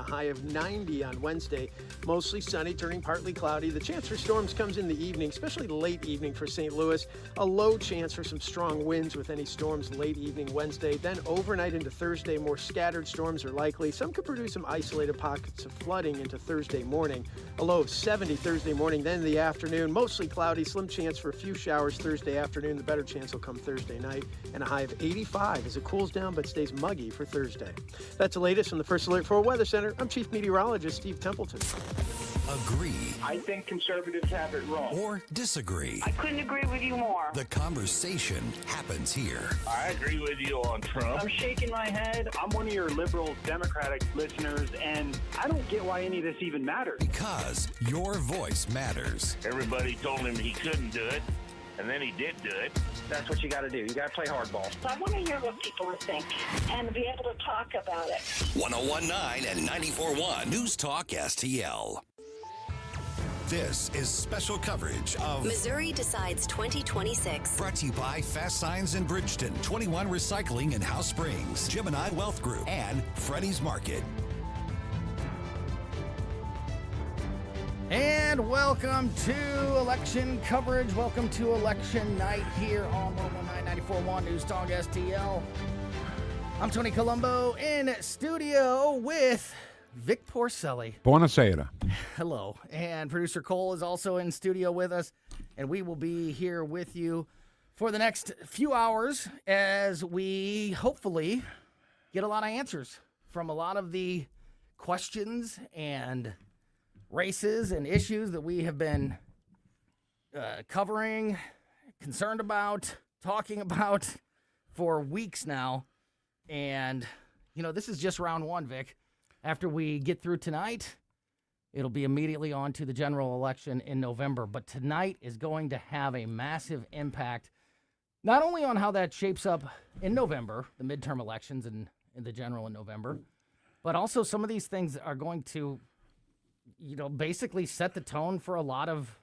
high of 90 on Wednesday. Mostly sunny, turning partly cloudy. The chance for storms comes in the evening, especially late evening for St. Louis. A low chance for some strong winds with any storms late evening Wednesday. Then overnight into Thursday, more scattered storms are likely. Some could produce some isolated pockets of flooding into Thursday morning. A low of 70 Thursday morning, then in the afternoon, mostly cloudy, slim chance for a few showers Thursday afternoon. The better chance will come Thursday night, and a high of 85 as it cools down but stays muggy for Thursday. That's the latest from the First Alert 4 Weather Center. I'm Chief Meteorologist Steve Templeton. Agree. I think conservatives have it wrong. Or disagree. I couldn't agree with you more. The conversation happens here. I agree with you on Trump. I'm shaking my head. I'm one of your liberal Democratic listeners, and I don't get why any of this even matters. Because your voice matters. Everybody told him he couldn't do it, and then he did do it. That's what you got to do. You got to play hardball. So I want to hear what people think and be able to talk about it. 101.9 and 94.1 News Talk STL. This is special coverage of Missouri Decides 2026. Brought to you by Fast Signs in Bridgeton, 21 Recycling in House Springs, Gemini Wealth Group, and Freddy's Market. And welcome to election coverage. Welcome to election night here on 101.9 94.1 News Talk STL. I'm Tony Colombo in studio with Vic Porcelli. Buonasera. Hello. And producer Cole is also in studio with us, and we will be here with you for the next few hours as we hopefully get a lot of answers from a lot of the questions and races and issues that we have been covering, concerned about, talking about for weeks now. And, you know, this is just round one, Vic. After we get through tonight, it'll be immediately on to the general election in November. But tonight is going to have a massive impact, not only on how that shapes up in November, the midterm elections and in the general in November, but also some of these things are going to, you know, basically set the tone for a lot of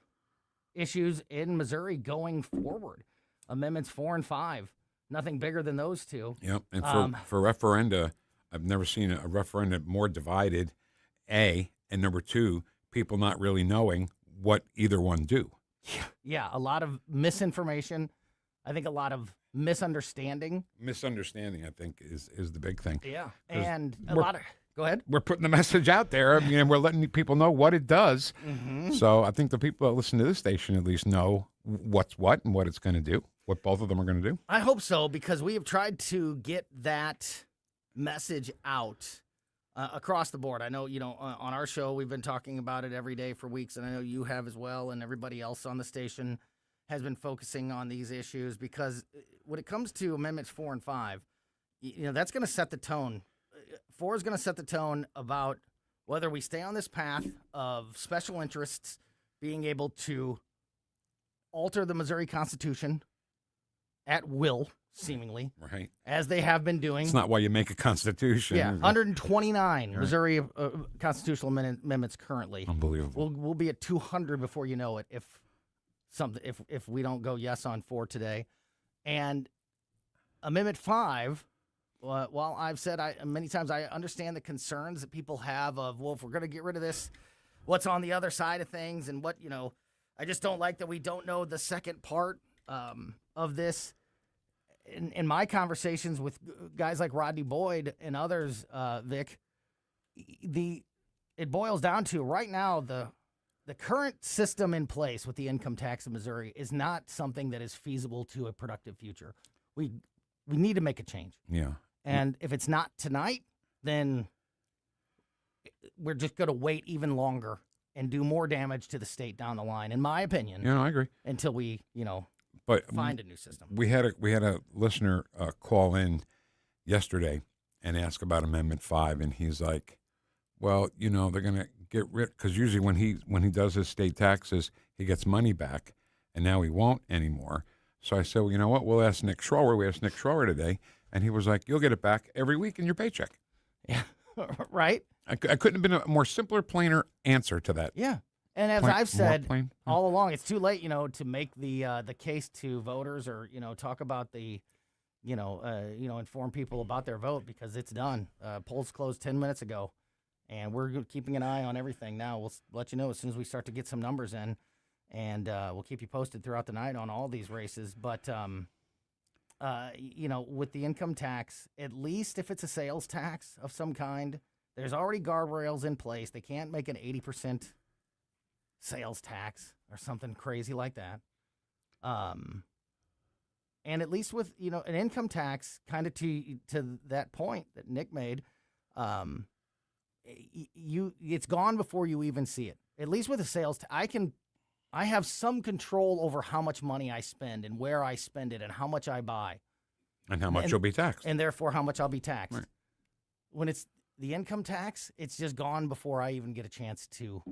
issues in Missouri going forward. Amendments 4 and 5, nothing bigger than those two. Yep, and for referenda, I've never seen a referendum more divided, A, and number two, people not really knowing what either one do. Yeah, a lot of misinformation. I think a lot of misunderstanding. Misunderstanding, I think, is the big thing. Yeah, and a lot of... Go ahead. We're putting the message out there, and we're letting people know what it does. Mm-hmm. So I think the people that listen to this station at least know what's what and what it's going to do, what both of them are going to do. I hope so, because we have tried to get that message out across the board. I know, you know, on our show, we've been talking about it every day for weeks, and I know you have as well, and everybody else on the station has been focusing on these issues, because when it comes to Amendments 4 and 5, you know, that's going to set the tone. 4 is going to set the tone about whether we stay on this path of special interests being able to alter the Missouri Constitution at will, seemingly, right, as they have been doing. It's not why you make a constitution. Yeah, 129 right. Missouri constitutional amendments currently. Unbelievable. We'll be at 200 before you know it if we don't go yes on 4 today. And Amendment 5, while I've said many times I understand the concerns that people have of, well, if we're going to get rid of this, what's on the other side of things, and what, you know, I just don't like that we don't know the second part of this. In my conversations with guys like Rodney Boyd and others, Vic, it boils down to right now the current system in place with the income tax in Missouri is not something that is feasible to a productive future. We need to make a change. Yeah. And if it's not tonight, then we're just going to wait even longer and do more damage to the state down the line, in my opinion. Yeah, I agree. Until we, you know, find a new system. We had a listener call in yesterday and ask about Amendment 5, and he's like, well, you know, they're going to get rid, because usually when he does his state taxes, he gets money back, and now he won't anymore. So I said, well, you know what, we'll ask Nick Schroer. We asked Nick Schroer today, and he was like, you'll get it back every week in your paycheck. Yeah, right? I couldn't have been a more simpler, plainer answer to that. Yeah. And as I've said all along, it's too late, you know, to make the case to voters, or, you know, talk about inform people about their vote, because it's done. Polls closed 10 minutes ago, And we're keeping an eye on everything now. We'll let you know as soon as we start to get some numbers in, and we'll keep you posted throughout the night on all these races. But, with the income tax, at least if it's a sales tax of some kind, there's already guardrails in place. They can't make an 80% sales tax or something crazy like that. And at least with, an income tax, kind of to that point that Nick made, it's gone before you even see it. At least with a sales I have some control over how much money I spend and where I spend it and how much I buy. And how much you'll be taxed. And therefore how much I'll be taxed. Right. When it's the income tax, it's just gone before I even get a chance to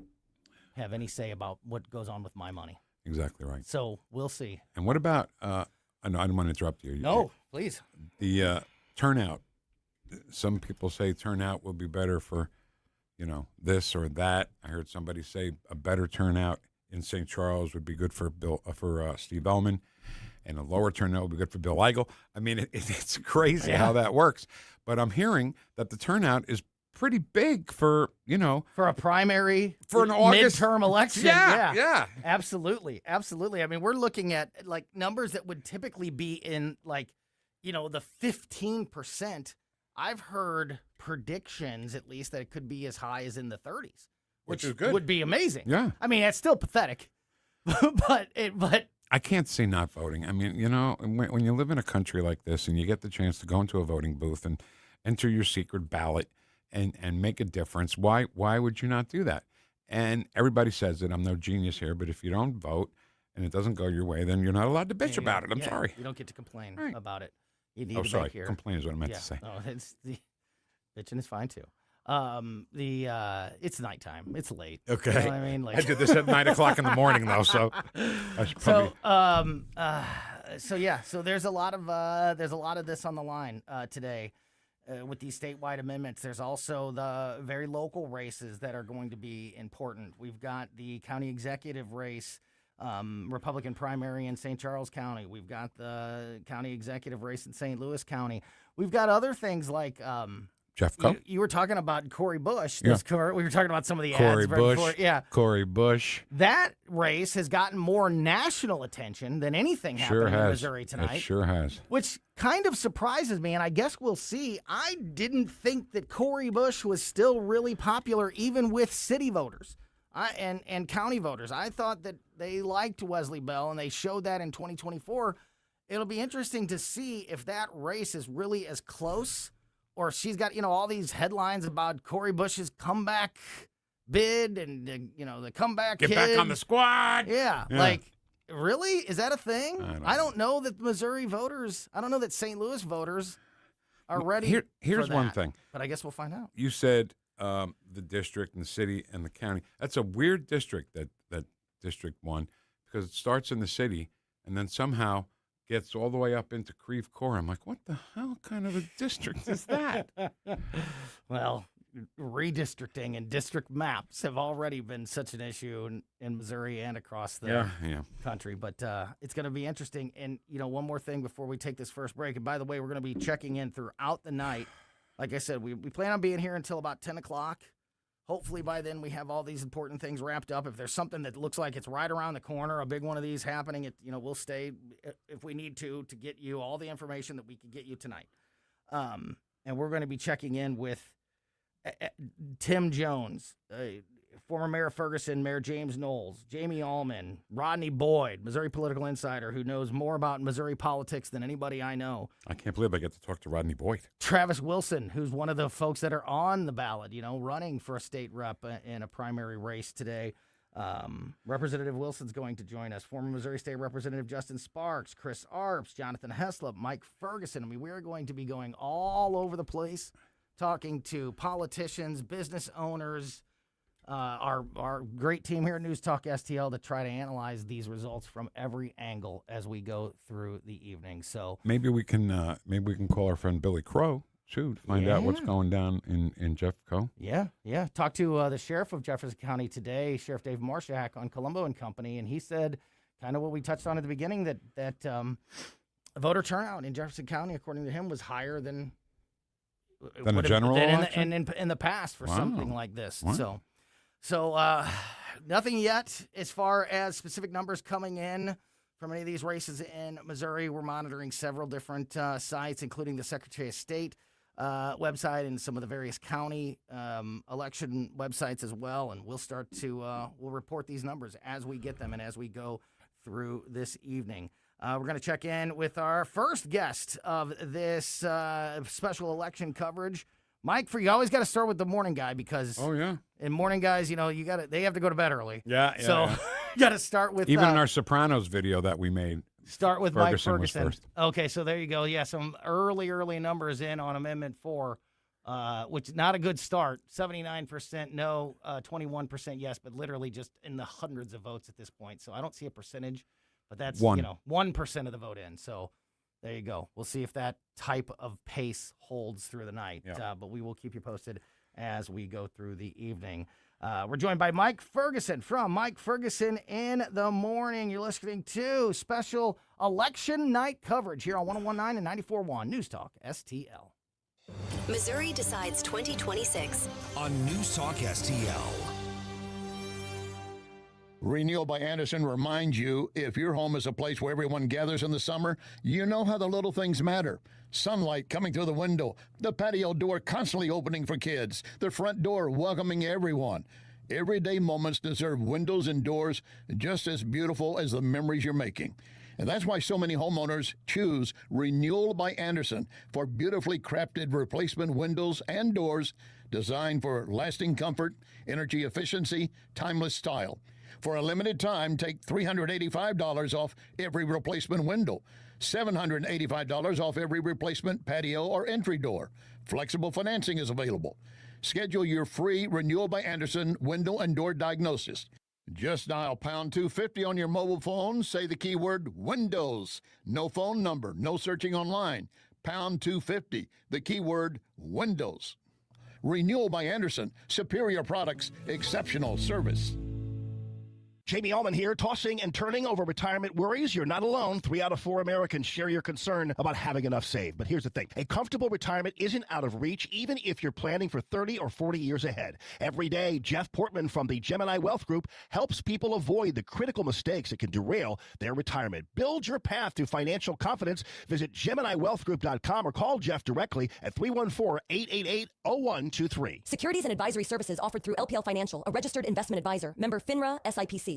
have any say about what goes on with my money. Exactly right. So we'll see. And what about, I don't want to interrupt you. No, please. The turnout. Some people say turnout will be better for, this or that. I heard somebody say a better turnout in St. Charles would be good for Steve Bellman, and a lower turnout would be good for Bill Eigel. I mean, it's crazy how that works. But I'm hearing that the turnout is pretty big for a primary, for an August midterm election. Yeah. Absolutely. I mean, we're looking at like numbers that would typically be in the 15%. I've heard predictions, at least, that it could be as high as in the 30s, which is good. Would be amazing. Yeah. I mean, it's still pathetic, but I can't see not voting. I mean, when you live in a country like this and you get the chance to go into a voting booth and enter your secret ballot and make a difference, why would you not do that? And everybody says it. I'm no genius here, but if you don't vote and it doesn't go your way, then you're not allowed to bitch about it. I'm sorry. You don't get to complain Right. about it. You need to sorry. make your Complain is what I meant to say. No, bitching is fine too. It's nighttime. It's late. Okay. You know what I mean? I did this at 9 o'clock in the morning, though, so I should probably. So there's a lot of this on the line today with these statewide amendments. There's also the very local races that are going to be important. We've got the county executive race, Republican primary in St. Charles County. We've got the county executive race in St. Louis County. We've got other things like Jeff Coe? You were talking about Corey Bush. Yeah. We were talking about some of the Corey ads right Bush. before. Yeah. Corey Bush. That race has gotten more national attention than anything happening in Missouri tonight. It sure has. Which kind of surprises me, and I guess we'll see. I didn't think that Corey Bush was still really popular even with city voters and county voters. I thought that they liked Wesley Bell, and they showed that in 2024. It'll be interesting to see if that race is really as close, or she's got, all these headlines about Corey Bush's comeback bid and, the comeback Get kid. back on the squad. Yeah. Like, really? Is that a thing? I don't know that Missouri voters, I don't know that St. Louis voters are ready Here's for one that. thing. But I guess we'll find out. You said the district and the city and the county. That's a weird district, that District 1, because it starts in the city and then somehow gets all the way up into Creve Coeur. I'm like, what the hell kind of a district is that? Well, redistricting and district maps have already been such an issue in Missouri and across the country. But it's going to be interesting. And, one more thing before we take this first break. And by the way, we're going to be checking in throughout the night. Like I said, we plan on being here until about 10 o'clock. Hopefully by then we have all these important things wrapped up. If there's something that looks like it's right around the corner, a big one of these happening, we'll stay if we need to get you all the information that we can get you tonight. And we're going to be checking in with Tim Jones, former Mayor Ferguson, Mayor James Knowles, Jamie Allman, Rodney Boyd, Missouri political insider who knows more about Missouri politics than anybody I know. I can't believe I get to talk to Rodney Boyd. Travis Wilson, who's one of the folks that are on the ballot, running for a state rep in a primary race today. Representative Wilson's going to join us. Former Missouri State Representative Justin Sparks, Chris Arps, Jonathan Heslop, Mike Ferguson. I mean, we're going to be going all over the place, talking to politicians, business owners, our great team here at News Talk STL to try to analyze these results from every angle as we go through the evening. So maybe we can call our friend Billy Crow too to find out what's going down in Jeffco. Yeah. Talked to the sheriff of Jefferson County today, Sheriff Dave Marshak on Colombo and Company, and he said kind of what we touched on at the beginning that voter turnout in Jefferson County, according to him, was higher than Than a general election? In the past for Wow. something like this. Wow. So nothing yet as far as specific numbers coming in from any of these races in Missouri. We're monitoring several different sites, including the Secretary of State website and some of the various county election websites as well. And we'll start to we'll report these numbers as we get them and as we go through this evening. We're going to check in with our first guest of this special election coverage. Mike, you always got to start with the morning guy because in morning guys, they have to go to bed early. Yeah. So you got to start with even in our Sopranos video that we made. Start with Ferguson Mike Ferguson. was first. Okay, so there you go. Yeah, some early numbers in on Amendment 4, which is not a good start. 79% no, 21% yes, but literally just in the hundreds of votes at this point. So I don't see a percentage, but that's 1% of the vote in. So there you go. We'll see if that type of pace holds through the night. Yeah. But we will keep you posted as we go through the evening. We're joined by Mike Ferguson from Mike Ferguson in the Morning. You're listening to special election night coverage here on 101.9 and 94.1 News Talk STL. Missouri decides 2026 on News Talk STL. Renewal by Anderson reminds you, if your home is a place where everyone gathers in the summer, you know how the little things matter. Sunlight coming through the window, the patio door constantly opening for kids, the front door welcoming everyone. Everyday moments deserve windows and doors just as beautiful as the memories you're making. And that's why so many homeowners choose Renewal by Anderson for beautifully crafted replacement windows and doors designed for lasting comfort, energy efficiency, timeless style. For a limited time, take $385 off every replacement window, $785 off every replacement patio or entry door. Flexible financing is available. Schedule your free Renewal by Anderson window and door diagnosis. Just dial pound 250 on your mobile phone. Say the keyword Windows. No phone number, no searching online. Pound 250, the keyword Windows. Renewal by Anderson. Superior products, exceptional service. Jamie Allman here, tossing and turning over retirement worries. You're not alone. 3 out of 4 Americans share your concern about having enough saved. But here's the thing. A comfortable retirement isn't out of reach, even if you're planning for 30 or 40 years ahead. Every day, Jeff Portman from the Gemini Wealth Group helps people avoid the critical mistakes that can derail their retirement. Build your path to financial confidence. Visit GeminiWealthGroup.com or call Jeff directly at 314-888-0123. Securities and advisory services offered through LPL Financial, a registered investment advisor. Member FINRA, SIPC.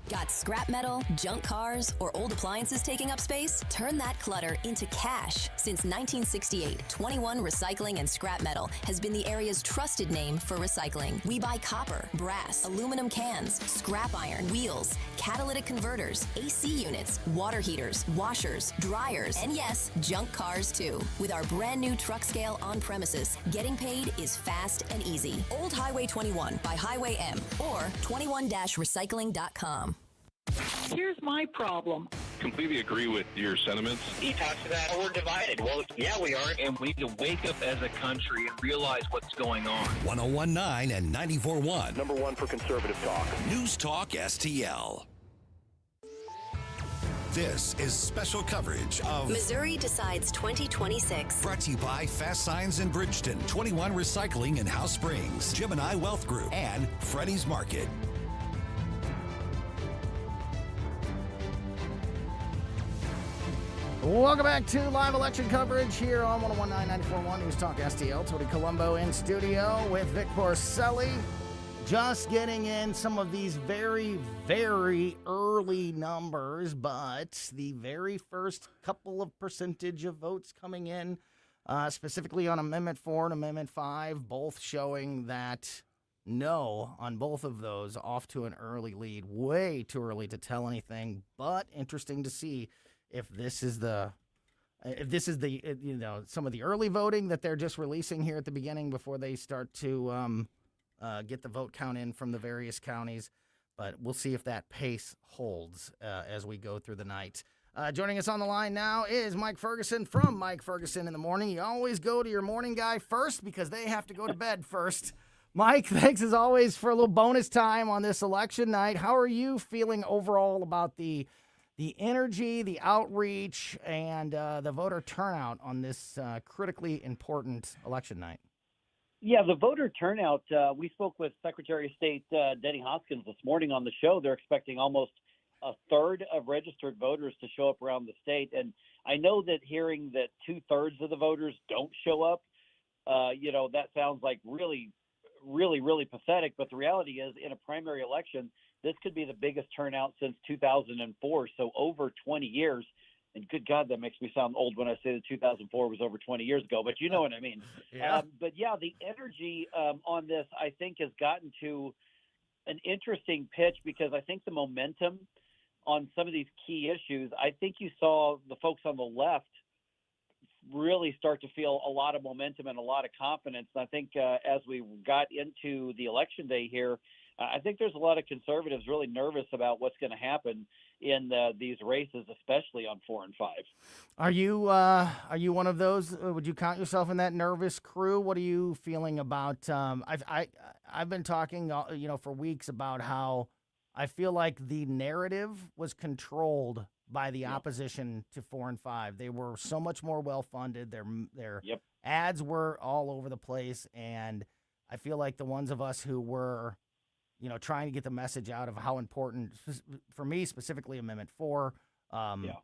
Got scrap metal, junk cars, or old appliances taking up space? Turn that clutter into cash. Since 1968, 21 Recycling and Scrap Metal has been the area's trusted name for recycling. We buy copper, brass, aluminum cans, scrap iron, wheels, catalytic converters, AC units, water heaters, washers, dryers, and yes, junk cars too. With our brand new truck scale on premises, getting paid is fast and easy. Old Highway 21 by Highway M or 21-recycling.com. Here's my problem. Completely agree with your sentiments. He talks about we're divided. Well, yeah, we are. And we need to wake up as a country and realize what's going on. 101.9 and 94.1. #1 for conservative talk. News Talk STL. This is special coverage of Missouri decides 2026. Brought to you by Fast Signs in Bridgeton, 21 Recycling in House Springs, Gemini Wealth Group, and Freddy's Market. Welcome back to live election coverage here on 101.9 94.1 News Talk STL. Tony Colombo in studio with Vic Porcelli. Just getting in some of these very, very early numbers, but the very first couple of percentage of votes coming in, specifically on Amendment 4 and Amendment 5, both showing that no on both of those, off to an early lead. Way too early to tell anything, but interesting to see if this is the some of the early voting that they're just releasing here at the beginning before they start to get the vote count in from the various counties. But we'll see if that pace holds as we go through the night. Joining us on the line now is Mike Ferguson from Mike Ferguson in the Morning. You always go to your morning guy first because they have to go to bed first. Mike, thanks as always for a little bonus time on this election night. How are you feeling overall about the the energy, the outreach, and the voter turnout on this critically important election night? Yeah, the voter turnout, we spoke with Secretary of State Denny Hoskins this morning on the show. They're expecting almost a third of registered voters to show up around the state. And I know that hearing that 2/3 of the voters don't show up, that sounds like really, really, really pathetic. But the reality is, in a primary election, this could be the biggest turnout since 2004. So over 20 years. And good God, that makes me sound old when I say that 2004 was over 20 years ago, but you know what I mean. Yeah. But yeah, the energy on this, I think, has gotten to an interesting pitch because I think the momentum on some of these key issues, I think you saw the folks on the left really start to feel a lot of momentum and a lot of confidence. And I think as we got into the election day here, I think there's a lot of conservatives really nervous about what's going to happen in these races, especially on 4 and 5. Are you one of those? Would you count yourself in that nervous crew? What are you feeling about? I've been talking, for weeks about how I feel like the narrative was controlled by the opposition to 4 and 5. They were so much more well funded. Their ads were all over the place, and I feel like the ones of us who were trying to get the message out of how important, for me specifically, Amendment 4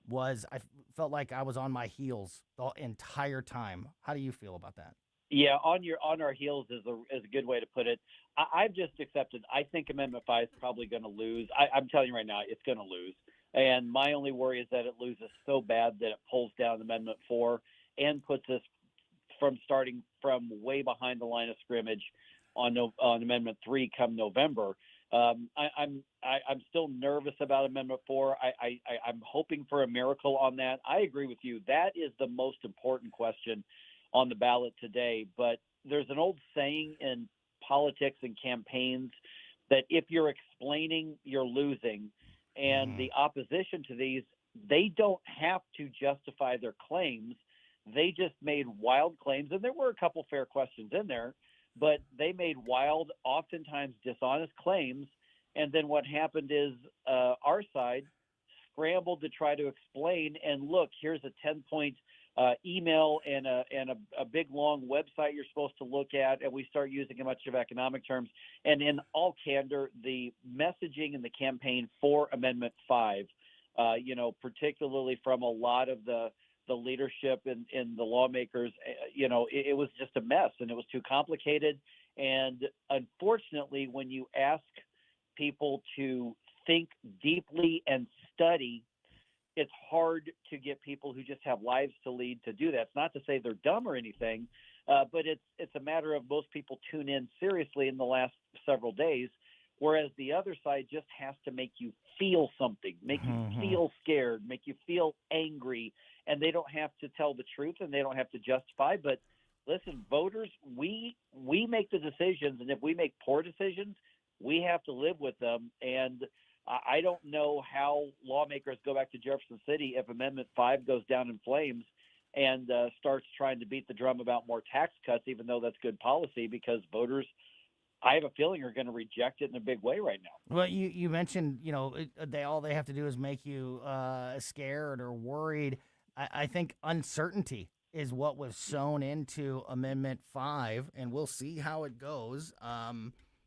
was. I felt like I was on my heels the entire time. How do you feel about that? Yeah, on our heels is a good way to put it. I've just accepted. I think Amendment 5 is probably going to lose. I'm telling you right now, it's going to lose. And my only worry is that it loses so bad that it pulls down Amendment 4 and puts us from starting from way behind the line of scrimmage on Amendment 3 come November. I'm still nervous about Amendment 4. I'm hoping for a miracle on that. I agree with you. That is the most important question on the ballot today. But there's an old saying in politics and campaigns that if you're explaining, you're losing. And the opposition to these, they don't have to justify their claims. They just made wild claims. And there were a couple fair questions in there, but they made wild, oftentimes dishonest claims. And then what happened is our side scrambled to try to explain, and look, here's a 10-point email and a big, long website you're supposed to look at, and we start using a bunch of economic terms. And in all candor, the messaging in the campaign for Amendment 5, particularly from a lot of the leadership and the lawmakers, it was just a mess, and it was too complicated. And unfortunately, when you ask people to think deeply and study, it's hard to get people who just have lives to lead to do that. It's not to say they're dumb or anything, but it's a matter of most people tune in seriously in the last several days, whereas the other side just has to make you feel something, make you feel scared, make you feel angry, and they don't have to tell the truth and they don't have to justify. But listen, voters, we make the decisions, and if we make poor decisions, we have to live with them. And I don't know how lawmakers go back to Jefferson City if Amendment 5 goes down in flames and starts trying to beat the drum about more tax cuts, even though that's good policy, because voters, I have a feeling, are going to reject it in a big way right now. Well, you mentioned, all they have to do is make you scared or worried. I think uncertainty is what was sewn into Amendment 5, and we'll see how it goes.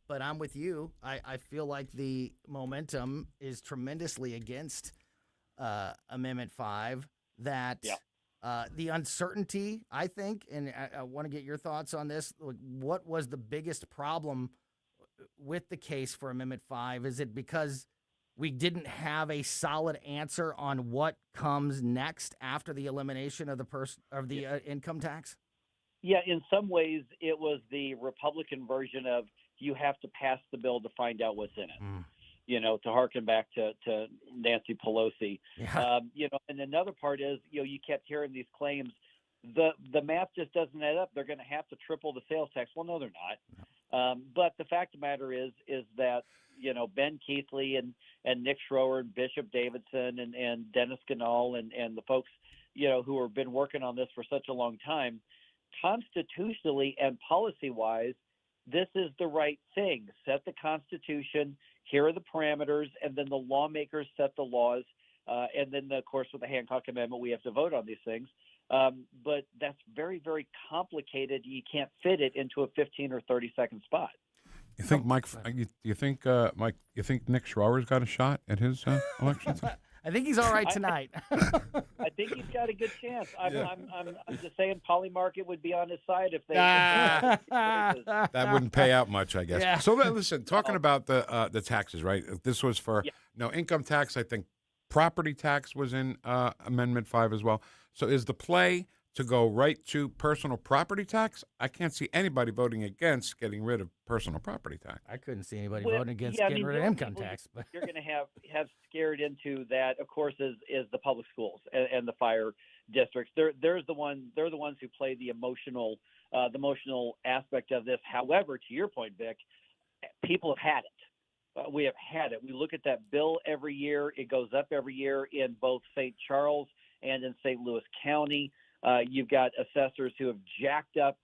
But I'm with you. I feel like the momentum is tremendously against Amendment 5. That the uncertainty, I think, and I want to get your thoughts on this. What was the biggest problem with the case for Amendment 5? Is it because we didn't have a solid answer on what comes next after the elimination of the income tax? Yeah, in some ways, it was the Republican version of you have to pass the bill to find out what's in it. To harken back to Nancy Pelosi. Yeah. And another part is, you kept hearing these claims. The math just doesn't add up. They're going to have to triple the sales tax. Well, no, they're not. But the fact of the matter is that, Ben Keithley and Nick Schroer and Bishop Davidson and Dennis Ganal and the folks, who have been working on this for such a long time, constitutionally and policy-wise, this is the right thing. Set the Constitution, here are the parameters, and then the lawmakers set the laws And then, of course, with the Hancock Amendment, we have to vote on these things. But that's very, very complicated. You can't fit it into a 15 or 30-second spot. You think Mike? You think Mike? You think Nick Schroer's got a shot at his election? I think he's all right tonight. I think he's got a good chance. I'm just saying, Polymarket would be on his side if they. That wouldn't pay out much, I guess. Yeah. So listen, talking about the taxes, right? This was for no income tax. I think property tax was in Amendment 5 as well. So is the play to go right to personal property tax? I can't see anybody voting against getting rid of personal property tax. I couldn't see anybody voting against getting rid of income tax. But you're going to have scared into that, of course, is the public schools and the fire districts. They're the ones who play the emotional aspect of this. However, to your point, Vic, people have had it. We have had it. We look at that bill every year. It goes up every year in both St. Charles and in St. Louis County. You've got assessors who have jacked up,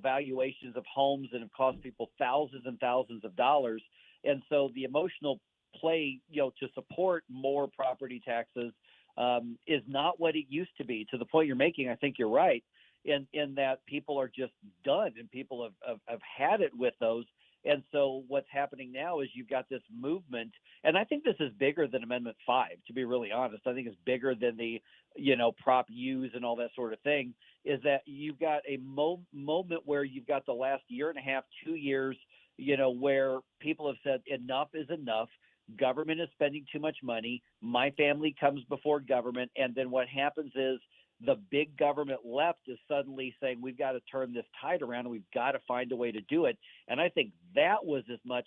valuations of homes and have cost people thousands and thousands of dollars. And so the emotional play, to support more property taxes is not what it used to be. To the point you're making, I think you're right in that people are just done and people have had it with those. And so what's happening now is you've got this movement, and I think this is bigger than Amendment 5, to be really honest. I think it's bigger than the, Prop U's and all that sort of thing, is that you've got a moment where you've got the last year and a half, 2 years, where people have said enough is enough. Government is spending too much money. My family comes before government. And then what happens is the big government left is suddenly saying, we've got to turn this tide around and we've got to find a way to do it. And I think that was as much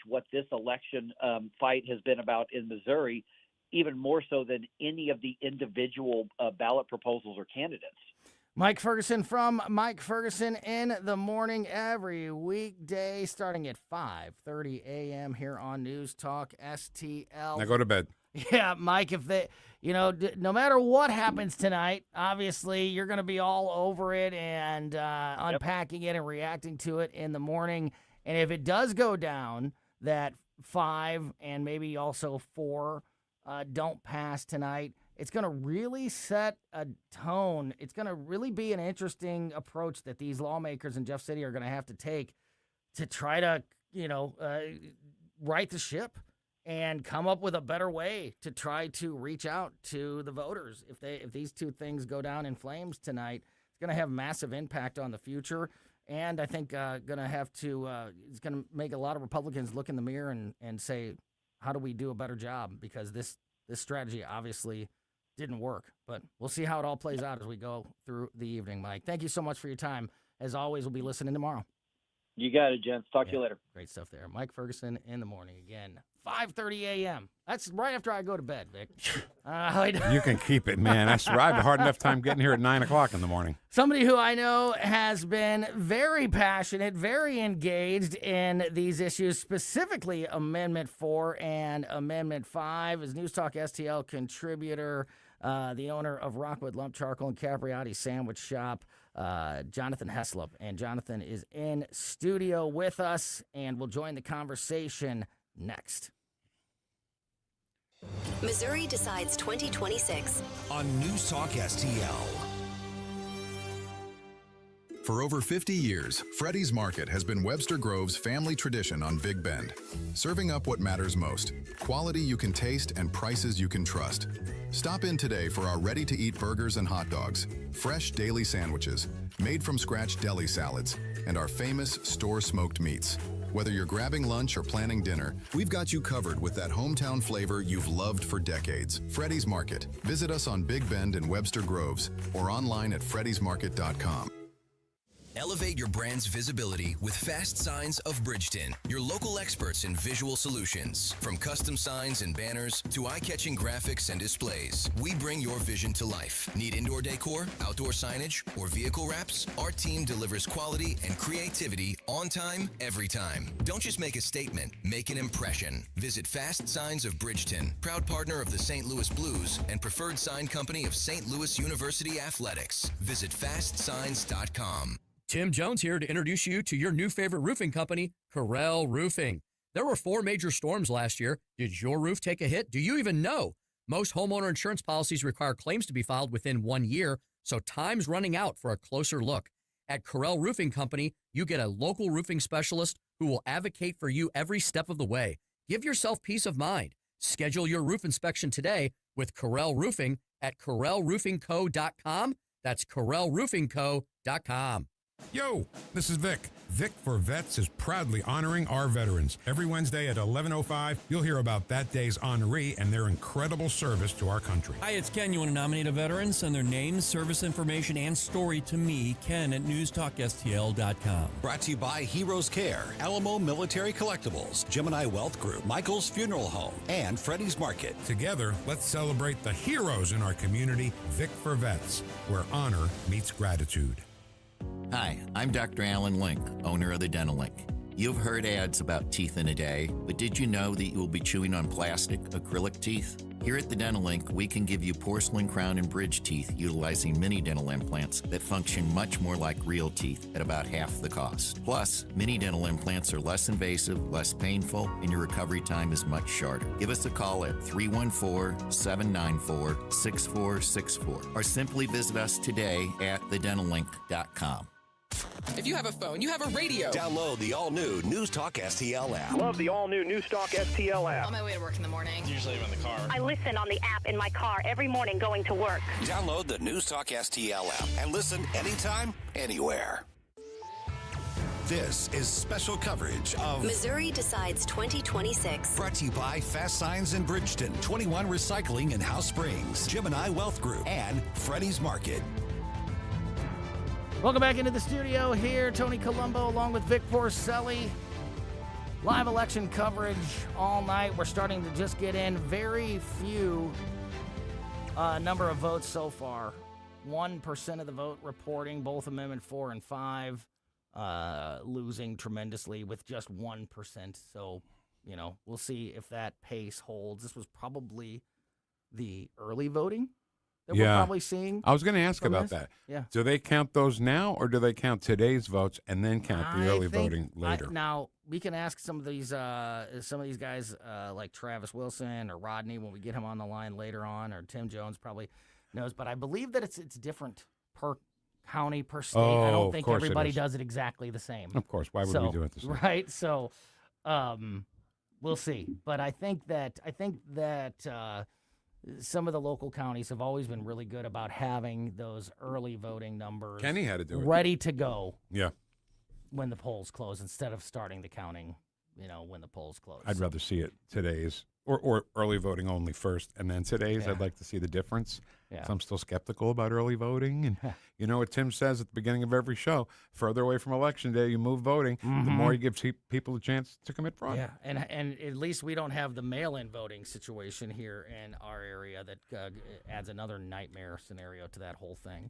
what this election fight has been about in Missouri, even more so than any of the individual ballot proposals or candidates. Mike Ferguson from Mike Ferguson in the Morning every weekday starting at 5:30 a.m. here on News Talk STL. Now go to bed. Yeah, Mike, if they, no matter what happens tonight, obviously you're going to be all over it and unpacking it and reacting to it in the morning. And if it does go down that 5 and maybe also 4 don't pass tonight, it's going to really set a tone. It's going to really be an interesting approach that these lawmakers in Jeff City are going to have to take to try to, right the ship and come up with a better way to try to reach out to the voters. If these two things go down in flames tonight, it's going to have massive impact on the future. And I think it's going to make a lot of Republicans look in the mirror and say, how do we do a better job? Because this strategy obviously didn't work. But we'll see how it all plays out as we go through the evening, Mike. Thank you so much for your time. As always, we'll be listening tomorrow. You got it, gents. Talk to you later. Great stuff there. Mike Ferguson in the morning again. 5:30 a.m. That's right after I go to bed, Vic. You can keep it, man. I had a hard enough time getting here at 9 o'clock in the morning. Somebody who I know has been very passionate, very engaged in these issues, specifically Amendment 4 and Amendment 5, is News Talk STL contributor, the owner of Rockwood Lump Charcoal and Capriati Sandwich Shop, Jonathan Heslop. And Jonathan is in studio with us and will join the conversation next. Missouri decides 2026 on News Talk STL. For over 50 years, Freddy's Market has been Webster Grove's family tradition on Big Bend, serving up what matters most: quality you can taste and prices you can trust. Stop in today for our ready-to-eat burgers and hot dogs, fresh daily sandwiches, made-from-scratch deli salads, and our famous store-smoked meats. Whether you're grabbing lunch or planning dinner, we've got you covered with that hometown flavor you've loved for decades. Freddy's Market. Visit us on Big Bend and Webster Groves or online at freddysmarket.com. Elevate your brand's visibility with Fast Signs of Bridgeton, your local experts in visual solutions. From custom signs and banners to eye-catching graphics and displays, we bring your vision to life. Need indoor decor, outdoor signage, or vehicle wraps? Our team delivers quality and creativity on time, every time. Don't just make a statement, make an impression. Visit Fast Signs of Bridgeton, proud partner of the St. Louis Blues and preferred sign company of St. Louis University Athletics. Visit fastsigns.com. Tim Jones here to introduce you to your new favorite roofing company, Corel Roofing. There were 4 major storms last year. Did your roof take a hit? Do you even know? Most homeowner insurance policies require claims to be filed within 1 year, so time's running out for a closer look. At Corel Roofing Company, you get a local roofing specialist who will advocate for you every step of the way. Give yourself peace of mind. Schedule your roof inspection today with Corel Roofing at CorelRoofingCo.com. That's CorelRoofingCo.com. Yo, this is Vic. Vic for Vets is proudly honoring our veterans. Every Wednesday at 11:05, you'll hear about that day's honoree and their incredible service to our country. Hi, it's Ken. You want to nominate a veteran? Send their name, service information, and story to me, Ken, at NewsTalkSTL.com. Brought to you by Heroes Care, Alamo Military Collectibles, Gemini Wealth Group, Michael's Funeral Home, and Freddy's Market. Together, let's celebrate the heroes in our community, Vic for Vets, where honor meets gratitude. Hi, I'm Dr. Alan Link, owner of the Dental Link. You've heard ads about teeth in a day, but did you know that you will be chewing on plastic, acrylic teeth? Here at the Dental Link, we can give you porcelain crown and bridge teeth utilizing mini dental implants that function much more like real teeth at about half the cost. Plus, mini dental implants are less invasive, less painful, and your recovery time is much shorter. Give us a call at 314-794-6464 or simply visit us today at thedentallink.com. If you have a phone, you have a radio. Download the all-new NewsTalk STL app. Love the all-new NewsTalk STL app. On my way to work in the morning. Usually I'm in the car. I listen on the app in my car every morning going to work. Download the NewsTalk STL app and listen anytime, anywhere. This is special coverage of Missouri Decides 2026. Brought to you by Fast Signs in Bridgeton, 21 Recycling in House Springs, Gemini Wealth Group, and Freddy's Market. Welcome back into the studio here. Tony Colombo along with Vic Porcelli. Live election coverage all night. We're starting to just get in. Very few number of votes so far. 1% of the vote reporting, both Amendment 4 and 5 losing tremendously with just 1%. So, we'll see if that pace holds. This was probably the early voting that we're probably seeing. I was going to ask about that. Yeah. Do they count those now, or do they count today's votes and then count the early voting later? Now, we can ask some of these guys like Travis Wilson or Rodney when we get him on the line later on, or Tim Jones probably knows. But I believe that it's different per county, per state. I don't think everybody does it exactly the same. Of course. Why would we do it the same? Right. So, we'll see. But I think that some of the local counties have always been really good about having those early voting numbers. Kenny had to do it. Ready to go. Yeah. When the polls close, instead of starting the counting, when the polls close. I'd rather see it today's or early voting only first, and then today's. I'd like to see the difference. Yeah. So I'm still skeptical about early voting. And you know what Tim says at the beginning of every show, further away from Election Day you move voting, the more you give people a chance to commit fraud. Yeah, and at least we don't have the mail-in voting situation here in our area that adds another nightmare scenario to that whole thing.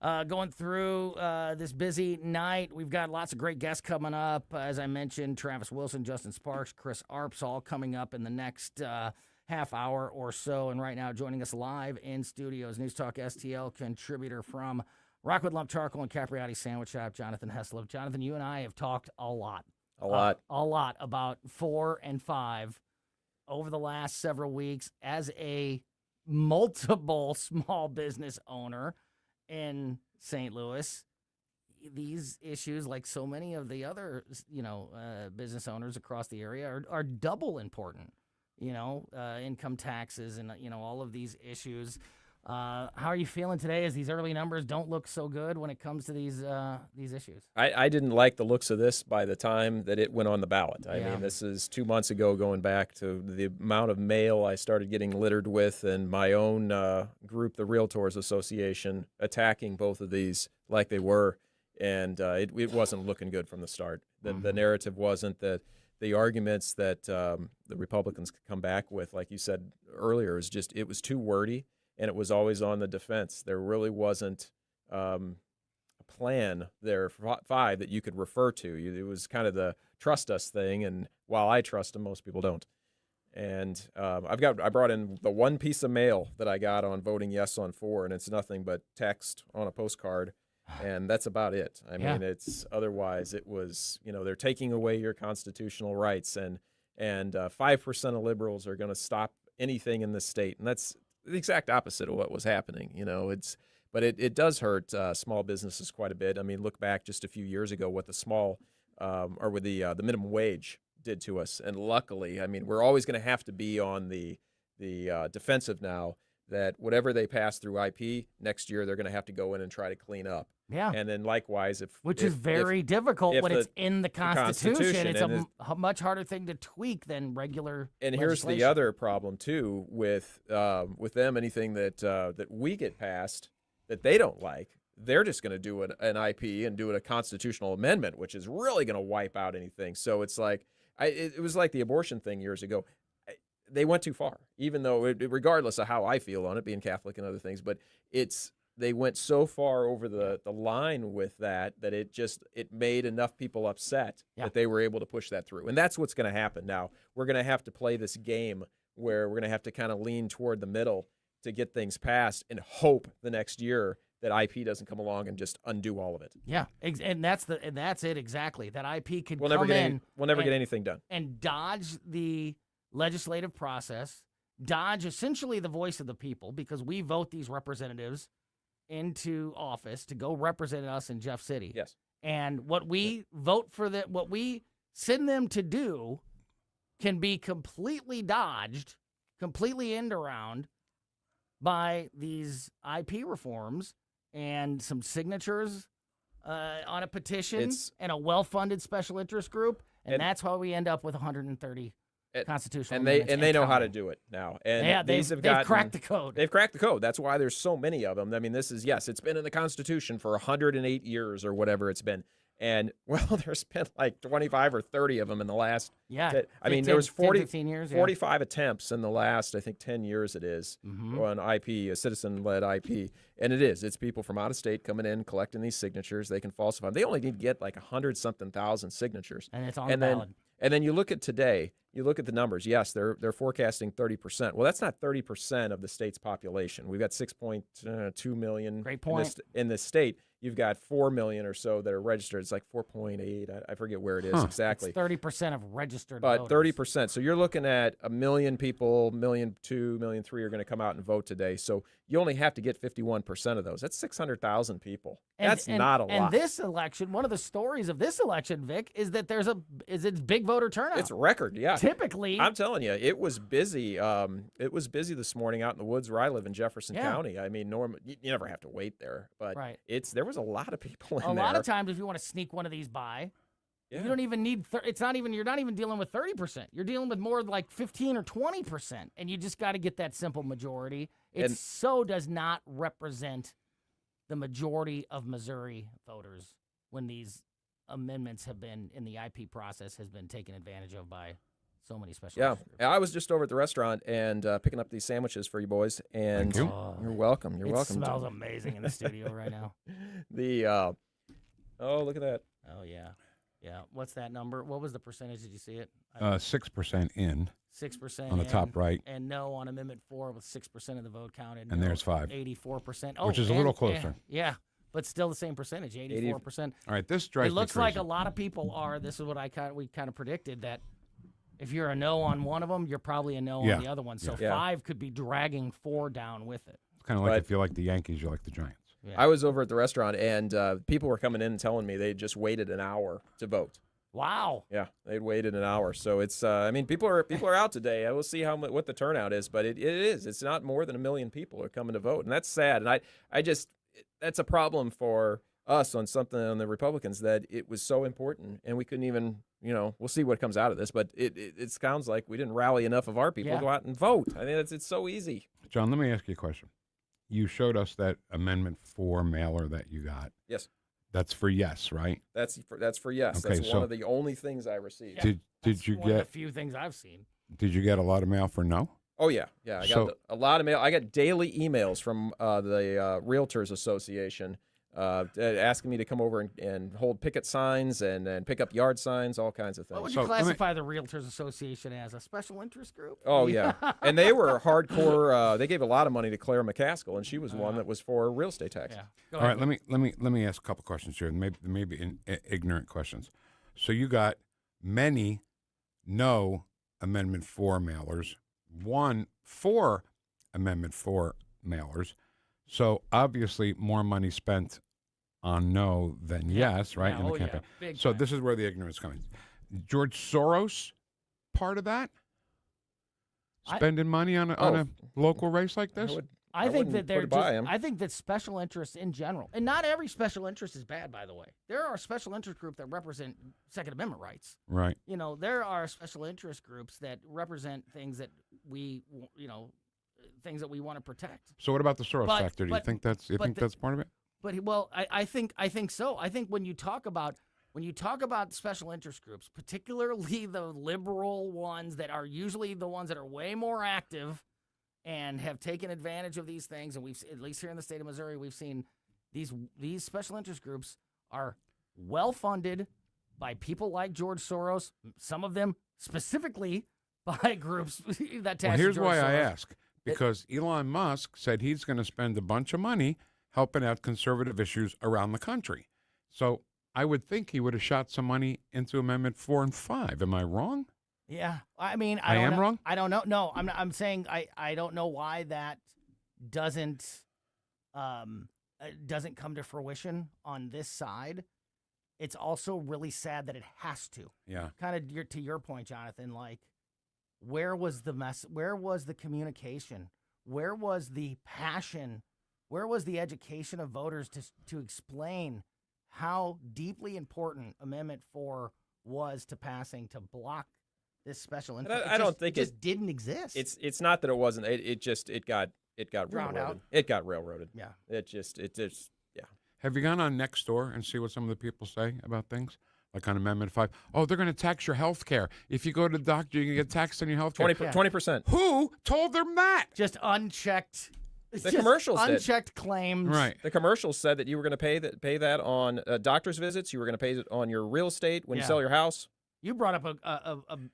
Going through this busy night, we've got lots of great guests coming up. As I mentioned, Travis Wilson, Justin Sparks, Chris Arps, all coming up in the next half hour or so. And right now, joining us live in studios, NewsTalk STL contributor from Rockwood Lump Charcoal and Capriati Sandwich Shop, Jonathan Heslov. Jonathan, you and I have talked a lot about 4 and 5 over the last several weeks as a multiple small business owner in St. Louis. These issues, like so many of the other, business owners across the area, are double important. Income taxes and all of these issues. How are you feeling today as these early numbers don't look so good when it comes to these issues? I didn't like the looks of this by the time that it went on the ballot. I mean, this is 2 months ago, going back to the amount of mail I started getting littered with, and my own group, the Realtors Association, attacking both of these like they were, and it wasn't looking good from the start. The narrative wasn't that. The arguments that the Republicans could come back with, like you said earlier, is just it was too wordy, and it was always on the defense. There really wasn't a plan there for 5 that you could refer to. It was kind of the trust us thing, and while I trust them, most people don't. And I brought in the one piece of mail that I got on voting yes on 4, and it's nothing but text on a postcard. And that's about it. I mean, it's otherwise it was, they're taking away your constitutional rights. And and 5% of liberals are going to stop anything in this state, and that's the exact opposite of what was happening. But it does hurt small businesses quite a bit. I mean, look back just a few years ago what the minimum wage did to us, and luckily, I mean, we're always going to have to be on the defensive now. That whatever they pass through IP next year, they're going to have to go in and try to clean up. Yeah. And then likewise, which is very difficult when it's in the Constitution. It's a much harder thing to tweak than regular. And here's the other problem too with them. Anything that we get passed that they don't like, they're just going to do an IP and do it a constitutional amendment, which is really going to wipe out anything. So it's like it was like the abortion thing years ago. They went too far, even though, regardless of how I feel on it, being Catholic and other things, but they went so far over the line with that it made enough people upset that they were able to push that through. And that's what's going to happen now. We're going to have to play this game where we're going to have to kind of lean toward the middle to get things passed and hope the next year that IP doesn't come along and just undo all of it. Yeah, and that's it exactly. That IP could we'll never get anything done and dodge the legislative process, dodge essentially the voice of the people, because we vote these representatives into office to go represent us in Jeff City. Yes. And what we vote for, what we send them to do can be completely dodged, completely end around by these IP reforms and some signatures on a petition and a well-funded special interest group. And that's why we end up with 130 constitutional amendments. And they know how to do it now. And they've cracked the code. They've cracked the code. That's why there's so many of them. I mean, it's been in the Constitution for 108 years or whatever it's been. And, well, there's been like 25 or 30 of them in the last. Yeah. There was 15 years, 45 attempts in the last, I think, 10 years it is, on IP, a citizen-led IP. And it's people from out of state coming in, collecting these signatures. They can falsify them. They only need to get like 100-something thousand signatures. And it's on the ballot. And then you look at today, you look at the numbers. Yes, they're forecasting 30%. Well, that's not 30% of the state's population. We've got 6.2 million Great point. in this state. You've got 4 million or so that are registered. It's like 4.8. I forget where it is exactly. It's 30% of registered but voters. 30%. So you're looking at 1 million people, 1.2 million, 1.3 million are going to come out and vote today. So you only have to get 51% of those. That's 600,000 people. That's not a lot. And this election, one of the stories of this election, Vic, is that it's big voter turnout. It's record, yeah. Typically, I'm telling you, it was busy. It was busy this morning out in the woods where I live in Jefferson County. I mean, you never have to wait there, but there was a lot of people in there. A lot of times, if you want to sneak one of these by, you don't even need. You're not even dealing with 30%. You're dealing with more like 15 or 20%, and you just got to get that simple majority. It does not represent the majority of Missouri voters when these amendments have been in the IP process has been taken advantage of by so many special. Yeah, I was just over at the restaurant and picking up these sandwiches for you boys. And Thank you. You're welcome. You're welcome. It smells amazing in the studio right now. Look at that. Oh yeah. Yeah. What's that number? What was the percentage? Did you see it? 6% in. 6% on the top right. And no on Amendment 4 with 6% of the vote counted. And there's 5. 84%. Which is a little closer. Yeah. But still the same percentage, 84%. All right, this drives me It looks crazy. like a lot of people are. This is what we kind of predicted, that if you're a no on one of them, you're probably a no on the other one. So 5 could be dragging 4 down with it. It's kind of like if you like the Yankees, you like the Giants. Yeah. I was over at the restaurant, and people were coming in and telling me they just waited an hour to vote. Wow. Yeah, they'd waited an hour. So it's, people are out today. We'll see what the turnout is, but it is. It's not more than 1 million people are coming to vote, and that's sad. And that's a problem for us on the Republicans, that it was so important, and we couldn't even, we'll see what comes out of this, but it sounds like we didn't rally enough of our people to go out and vote. I mean, it's so easy. John, let me ask you a question. You showed us that Amendment 4 mailer that you got. Yes. That's for yes, right? That's for yes. Okay, that's one of the only things I received. Did you one get of the few things I've seen? Did you get a lot of mail for no? Oh yeah. I got a lot of mail. I got daily emails from the Realtors Association asking me to come over and hold picket signs and pick up yard signs, all kinds of things. What would you classify the Realtors Association as? A special interest group? Oh, yeah. And they were hardcore. They gave a lot of money to Claire McCaskill, and she was one that was for real estate tax. Yeah. All right, let me ask a couple questions here, maybe ignorant questions. So you got many no Amendment 4 mailers, 1 for Amendment 4 mailers. So obviously more money spent on no than yes, right, in the campaign. So this is where the ignorance comes. George Soros, part of that? Spending money on a local race like this? I think that they're just, I think that special interests in general, and not every special interest is bad, by the way. There are special interest groups that represent Second Amendment rights. Right. You know, there are special interest groups that represent things that we, things that we want to protect. So what about the Soros factor? Do you think that's part of it? But I think so. I think when you talk about special interest groups, particularly the liberal ones that are usually the ones that are way more active and have taken advantage of these things, and we've, at least here in the state of Missouri, we've seen these special interest groups are well funded by people like George Soros, some of them specifically by groups that tax. Well, here's George why Soros. I ask. Because Elon Musk said he's going to spend a bunch of money helping out conservative issues around the country. So I would think he would have shot some money into Amendment 4 and 5. Am I wrong? Yeah, I mean, I am wrong? I don't know. No, I'm saying I don't know why that doesn't come to fruition on this side. It's also really sad that it has to. Yeah. Kind of to your point, Jonathan, like, where was the mess? Where was the communication? Where was the passion? Where was the education of voters to explain how deeply important Amendment 4 was to passing to block this special interest? I don't think it just didn't exist. It's not that it wasn't. It got Drowned railroaded. out. It got railroaded. Yeah. It just yeah. Have you gone on Nextdoor and see what some of the people say about things? Like on Amendment 5. Oh, they're going to tax your health care. If you go to the doctor, you can get taxed on your health care. 20%. Who told them that? Just unchecked. The commercials did. Unchecked claims. Right. The commercials said that you were going to pay that on doctor's visits. You were going to pay it on your real estate when you sell your house. You brought up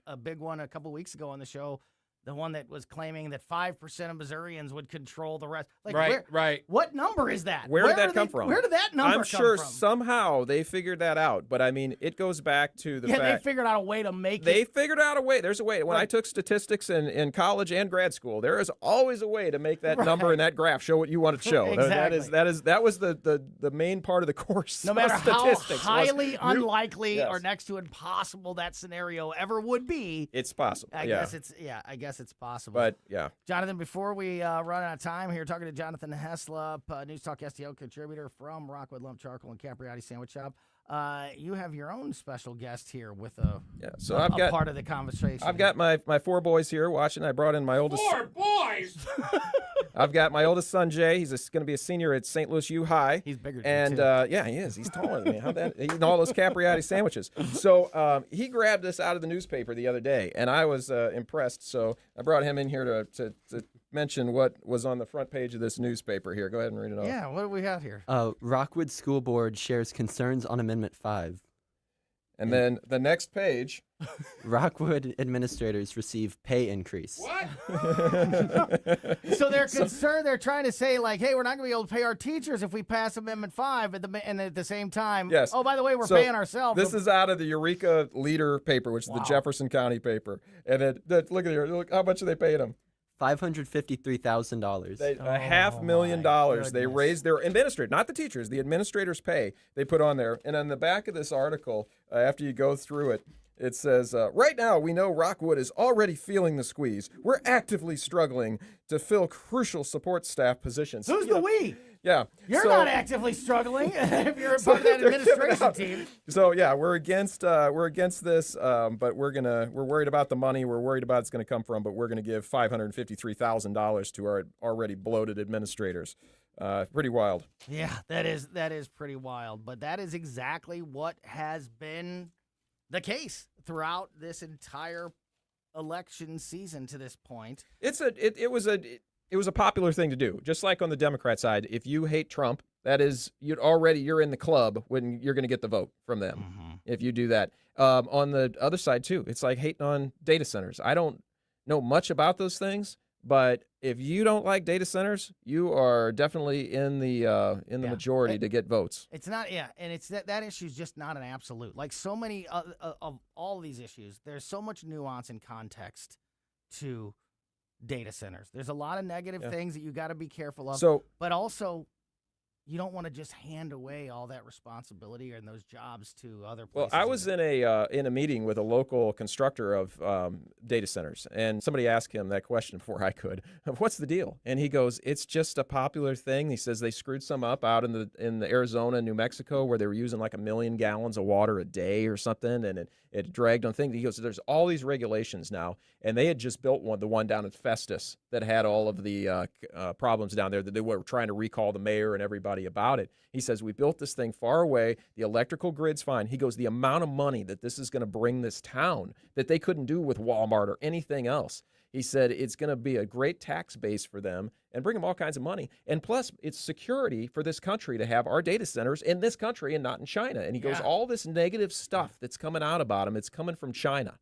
a big one a couple weeks ago on the show, the one that was claiming that 5% of Missourians would control the rest. Like, right. What number is that? Where did that come from? Where did that number come from? I'm sure somehow they figured that out. But, I mean, it goes back to the fact. Yeah, they figured out a way to make They figured out a way. There's a way. When I took statistics in college and grad school, there is always a way to make that number and that graph show what you want it to show. Exactly. That was the main part of the course. No matter how statistics highly unlikely or next to impossible that scenario ever would be. It's possible. I guess it's possible. But, yeah. Jonathan, before we run out of time here, talking to Jonathan Heslop, News Talk STL contributor from Rockwood Lump Charcoal and Capriati Sandwich Shop. You have your own special guest here with a part of the conversation. I've got my 4 boys here watching. I brought in my oldest. 4 boys! I've got my oldest son, Jay. He's going to be a senior at St. Louis U High. He's bigger than you, And, yeah, he is. He's taller than me. How that? Eating all those Capriati sandwiches. So he grabbed this out of the newspaper the other day, and I was impressed. So I brought him in here to mention what was on the front page of this newspaper here. Go ahead and read it off. Yeah, what do we have here? Rockwood School Board shares concerns on Amendment 5. And then the next page. Rockwood administrators receive pay increase. What? So they're concerned. They're trying to say, like, hey, we're not going to be able to pay our teachers if we pass Amendment 5 and at the same time. Yes. Oh, by the way, we're paying ourselves. This is out of the Eureka Leader paper, which is the Jefferson County paper. And look at here. Look, how much are they paying them? $553,000. $500,000. They raised their administrators, not the teachers, the administrators' pay they put on there. And on the back of this article, after you go through it, it says, right now we know Rockwood is already feeling the squeeze. We're actively struggling to fill crucial support staff positions. Who's the we? Yeah. You're not actively struggling if you're a part of that administration team. So yeah, we're against this, but we're worried about the money. We're worried about it's going to come from, but we're going to give $553,000 to our already bloated administrators. Pretty wild. Yeah, that is pretty wild. But that is exactly what has been the case throughout this entire election season to this point. It was a popular thing to do. Just like on the Democrat side, if you hate Trump, that is you're in the club when you're going to get the vote from them. Mm-hmm. If you do that. On the other side too, it's like hating on data centers. I don't know much about those things, But if you don't like data centers, you are definitely in the majority to get votes. It's not, and it's that issue is just not an absolute. Like so many of all these issues, there's so much nuance and context to data centers. There's a lot of negative things that you got to be careful of. But also, you don't want to just hand away all that responsibility and those jobs to other places. Well, I was in a meeting with a local constructor of data centers, and somebody asked him that question before I could. What's the deal? And he goes, "It's just a popular thing." He says they screwed some up out in the Arizona and New Mexico where they were using like 1 million gallons of water a day or something, and it dragged on things. He goes, "There's all these regulations now," and they had just built the one down in Festus that had all of the problems down there that they were trying to recall the mayor and everybody about it. He says, "We built this thing far away. The electrical grid's fine." He goes, "The amount of money that this is going to bring this town that they couldn't do with Walmart or anything else." He said, "It's going to be a great tax base for them and bring them all kinds of money. And plus, it's security for this country to have our data centers in this country and not in China." And he goes, all this negative stuff that's coming out about him, it's coming from China.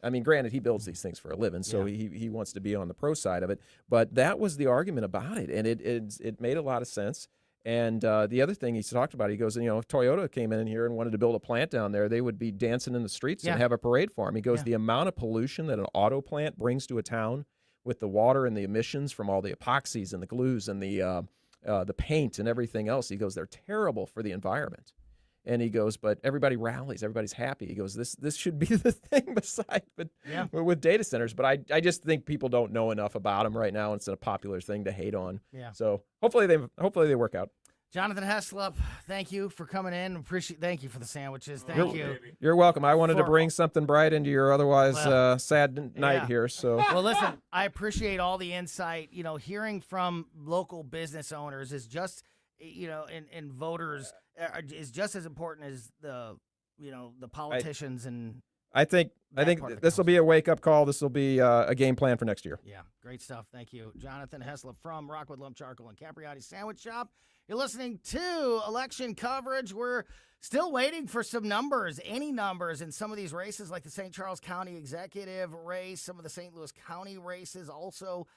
I mean, granted, he builds these things for a living, so he wants to be on the pro side of it. But that was the argument about it, and it made a lot of sense. And the other thing he talked about, he goes, if Toyota came in here and wanted to build a plant down there, they would be dancing in the streets and have a parade for him. He goes, the amount of pollution that an auto plant brings to a town with the water and the emissions from all the epoxies and the glues and the paint and everything else, he goes, they're terrible for the environment. And he goes, but everybody rallies, everybody's happy. He goes, this should be the thing with data centers. But I just think people don't know enough about them right now. It's a popular thing to hate on. Yeah. So hopefully they work out. Jonathan Heslop, thank you for coming in. Thank you for the sandwiches. Thank you. You're welcome. I wanted to bring something bright into your otherwise sad night here. So well, listen, I appreciate all the insight. Hearing from local business owners is just and voters is just as important as the politicians. I think this will be a wake-up call. This will be a game plan for next year. Yeah, great stuff. Thank you. Jonathan Heslop from Rockwood Lump Charcoal and Capriati Sandwich Shop. You're listening to election coverage. We're still waiting for some numbers, any numbers in some of these races, like the St. Charles County executive race, some of the St. Louis County races also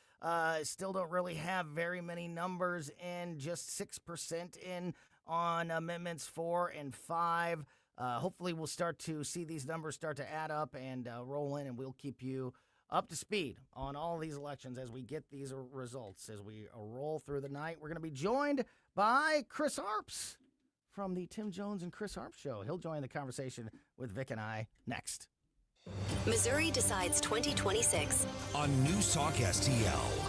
still don't really have very many numbers in, just 6% in on Amendments 4 and 5. Hopefully we'll start to see these numbers start to add up and roll in, and we'll keep you up to speed on all these elections as we get these results. As we roll through the night, we're going to be joined by Chris Arps from the Tim Jones and Chris Arps Show. He'll join the conversation with Vic and I next. Missouri decides 2026 on News Talk STL.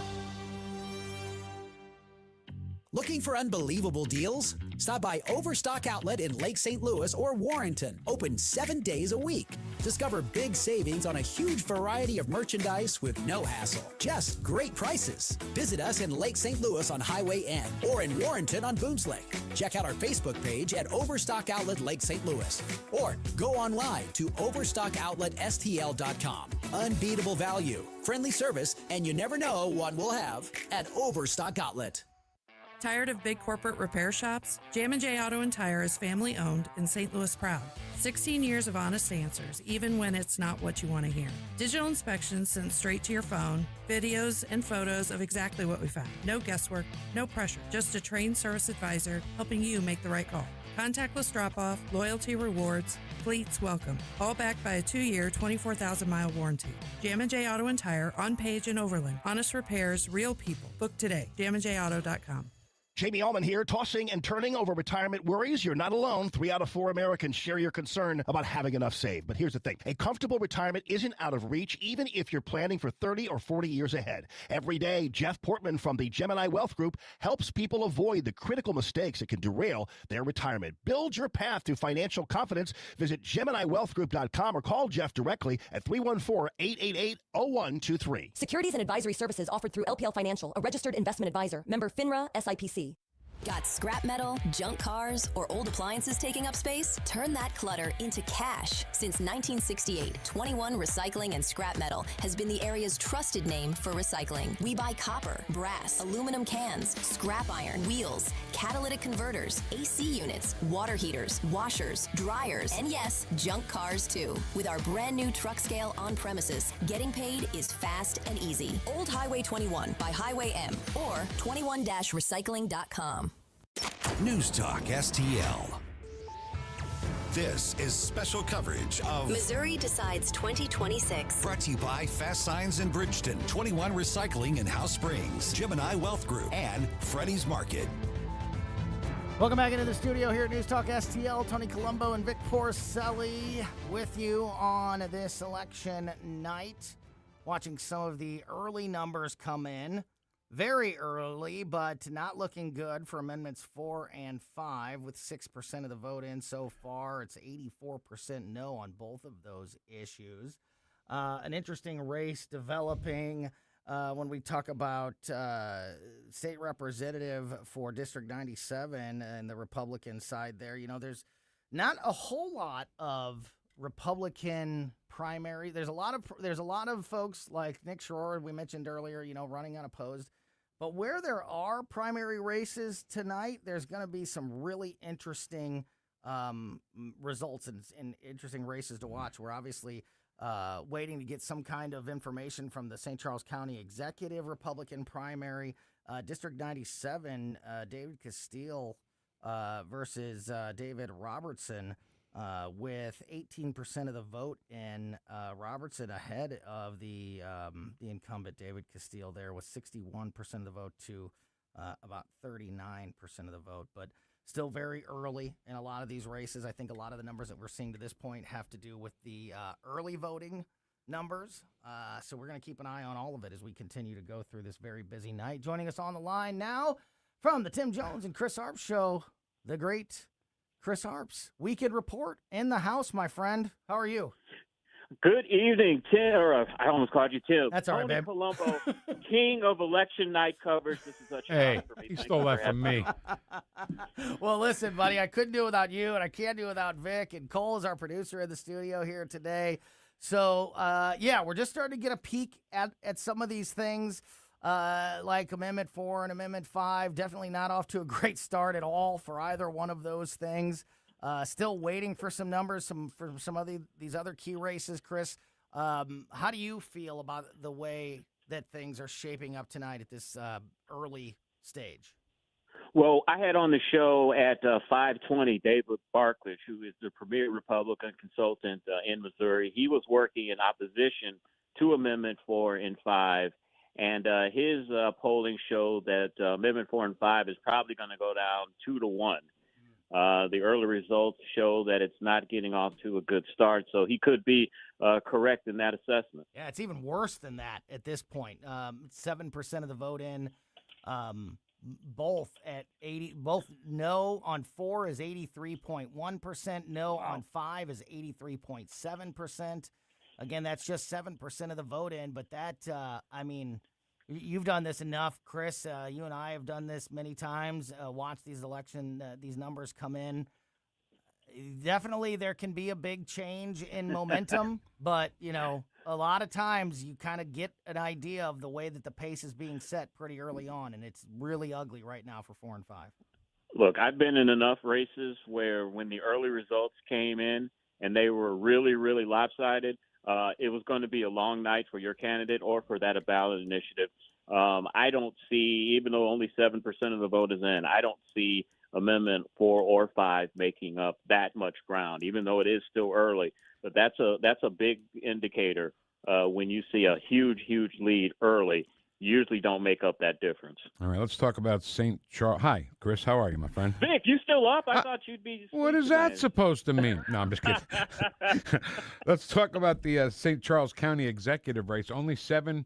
Looking for unbelievable deals? Stop by Overstock Outlet in Lake St. Louis or Warrenton. Open 7 days a week. Discover big savings on a huge variety of merchandise with no hassle. Just great prices. Visit us in Lake St. Louis on Highway N or in Warrenton on Boones Lake. Check out our Facebook page at Overstock Outlet Lake St. Louis or go online to OverstockOutletSTL.com. Unbeatable value, friendly service, and you never know what we'll have at Overstock Outlet. Tired of big corporate repair shops? J&J Auto & Tire is family-owned and St. Louis proud. 16 years of honest answers, even when it's not what you want to hear. Digital inspections sent straight to your phone, videos and photos of exactly what we found. No guesswork, no pressure, just a trained service advisor helping you make the right call. Contactless drop-off, loyalty rewards, fleets welcome. All backed by a 2-year, 24,000-mile warranty. J&J Auto & Tire on Page and Overland. Honest repairs, real people. Book today. JamandJAuto.com. Jamie Allman here, tossing and turning over retirement worries. You're not alone. 3 out of 4 Americans share your concern about having enough saved. But here's the thing. A comfortable retirement isn't out of reach, even if you're planning for 30 or 40 years ahead. Every day, Jeff Portman from the Gemini Wealth Group helps people avoid the critical mistakes that can derail their retirement. Build your path to financial confidence. Visit GeminiWealthGroup.com or call Jeff directly at 314-888-0123. Securities and advisory services offered through LPL Financial, a registered investment advisor. Member FINRA, SIPC. Got scrap metal, junk cars, or old appliances taking up space? Turn that clutter into cash. Since 1968, 21 Recycling and Scrap Metal has been the area's trusted name for recycling. We buy copper, brass, aluminum cans, scrap iron, wheels, catalytic converters, AC units, water heaters, washers, dryers, and yes, junk cars too. With our brand new truck scale on premises, getting paid is fast and easy. Old Highway 21 by Highway M or 21-recycling.com. News Talk STL. This is special coverage of Missouri Decides 2026. Brought to you by Fast Signs in Bridgeton, 21 Recycling in House Springs, Gemini Wealth Group, and Freddy's Market. Welcome back into the studio here at News Talk STL. Tony Colombo and Vic Porcelli with you on this election night. Watching some of the early numbers come in. Very early, but not looking good for Amendments 4 and 5 with 6% of the vote in so far. It's 84% no on both of those issues. An interesting race developing when we talk about state representative for District 97 and the Republican side there. You know, there's not a whole lot of Republican primary. There's a lot of folks like Nick Schroer, we mentioned earlier, you know, running unopposed. But where there are primary races tonight, there's going to be some really interesting results and interesting races to watch. We're obviously waiting to get some kind of information from the St. Charles County Executive Republican primary. District 97, David Castile versus David Robertson. With 18% of the vote in Robertson ahead of the incumbent David Castile there with 61% of the vote to about 39% of the vote. But still very early in a lot of these races. I think a lot of the numbers that we're seeing to this point have to do with the early voting numbers. So we're going to keep an eye on all of it as we continue to go through this very busy night. Joining us on the line now from the Tim Jones and Chris Arps Show, the great Chris Arps, Weekend Report in the house, my friend. How are you? Good evening, Tim. I almost called you Tim. That's all right, Tony babe. Colombo, king of election night coverage. This is such Hey, an honor for me. he Thank stole you that for from me. Well, listen, buddy, I couldn't do it without you, and I can't do it without Vic. And Cole is our producer in the studio here today. So, we're just starting to get a peek at some of these things. Like Amendment 4 and Amendment 5, definitely not off to a great start at all for either one of those things. Still waiting for some numbers for some of these other key races, Chris. How do you feel about the way that things are shaping up tonight at this early stage? Well, I had on the show at 5:20 David Barklage, who is the premier Republican consultant in Missouri. He was working in opposition to Amendment 4 and 5. And his polling showed that Amendment 4 and 5 is probably going to go down 2-1. The early results show that it's not getting off to a good start, so he could be correct in that assessment. Yeah, it's even worse than that at this point. 7% of the vote in, both at 80. Both no on 4 is 83.1%. No on 5 is 83.7%. Again, that's just 7% of the vote in, but that, you've done this enough, Chris. You and I have done this many times. Watch these these numbers come in. Definitely there can be a big change in momentum, but, a lot of times you kind of get an idea of the way that the pace is being set pretty early on, and it's really ugly right now for 4 and 5. Look, I've been in enough races where when the early results came in and they were really, really lopsided, it was going to be a long night for your candidate or for that ballot initiative. I don't see, even though only 7% of the vote is in, I don't see Amendment 4 or 5 making up that much ground, even though it is still early. But that's a big indicator when you see a huge, huge lead early. Usually don't make up that difference. All right, let's talk about St. Charles. Hi, Chris. How are you, my friend? Vic, you still up? I thought you'd be. What is that supposed to mean? No, I'm just kidding. Let's talk about the St. Charles County executive race. Only 2%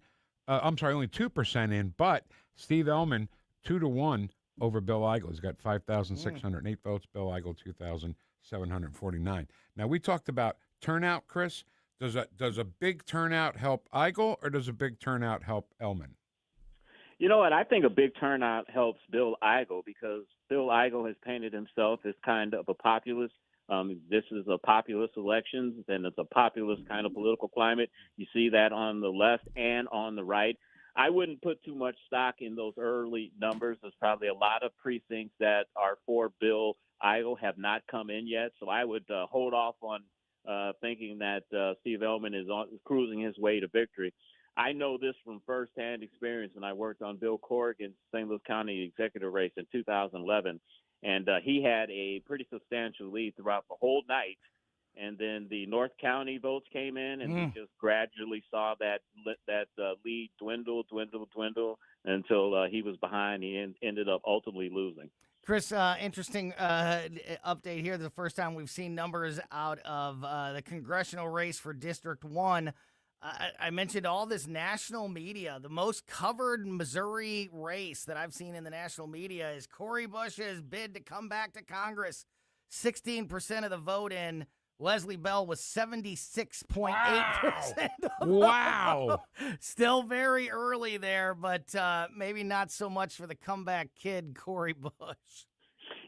in, but Steve Ellman 2-1 over Bill Eigel. He's got 5,608 votes. Bill Eigel 2,749. Now we talked about turnout, Chris. Does a big turnout help Eigel, or does a big turnout help Ellman? You know what? I think a big turnout helps Bill Eigel because Bill Eigel has painted himself as kind of a populist. This is a populist election, and it's a populist kind of political climate. You see that on the left and on the right. I wouldn't put too much stock in those early numbers. There's probably a lot of precincts that are for Bill Eigel have not come in yet, so I would hold off on thinking that Steve Ehrmann is cruising his way to victory. I know this from firsthand experience when I worked on Bill Corrigan's St. Louis County executive race in 2011. And he had a pretty substantial lead throughout the whole night. And then the North County votes came in, and we just gradually saw that lead dwindle until he was behind. He ended up ultimately losing. Chris, interesting update here. The first time we've seen numbers out of the congressional race for District 1. I mentioned all this national media. The most covered Missouri race that I've seen in the national media is Cori Bush's bid to come back to Congress. 16% of the vote in. Leslie Bell was 76.8%. Wow. Still very early there, but maybe not so much for the comeback kid, Cori Bush.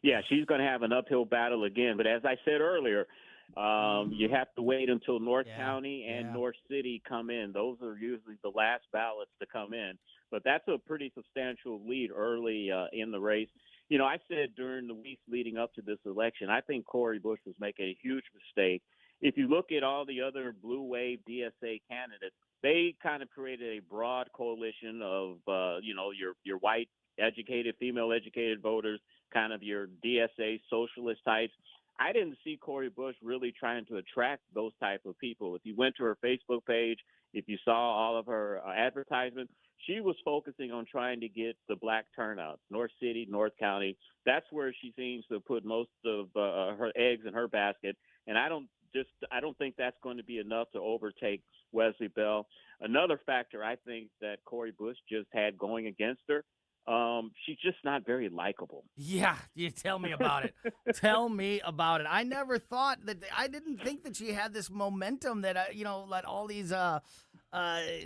Yeah, she's going to have an uphill battle again. But as I said earlier, you have to wait until North County and North City come in. Those are usually the last ballots to come in. But that's a pretty substantial lead early in the race. You know, I said during the weeks leading up to this election, I think Cori Bush was making a huge mistake. If you look at all the other blue wave DSA candidates, they kind of created a broad coalition of, your white educated, female educated voters, kind of your DSA socialist types. I didn't see Cori Bush really trying to attract those type of people. If you went to her Facebook page, if you saw all of her advertisements, she was focusing on trying to get the black turnouts, North City, North County. That's where she seems to put most of her eggs in her basket. And I don't think that's going to be enough to overtake Wesley Bell. Another factor I think that Cori Bush just had going against her, she's just not very likable. Yeah, you tell me about it. Tell me about it. I never thought that. I didn't think that she had this momentum that that all these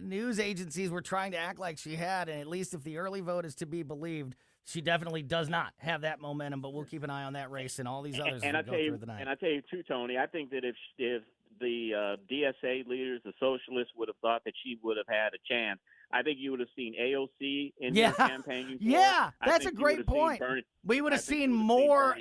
news agencies were trying to act like she had. And at least if the early vote is to be believed, she definitely does not have that momentum. But we'll keep an eye on that race and all these others as we go through the night. And I tell you too, Tony, I think that if the DSA leaders, the socialists, would have thought that she would have had a chance, I think you would have seen AOC in your campaign. That's a great point. We would have seen more,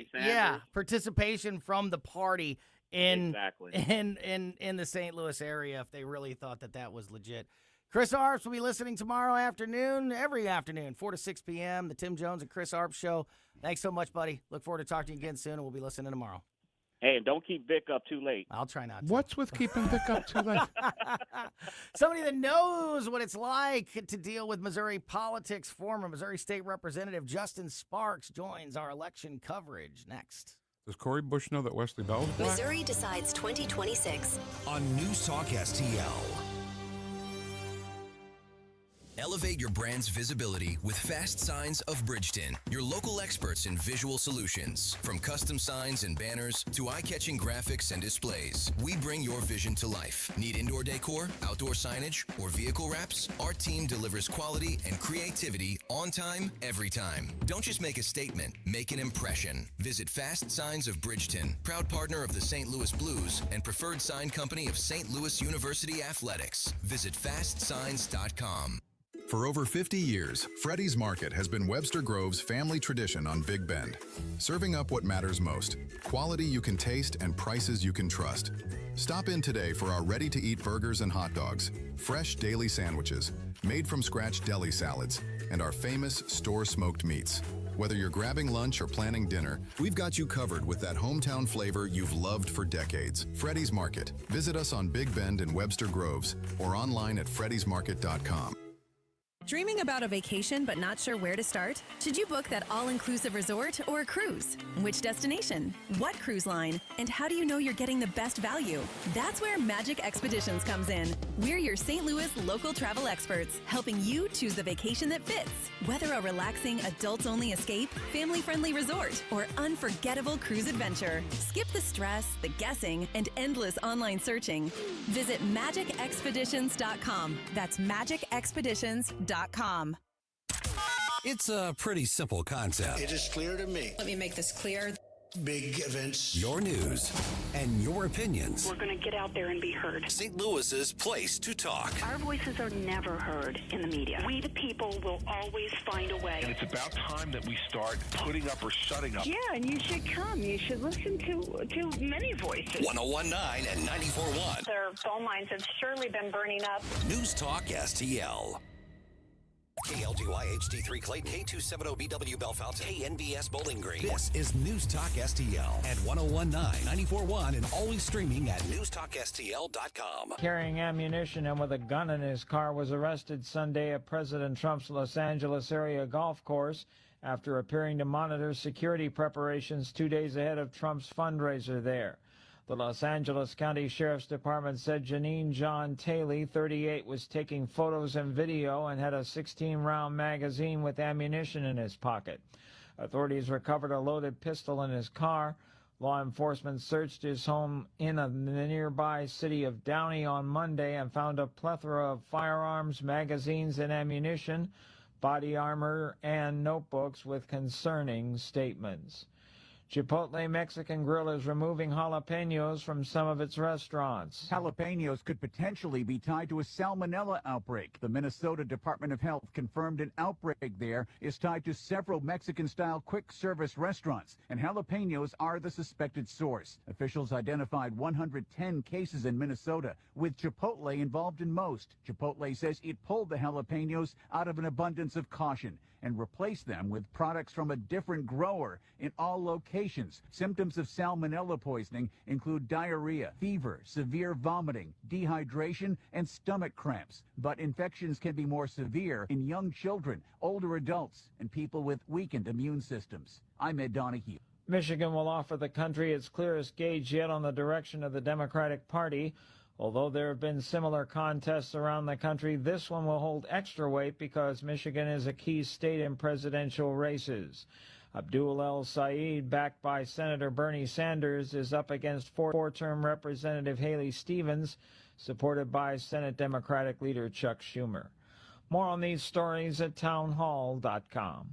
participation from the party in the St. Louis area if they really thought that was legit. Chris Arps will be listening tomorrow afternoon, every afternoon, 4 to 6 p.m., the Tim Jones and Chris Arps Show. Thanks so much, buddy. Look forward to talking to you again soon, and we'll be listening tomorrow. Hey, and don't keep Vic up too late. I'll try not to. What's with keeping Vic up too late? Somebody that knows what it's like to deal with Missouri politics, former Missouri State Representative Justin Sparks joins our election coverage next. Does Cori Bush know that Wesley Bell is black? Missouri decides 2026 on News Talk STL. Elevate your brand's visibility with Fast Signs of Bridgeton, your local experts in visual solutions. From custom signs and banners to eye-catching graphics and displays, we bring your vision to life. Need indoor decor, outdoor signage, or vehicle wraps? Our team delivers quality and creativity on time, every time. Don't just make a statement, make an impression. Visit Fast Signs of Bridgeton, proud partner of the St. Louis Blues and preferred sign company of St. Louis University Athletics. Visit fastsigns.com. For over 50 years, Freddy's Market has been Webster Grove's family tradition on Big Bend. Serving up what matters most, quality you can taste and prices you can trust. Stop in today for our ready-to-eat burgers and hot dogs, fresh daily sandwiches, made-from-scratch deli salads, and our famous store-smoked meats. Whether you're grabbing lunch or planning dinner, we've got you covered with that hometown flavor you've loved for decades. Freddy's Market. Visit us on Big Bend and Webster Groves or online at freddysmarket.com. Dreaming about a vacation but not sure where to start? Should you book that all-inclusive resort or a cruise? Which destination? What cruise line? And how do you know you're getting the best value? That's where Magic Expeditions comes in. We're your St. Louis local travel experts, helping you choose the vacation that fits. Whether a relaxing adults-only escape, family-friendly resort, or unforgettable cruise adventure, skip the stress, the guessing, and endless online searching. Visit magicexpeditions.com. That's magicexpeditions.com. It's a pretty simple concept. It is clear to me. Let me make this clear. Big events. Your news and your opinions. We're going to get out there and be heard. St. Louis's place to talk. Our voices are never heard in the media. We, the people, will always find a way. And it's about time that we start putting up or shutting up. Yeah, and you should come. You should listen to many voices. 101.9 and 94.1. Their phone lines have surely been burning up. News Talk STL. KLGY HD3 Clayton, K270BW Bellefonte, KNBS Bowling Green. This is News Talk STL at 101.9, 94.1, and always streaming at NewsTalkSTL.com. Carrying ammunition and with a gun in his car was arrested Sunday at President Trump's Los Angeles area golf course after appearing to monitor security preparations 2 days ahead of Trump's fundraiser there. The Los Angeles County Sheriff's Department said Janine John Taylor, 38, was taking photos and video and had a 16-round magazine with ammunition in his pocket. Authorities recovered a loaded pistol in his car. Law enforcement searched his home in the nearby city of Downey on Monday and found a plethora of firearms, magazines, and ammunition, body armor, and notebooks with concerning statements. Chipotle Mexican Grill is removing jalapenos from some of its restaurants. Jalapenos could potentially be tied to a salmonella outbreak. The Minnesota Department of Health confirmed an outbreak there is tied to several Mexican-style quick-service restaurants, and jalapenos are the suspected source. Officials identified 110 cases in Minnesota, with Chipotle involved in most. Chipotle says it pulled the jalapenos out of an abundance of caution and replaced them with products from a different grower in all locations. Symptoms of salmonella poisoning include diarrhea, fever, severe vomiting, dehydration, and stomach cramps. But infections can be more severe in young children, older adults, and people with weakened immune systems. I'm Ed Donahue. Michigan will offer the country its clearest gauge yet on the direction of the Democratic Party. Although there have been similar contests around the country, this one will hold extra weight because Michigan is a key state in presidential races. Abdul El Sayed, backed by Senator Bernie Sanders, is up against four-term Representative Haley Stevens, supported by Senate Democratic leader Chuck Schumer. More on these stories at townhall.com.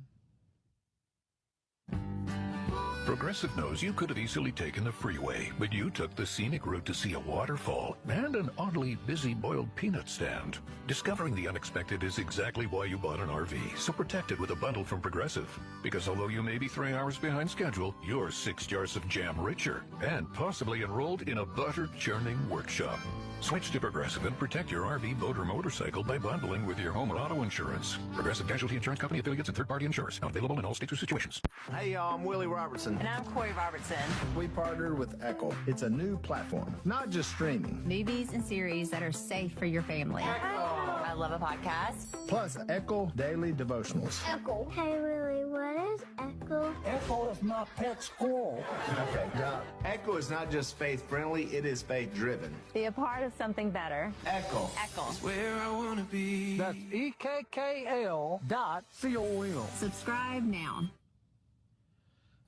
Progressive knows you could have easily taken the freeway, but you took the scenic route to see a waterfall and an oddly busy boiled peanut stand. Discovering the unexpected is exactly why you bought an RV, so protect it with a bundle from Progressive. Because although you may be 3 hours behind schedule, you're 6 jars of jam richer and possibly enrolled in a butter-churning workshop. Switch to Progressive and protect your RV, boat, or motorcycle by bundling with your home or auto insurance. Progressive Casualty Insurance Company, affiliates, and third-party insurers. Not available in all states or situations. Hey, y'all, I'm Willie Robertson. And I'm Corey Robertson. We partnered with Echo. It's a new platform, not just streaming. Movies and series that are safe for your family. I love a podcast. Plus, Echo Daily Devotionals. Echo. Hey, Willie, what is Echo? Echo is my pet squirrel. Okay, now, Echo is not just faith-friendly, it is faith-driven. Be a part of something better. Echo. Echo. Where I want to be. That's EKKL.com. Subscribe now.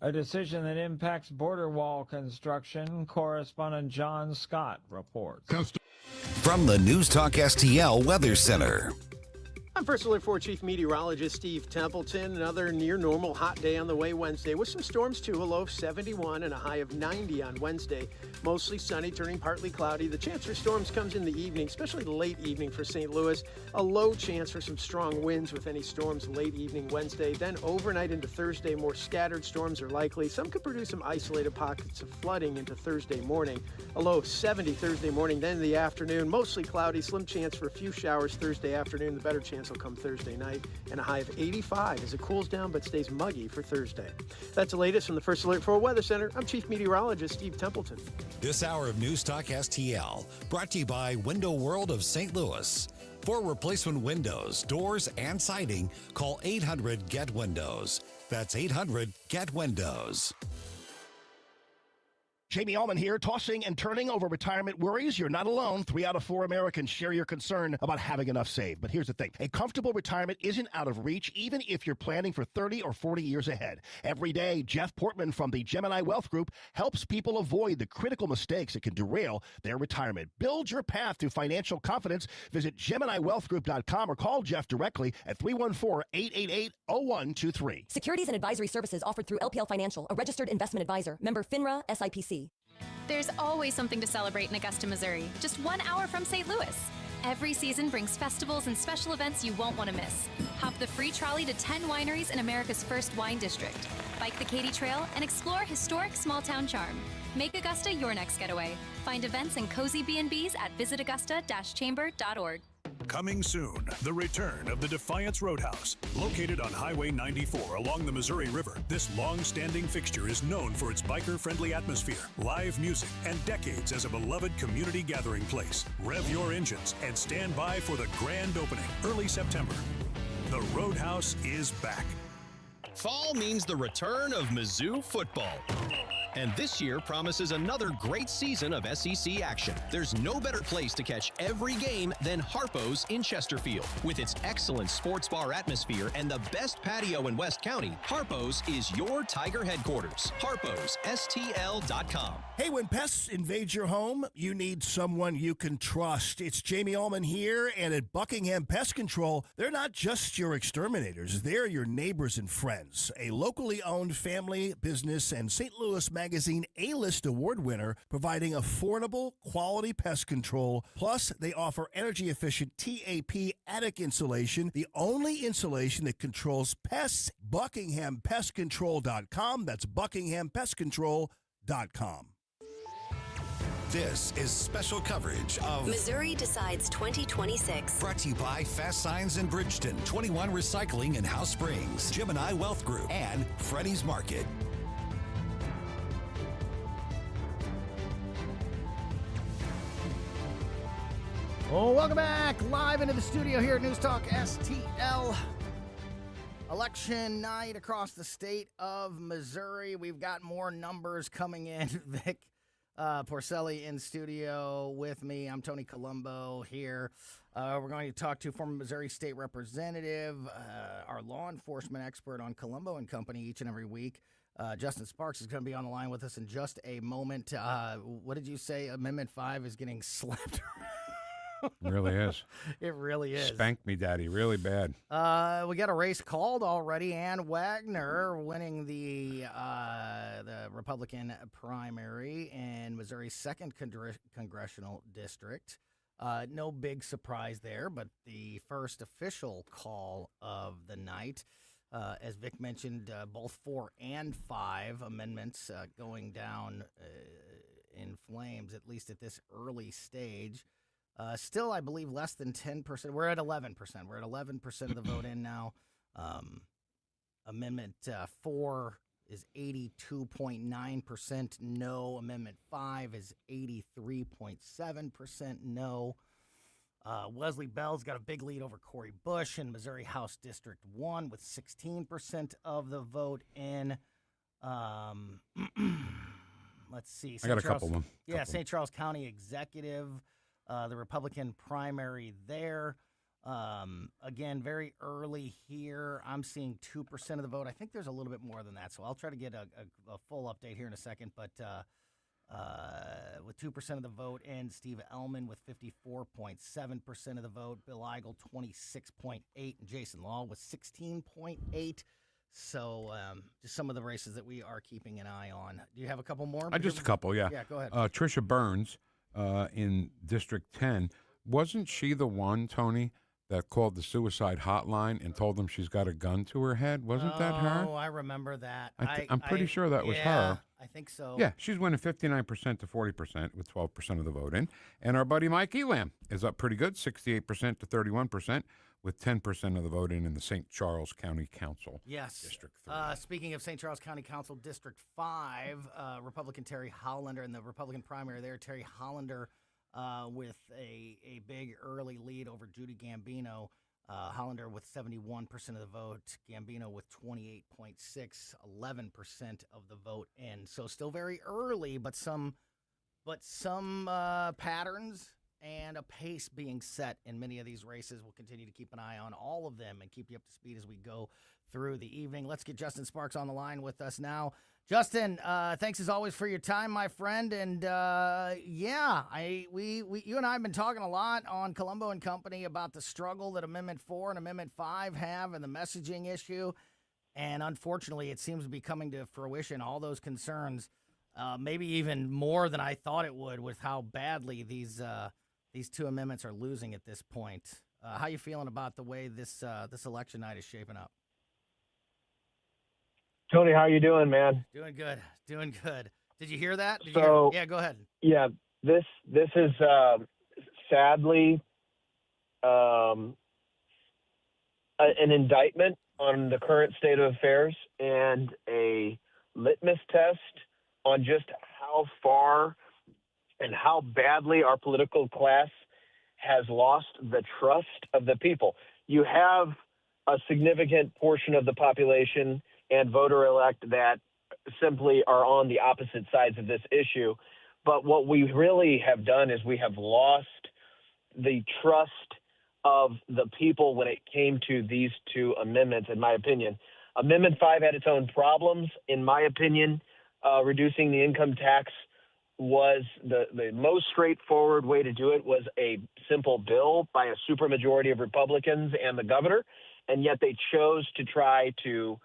A decision that impacts border wall construction, correspondent John Scott reports. From the News Talk STL Weather Center. I'm First Alert 4 Chief Meteorologist Steve Templeton. Another near-normal hot day on the way Wednesday with some storms, too. A low of 71 and a high of 90 on Wednesday. Mostly sunny, turning partly cloudy. The chance for storms comes in the evening, especially late evening for St. Louis. A low chance for some strong winds with any storms late evening Wednesday. Then overnight into Thursday, more scattered storms are likely. Some could produce some isolated pockets of flooding into Thursday morning. A low of 70 Thursday morning. Then in the afternoon, mostly cloudy. Slim chance for a few showers Thursday afternoon. The better chance will come Thursday night, and a high of 85 as it cools down but stays muggy for Thursday. That's the latest from the First Alert 4 Weather Center. I'm Chief Meteorologist Steve Templeton. This hour of News Talk STL brought to you by Window World of St. Louis. For replacement windows, doors, and siding, call 800-GET-WINDOWS. That's 800-GET-WINDOWS. Jamie Allman here, tossing and turning over retirement worries. You're not alone. 3 out of 4 Americans share your concern about having enough saved. But here's the thing. A comfortable retirement isn't out of reach, even if you're planning for 30 or 40 years ahead. Every day, Jeff Portman from the Gemini Wealth Group helps people avoid the critical mistakes that can derail their retirement. Build your path to financial confidence. Visit GeminiWealthGroup.com or call Jeff directly at 314-888-0123. Securities and advisory services offered through LPL Financial, a registered investment advisor. Member FINRA SIPC. There's always something to celebrate in Augusta, Missouri, just 1 hour from St. Louis. Every season brings festivals and special events you won't want to miss. Hop the free trolley to 10 wineries in America's first wine district. Bike the Katy Trail and explore historic small-town charm. Make Augusta your next getaway. Find events and cozy B&Bs at visitaugusta-chamber.org. Coming soon, the return of the Defiance Roadhouse. Located on Highway 94 along the Missouri River, this long-standing fixture is known for its biker-friendly atmosphere, live music, and decades as a beloved community gathering place. Rev your engines and stand by for the grand opening, early September. The Roadhouse is back. Fall means the return of Mizzou football. And this year promises another great season of SEC action. There's no better place to catch every game than Harpo's in Chesterfield. With its excellent sports bar atmosphere and the best patio in West County, Harpo's is your Tiger headquarters. Harpo'sSTL.com. Hey, when pests invade your home, you need someone you can trust. It's Jamie Allman here, and at Buckingham Pest Control, they're not just your exterminators, they're your neighbors and friends. A locally owned family business and St. Louis Magazine A-List award winner, providing affordable, quality pest control. Plus, they offer energy-efficient TAP attic insulation, the only insulation that controls pests. BuckinghamPestControl.com. That's BuckinghamPestControl.com. This is special coverage of Missouri Decides 2026. Brought to you by Fast Signs in Bridgeton, 21 Recycling in House Springs, Gemini Wealth Group, and Freddy's Market. Well, welcome back live into the studio here at News Talk STL. Election night across the state of Missouri. We've got more numbers coming in. Vic Porcelli in studio with me. I'm Tony Colombo here. We're going to talk to former Missouri State Representative, our law enforcement expert on Colombo and Company each and every week. Justin Sparks is going to be on the line with us in just a moment. What did you say? Amendment 5 is getting slapped around. It really is. It really is. Spanked me, Daddy, really bad. We got a race called already. Ann Wagner winning the Republican primary in Missouri's 2nd congressional district. No big surprise there, but the first official call of the night. As Vic mentioned, both 4 and 5 amendments going down in flames, at least at this early stage. Still, I believe, less than 10%. We're at 11%. We're at 11% of the vote in now. Amendment 4 is 82.9% no. Amendment 5 is 83.7% no. Wesley Bell's got a big lead over Corey Bush in Missouri House District 1 with 16% of the vote in. Let's see. I got a couple of them. Yeah, St. Charles County Executive. The Republican primary there. Again, very early here. I'm seeing 2% of the vote. I think there's a little bit more than that, so I'll try to get a full update here in a second. But with 2% of the vote in, Steve Ellman with 54.7% of the vote, Bill Eigel 26.8%, and Jason Law with 16.8%. So just some of the races that we are keeping an eye on. Do you have a couple more? Just a couple, yeah. Yeah, go ahead. Tricia Burns. In District 10, wasn't she the one, Tony, that called the suicide hotline and told them she's got a gun to her head? Wasn't that her? Oh, I remember that. I'm pretty sure that was her. I think so. Yeah, she's winning 59% to 40% with 12% of the vote in. And our buddy Mike Elam is up pretty good, 68% to 31% with 10% of the vote in the St. Charles County Council. Yes. District 3. Speaking of St. Charles County Council District 5, Republican Terry Hollander in the Republican primary there, Terry Hollander with a big early lead over Judy Gambino Hollander with 71% of the vote. Gambino with 28.6, 11% of the vote. And so still very early, but some patterns and a pace being set in many of these races. We'll continue to keep an eye on all of them and keep you up to speed as we go through the evening. Let's get Justin Sparks on the line with us now. Justin, thanks as always for your time, my friend. And you and I have been talking a lot on Colombo and Company about the struggle that Amendment 4 and Amendment 5 have and the messaging issue. And unfortunately, it seems to be coming to fruition, all those concerns, maybe even more than I thought it would with how badly these two amendments are losing at this point. How you feeling about the way this election night is shaping up? Tony, how you doing, man? Doing good. Did you hear that? Yeah, go ahead. Yeah, this is sadly an indictment on the current state of affairs and a litmus test on just how far and how badly our political class has lost the trust of the people. You have a significant portion of the population and voter-elect that simply are on the opposite sides of this issue. But what we really have done is we have lost the trust of the people when it came to these two amendments, in my opinion. Amendment 5 had its own problems. In my opinion, reducing the income tax was the most straightforward way to do it was a simple bill by a supermajority of Republicans and the governor, and yet they chose to try to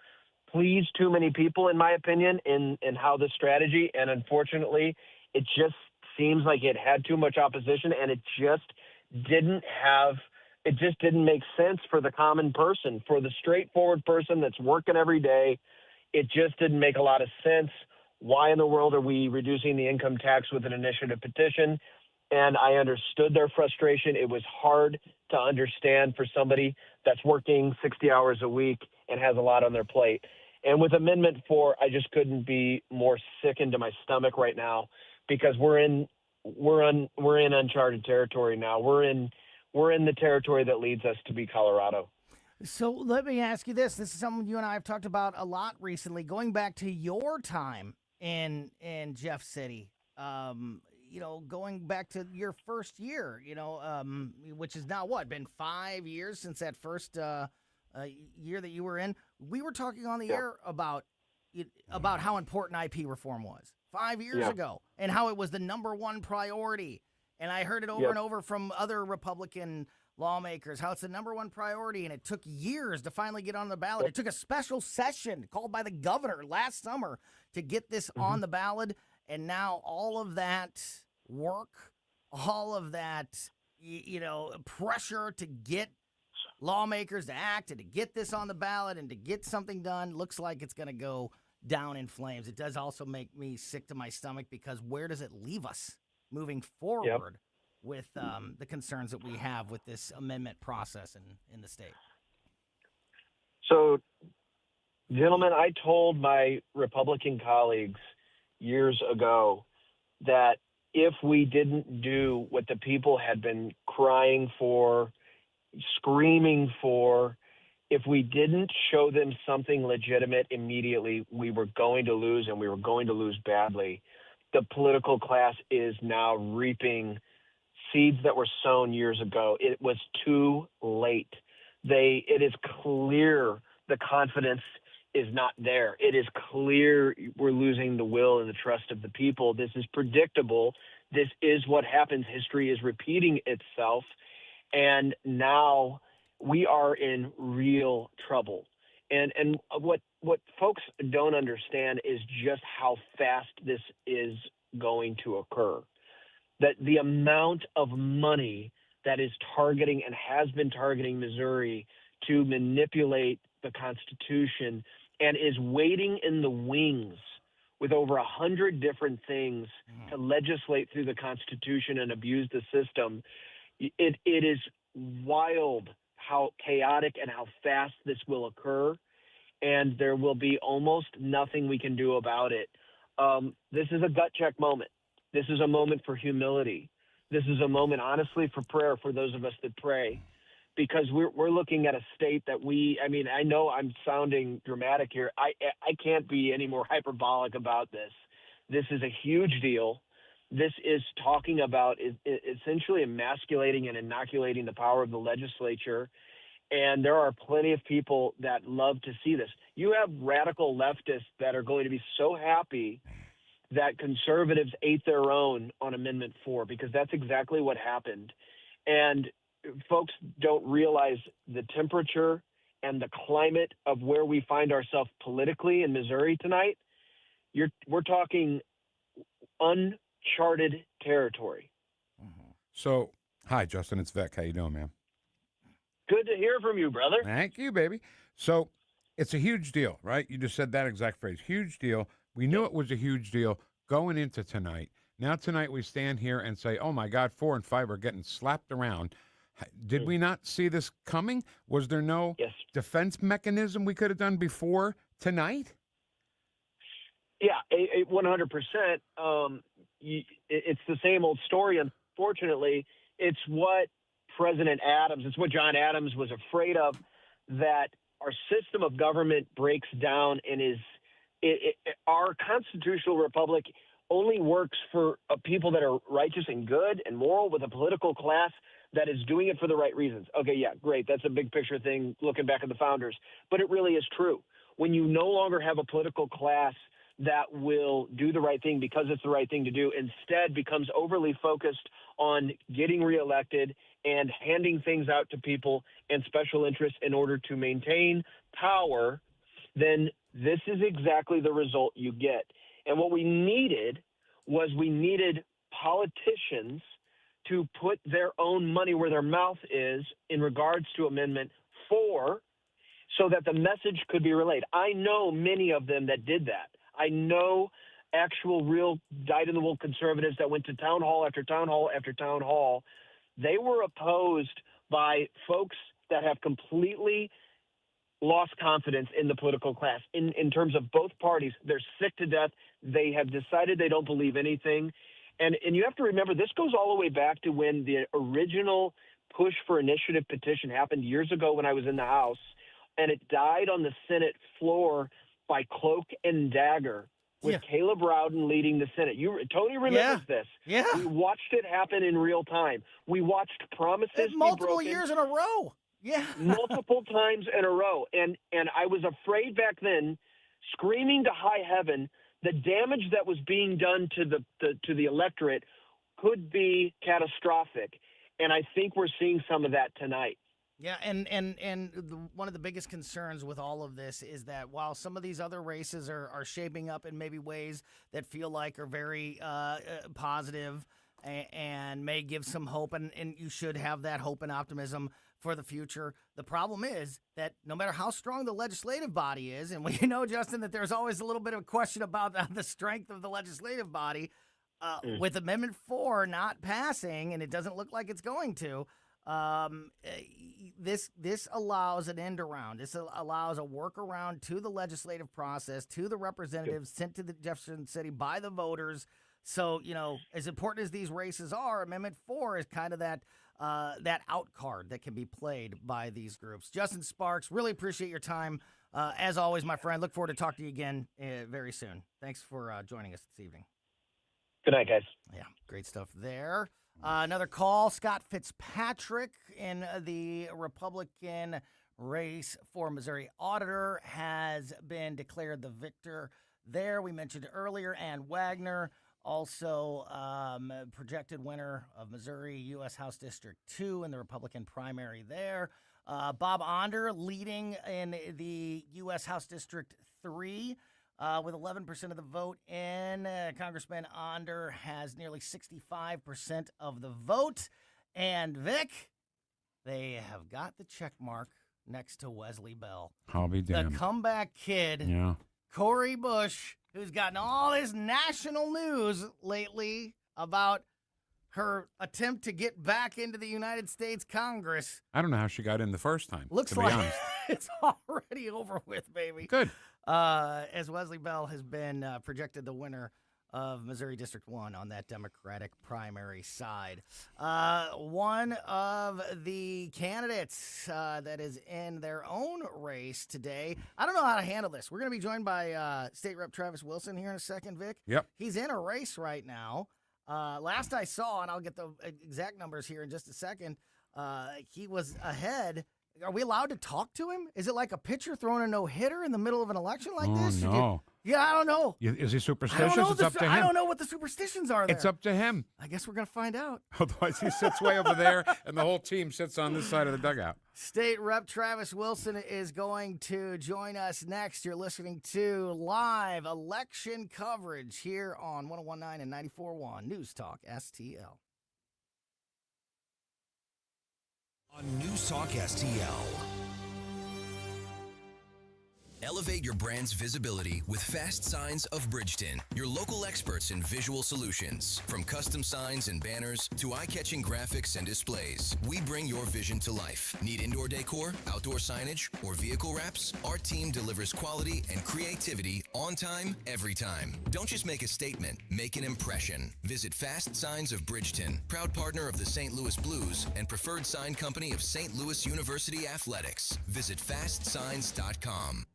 please too many people, in my opinion, in how this strategy, and unfortunately, it just seems like it had too much opposition, and it just didn't make sense for the common person, for the straightforward person that's working every day. It just didn't make a lot of sense. Why in the world are we reducing the income tax with an initiative petition? And I understood their frustration. It was hard to understand for somebody that's working 60 hours a week and has a lot on their plate. And with Amendment 4, I just couldn't be more sickened to my stomach right now because we're in uncharted territory now. We're in the territory that leads us to be Colorado. So let me ask you this. This is something you and I have talked about a lot recently, going back to your time in Jeff City, going back to your first year, which is now been 5 years since that first year that you were in. We were talking on the air about how important IP reform was 5 years ago and how it was the number one priority. And I heard it over and over from other Republican lawmakers, how it's the number one priority, and it took years to finally get on the ballot. It took a special session called by the governor last summer to get this on the ballot, and now all of that work, all of that, pressure to get lawmakers to act and to get this on the ballot and to get something done looks like it's going to go down in flames. It does also make me sick to my stomach because where does it leave us moving forward with the concerns that we have with this amendment process in the state? So, gentlemen, I told my Republican colleagues years ago that if we didn't do what the people had been crying for, screaming for, if we didn't show them something legitimate immediately, we were going to lose, and we were going to lose badly. The political class is now reaping seeds that were sown years ago. It was too late. It is clear the confidence is not there. It is clear we're losing the will and the trust of the people. This is predictable. This is what happens. History is repeating itself. And now we are in real trouble. And what folks don't understand is just how fast this is going to occur. That the amount of money that is targeting and has been targeting Missouri to manipulate the Constitution and is waiting in the wings with over 100 different things to legislate through the Constitution and abuse the system, it is wild how chaotic and how fast this will occur, and there will be almost nothing we can do about it. This is a gut check moment. This is a moment for humility. This is a moment, honestly, for prayer for those of us that pray, because we're looking at a state that I know I'm sounding dramatic here. I can't be any more hyperbolic about this. This is a huge deal. This is talking about essentially emasculating and inoculating the power of the legislature. And there are plenty of people that love to see this. You have radical leftists that are going to be so happy that conservatives ate their own on Amendment 4, because that's exactly what happened. And folks don't realize the temperature and the climate of where we find ourselves politically in Missouri tonight. We're talking uncharted territory. So, hi, Justin. It's Vec. How you doing, man? Good to hear from you, brother. Thank you, baby. So, it's a huge deal, right? You just said that exact phrase. Huge deal. We knew it was a huge deal going into tonight. Now tonight we stand here and say, oh, my God, 4 and 5 are getting slapped around. Did we not see this coming? Was there no defense mechanism we could have done before tonight? Yeah, 100%. It's the same old story. Unfortunately, it's what it's what John Adams was afraid of, that our system of government breaks down and our constitutional republic only works for people that are righteous and good and moral, with a political class that is doing it for the right reasons. Okay, yeah, great. That's a big picture thing looking back at the founders. But it really is true. When you no longer have a political class that will do the right thing because it's the right thing to do, instead becomes overly focused on getting reelected and handing things out to people and special interests in order to maintain power, then this is exactly the result you get. And what we needed politicians to put their own money where their mouth is in regards to Amendment 4, so that the message could be relayed. I know many of them that did that. I know actual real dyed-in-the-wool conservatives that went to town hall after town hall after town hall. They were opposed by folks that have completely lost confidence in the political class in terms of both parties. They're sick to death. They have decided they don't believe anything. And you have to remember, this goes all the way back to when the original push for initiative petition happened years ago when I was in the House, and it died on the Senate floor by cloak and dagger, with Caleb Rowden leading the Senate. Tony remembers this. Yeah. We watched it happen in real time. We watched promises multiple years in a row. Yeah. Multiple times in a row. And I was afraid back then, screaming to high heaven, the damage that was being done to the electorate could be catastrophic. And I think we're seeing some of that tonight. Yeah, one of the biggest concerns with all of this is that while some of these other races are shaping up in maybe ways that feel like are very positive and may give some hope, and you should have that hope and optimism for the future, the problem is that no matter how strong the legislative body is, and we know, Justin, that there's always a little bit of a question about the strength of the legislative body, with Amendment 4 not passing, and it doesn't look like it's going to, this allows an end around. This allows a workaround to the legislative process, to the representatives sent to the Jefferson City by the voters. So, as important as these races are, Amendment 4 is kind of that out card that can be played by these groups. Justin Sparks, really appreciate your time. As always, my friend, look forward to talking to you again very soon. Thanks for joining us this evening. Good night, guys. Yeah, great stuff there. Another call, Scott Fitzpatrick in the Republican race for Missouri Auditor has been declared the victor there. We mentioned earlier, Ann Wagner, also projected winner of Missouri U.S. House District 2 in the Republican primary there. Bob Onder leading in the U.S. House District 3. With 11% of the vote in, Congressman Onder has nearly 65% of the vote. And, Vic, they have got the check mark next to Wesley Bell. I'll be damned. The comeback kid, Corey Bush, who's gotten all this national news lately about her attempt to get back into the United States Congress. I don't know how she got in the first time, Looks to be like honest. It's already over with, baby. Good. As Wesley Bell has been projected the winner of Missouri District 1 on that Democratic primary side. One of the candidates that is in their own race today, I don't know how to handle this. We're going to be joined by State Rep Travis Wilson here in a second, Vic. Yep. He's in a race right now. Last I saw, and I'll get the exact numbers here in just a second, he was ahead. Are we allowed to talk to him? Is it like a pitcher throwing a no-hitter in the middle of an election like this? No. Yeah, I don't know. Is he superstitious? It's up to him. I don't know what the superstitions are there. It's up to him. I guess we're going to find out. Otherwise, he sits way over there, and the whole team sits on this side of the dugout. State Rep Travis Wilson is going to join us next. You're listening to live election coverage here on 101.9 and 94.1 News Talk STL. On News Talk STL. Elevate your brand's visibility with Fast Signs of Bridgeton, your local experts in visual solutions. From custom signs and banners to eye-catching graphics and displays, we bring your vision to life. Need indoor decor, outdoor signage, or vehicle wraps? Our team delivers quality and creativity on time, every time. Don't just make a statement, make an impression. Visit Fast Signs of Bridgeton, proud partner of the St. Louis Blues and preferred sign company of St. Louis University Athletics. Visit fastsigns.com.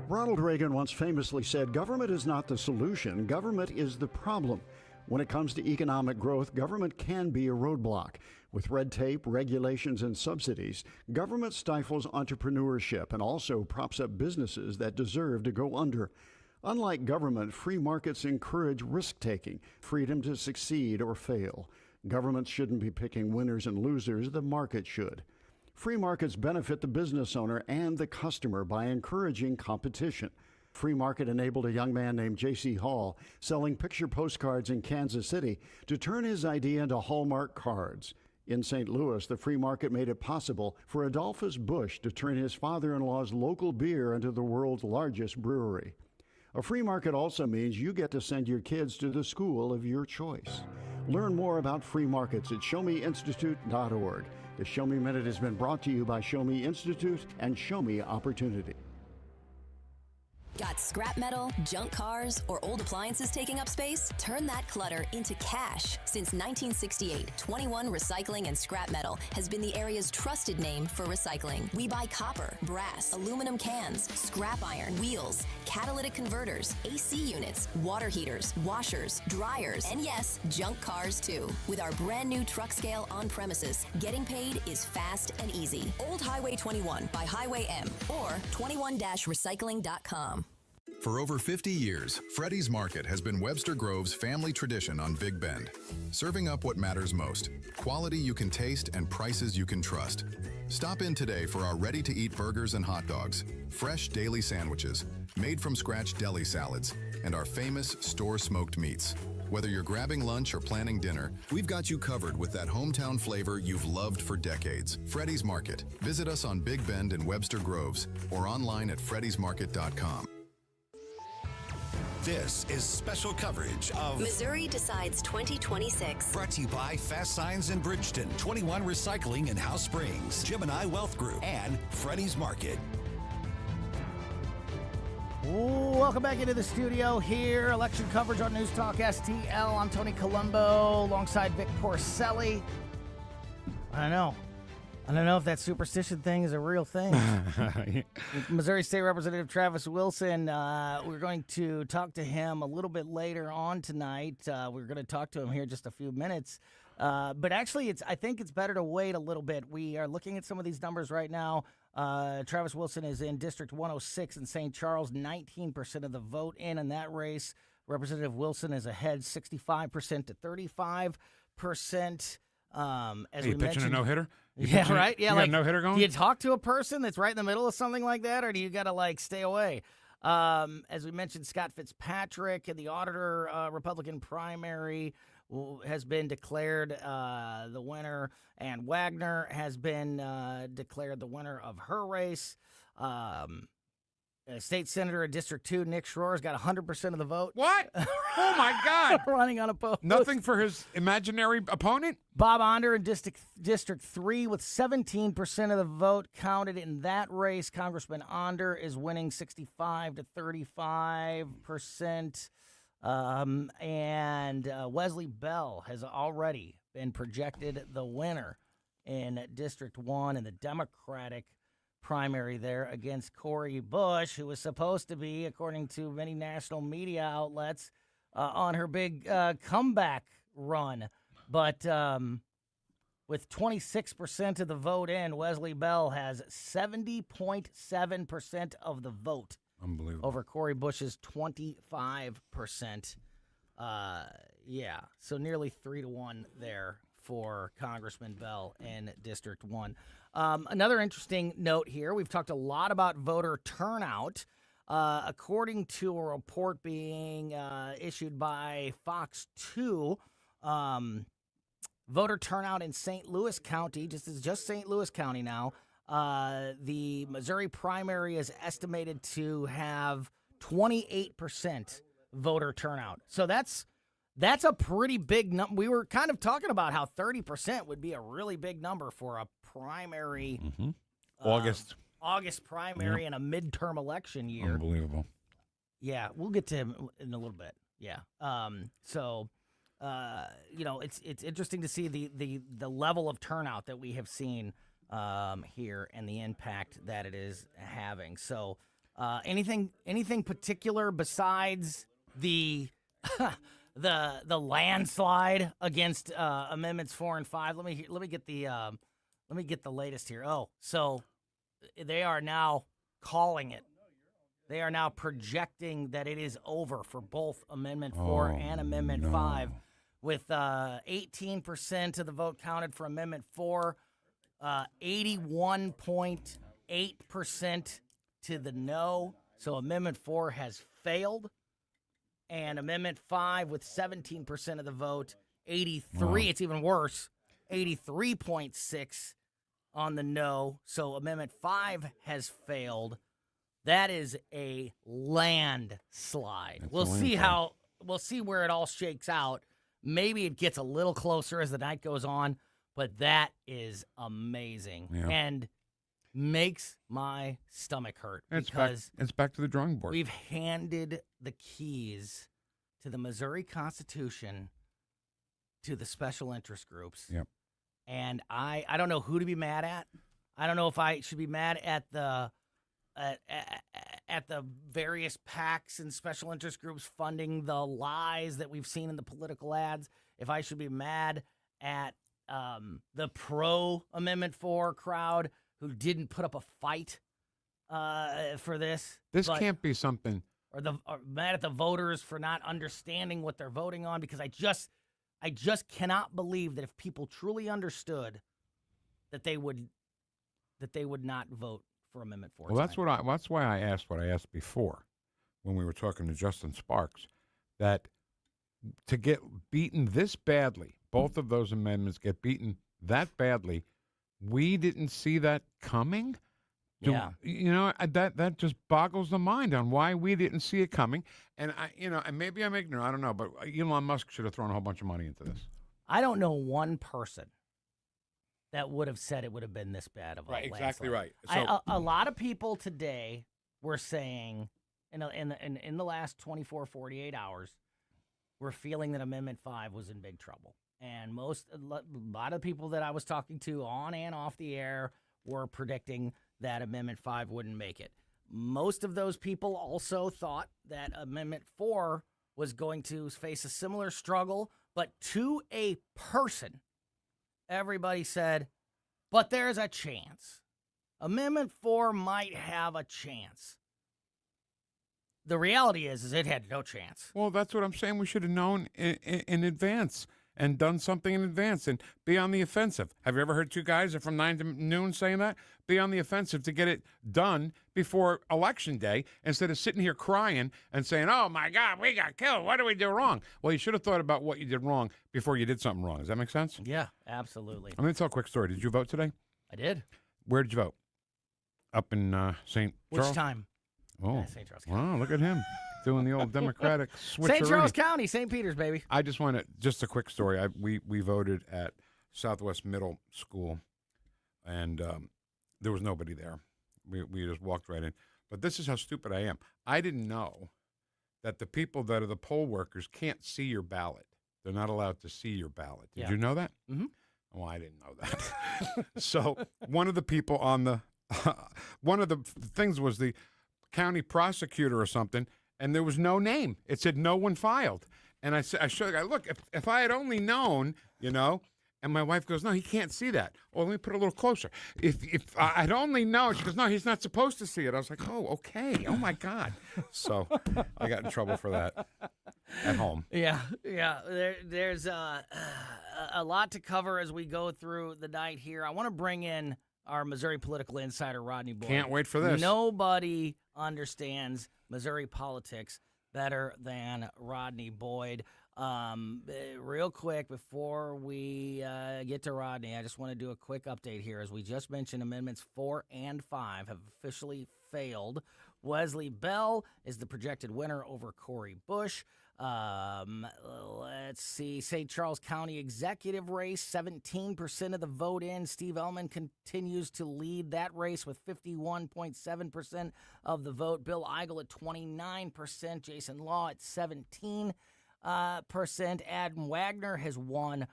Ronald Reagan once famously said, "Government is not the solution, government is the problem." When it comes to economic growth, government can be a roadblock. With red tape, regulations, and subsidies, government stifles entrepreneurship and also props up businesses that deserve to go under. Unlike government, free markets encourage risk-taking, freedom to succeed or fail. Governments shouldn't be picking winners and losers, the market should. Free markets benefit the business owner and the customer by encouraging competition. Free market enabled a young man named J.C. Hall, selling picture postcards in Kansas City, to turn his idea into Hallmark cards. In St. Louis, the free market made it possible for Adolphus Busch to turn his father-in-law's local beer into the world's largest brewery. A free market also means you get to send your kids to the school of your choice. Learn more about free markets at showmeinstitute.org. The Show Me Minute has been brought to you by Show Me Institute and Show Me Opportunity. Got scrap metal, junk cars, or old appliances taking up space? Turn that clutter into cash. Since 1968, 21 Recycling and Scrap Metal has been the area's trusted name for recycling. We buy copper, brass, aluminum cans, scrap iron, wheels, catalytic converters, AC units, water heaters, washers, dryers, and yes, junk cars too. With our brand new truck scale on premises, getting paid is fast and easy. Old Highway 21 by Highway M or 21-recycling.com. For over 50 years, Freddy's Market has been Webster Grove's family tradition on Big Bend, serving up what matters most: quality you can taste and prices you can trust. Stop in today for our ready-to-eat burgers and hot dogs, fresh daily sandwiches, made-from-scratch deli salads, and our famous store-smoked meats. Whether you're grabbing lunch or planning dinner, we've got you covered with that hometown flavor you've loved for decades. Freddy's Market. Visit us on Big Bend and Webster Groves or online at freddysmarket.com. This is special coverage of Missouri Decides 2026. Brought to you by Fast Signs in Bridgeton, 21 Recycling in House Springs, Gemini Wealth Group, and Freddy's Market. Welcome back into the studio here. Election coverage on News Talk STL. I'm Tony Colombo alongside Vic Porcelli. I don't know if that superstition thing is a real thing. Missouri State Representative Travis Wilson, we're going to talk to him a little bit later on tonight. We're going to talk to him here in just a few minutes. But actually, I think it's better to wait a little bit. We are looking at some of these numbers right now. Travis Wilson is in District 106 in St. Charles, 19% of the vote in that race. Representative Wilson is ahead 65% to 35%. As you pitching a no-hitter? Yeah, right? Yeah, you got a no-hitter going? Do you talk to a person that's right in the middle of something like that, or do you got to, stay away? As we mentioned, Scott Fitzpatrick in the auditor Republican primary has been declared the winner, and Wagner has been declared the winner of her race. State Senator in District 2, Nick Schroer's got 100% of the vote. What? Oh, my God. Running unopposed. Nothing for his imaginary opponent? Bob Onder in District 3 with 17% of the vote counted in that race. Congressman Onder is winning 65 to 35%. And Wesley Bell has already been projected the winner in District 1 in the Democratic primary there against Cori Bush, who was supposed to be, according to many national media outlets, on her big comeback run. But with 26% of the vote in, Wesley Bell has 70.7% of the vote. Unbelievable. Over Cori Bush's 25%. Yeah, so nearly 3-1 there for Congressman Bell in District 1. Another interesting note here, we've talked a lot about voter turnout. According to a report being issued by Fox 2, voter turnout in St. Louis County, just St. Louis County now, the Missouri primary is estimated to have 28% voter turnout. So that's a pretty big number. We were kind of talking about how 30% would be a really big number for a primary. Mm-hmm. August primary and a midterm election year. Unbelievable. Yeah, we'll get to him in a little bit. Yeah. It's interesting to see the level of turnout that we have seen here and the impact that it is having. So, anything particular besides the the landslide against Amendments 4 and 5? Let me get the latest here. Oh, so they are now calling it. They are now projecting that it is over for both Amendment 4 and Amendment 5, with 18% of the vote counted for Amendment 4, 81.8% to the no. So Amendment 4 has failed. And Amendment 5 with 17% of the vote, 83, it's even worse, 83.6 on the no. So Amendment 5 has failed. That is a landslide. We'll see where it all shakes out. Maybe it gets a little closer as the night goes on, but that is amazing and makes my stomach hurt It's because back to the drawing board. we've handed the keys to the Missouri Constitution to the special interest groups. Yep. And I don't know who to be mad at. I don't know if I should be mad at the various PACs and special interest groups funding the lies that we've seen in the political ads. If I should be mad at the pro Amendment 4 crowd who didn't put up a fight for this. This can't be something. Or mad at the voters for not understanding what they're voting on, because I just cannot believe that if people truly understood that they would not vote for Amendment 4. Well, that's why I asked what I asked before when we were talking to Justin Sparks, that to get beaten this badly, both of those amendments get beaten that badly, we didn't see that coming. That just boggles the mind on why we didn't see it coming. And and maybe I'm ignorant, I don't know, but Elon Musk should have thrown a whole bunch of money into this. I don't know one person that would have said it would have been this bad of a right. landslide. Exactly right. So, a lot of people today were saying in the last 24, 48 hours, we're feeling that Amendment 5 was in big trouble. And a lot of people that I was talking to on and off the air were predicting that Amendment 5 wouldn't make it. Most of those people also thought that Amendment 4 was going to face a similar struggle, but to a person, everybody said, but there's a chance. Amendment 4 might have a chance. The reality is it had no chance. Well, that's what I'm saying. We should have known in advance and done something in advance and be on the offensive. Have you ever heard two guys from 9 to noon saying that? Be on the offensive to get it done before Election Day instead of sitting here crying and saying, oh, my God, we got killed. What did we do wrong? Well, you should have thought about what you did wrong before you did something wrong. Does that make sense? Yeah, absolutely. I'm going to tell a quick story. Did you vote today? I did. Where did you vote? Up in St. Charles? Which time? Oh, St. Charles County. Wow, look at him doing the old Democratic switcheroo. St. Charles County, St. Peters, baby. I just want to, just a quick story. We voted at Southwest Middle School, and there was nobody there. We just walked right in. But this is how stupid I am. I didn't know that the people that are the poll workers can't see your ballot. They're not allowed to see your ballot. Did Yeah. you know that? Mm-hmm. Well, I didn't know that. So one of the people on the one of the things was the county prosecutor or something, and there was no name. It said no one filed. And I showed the guy, look, if I had only known, you know, and my wife goes, no, he can't see that. Well, let me put it a little closer. If I'd only known, she goes, no, he's not supposed to see it. I was like, oh, okay. Oh, my God. So I got in trouble for that at home. Yeah. There's a lot to cover as we go through the night here. I want to bring in our Missouri political insider, Rodney Boyd. Can't wait for this. Nobody understands Missouri politics better than Rodney Boyd. Real quick, before we get to Rodney, I just want to do a quick update here. As we just mentioned, Amendments 4 and 5 have officially failed. Wesley Bell is the projected winner over Corey Bush. Let's see. St. Charles County executive race, 17% of the vote in. Steve Ellman continues to lead that race with 51.7% of the vote. Bill Eigel at 29%. Jason Law at 17%. Adam Wagner has won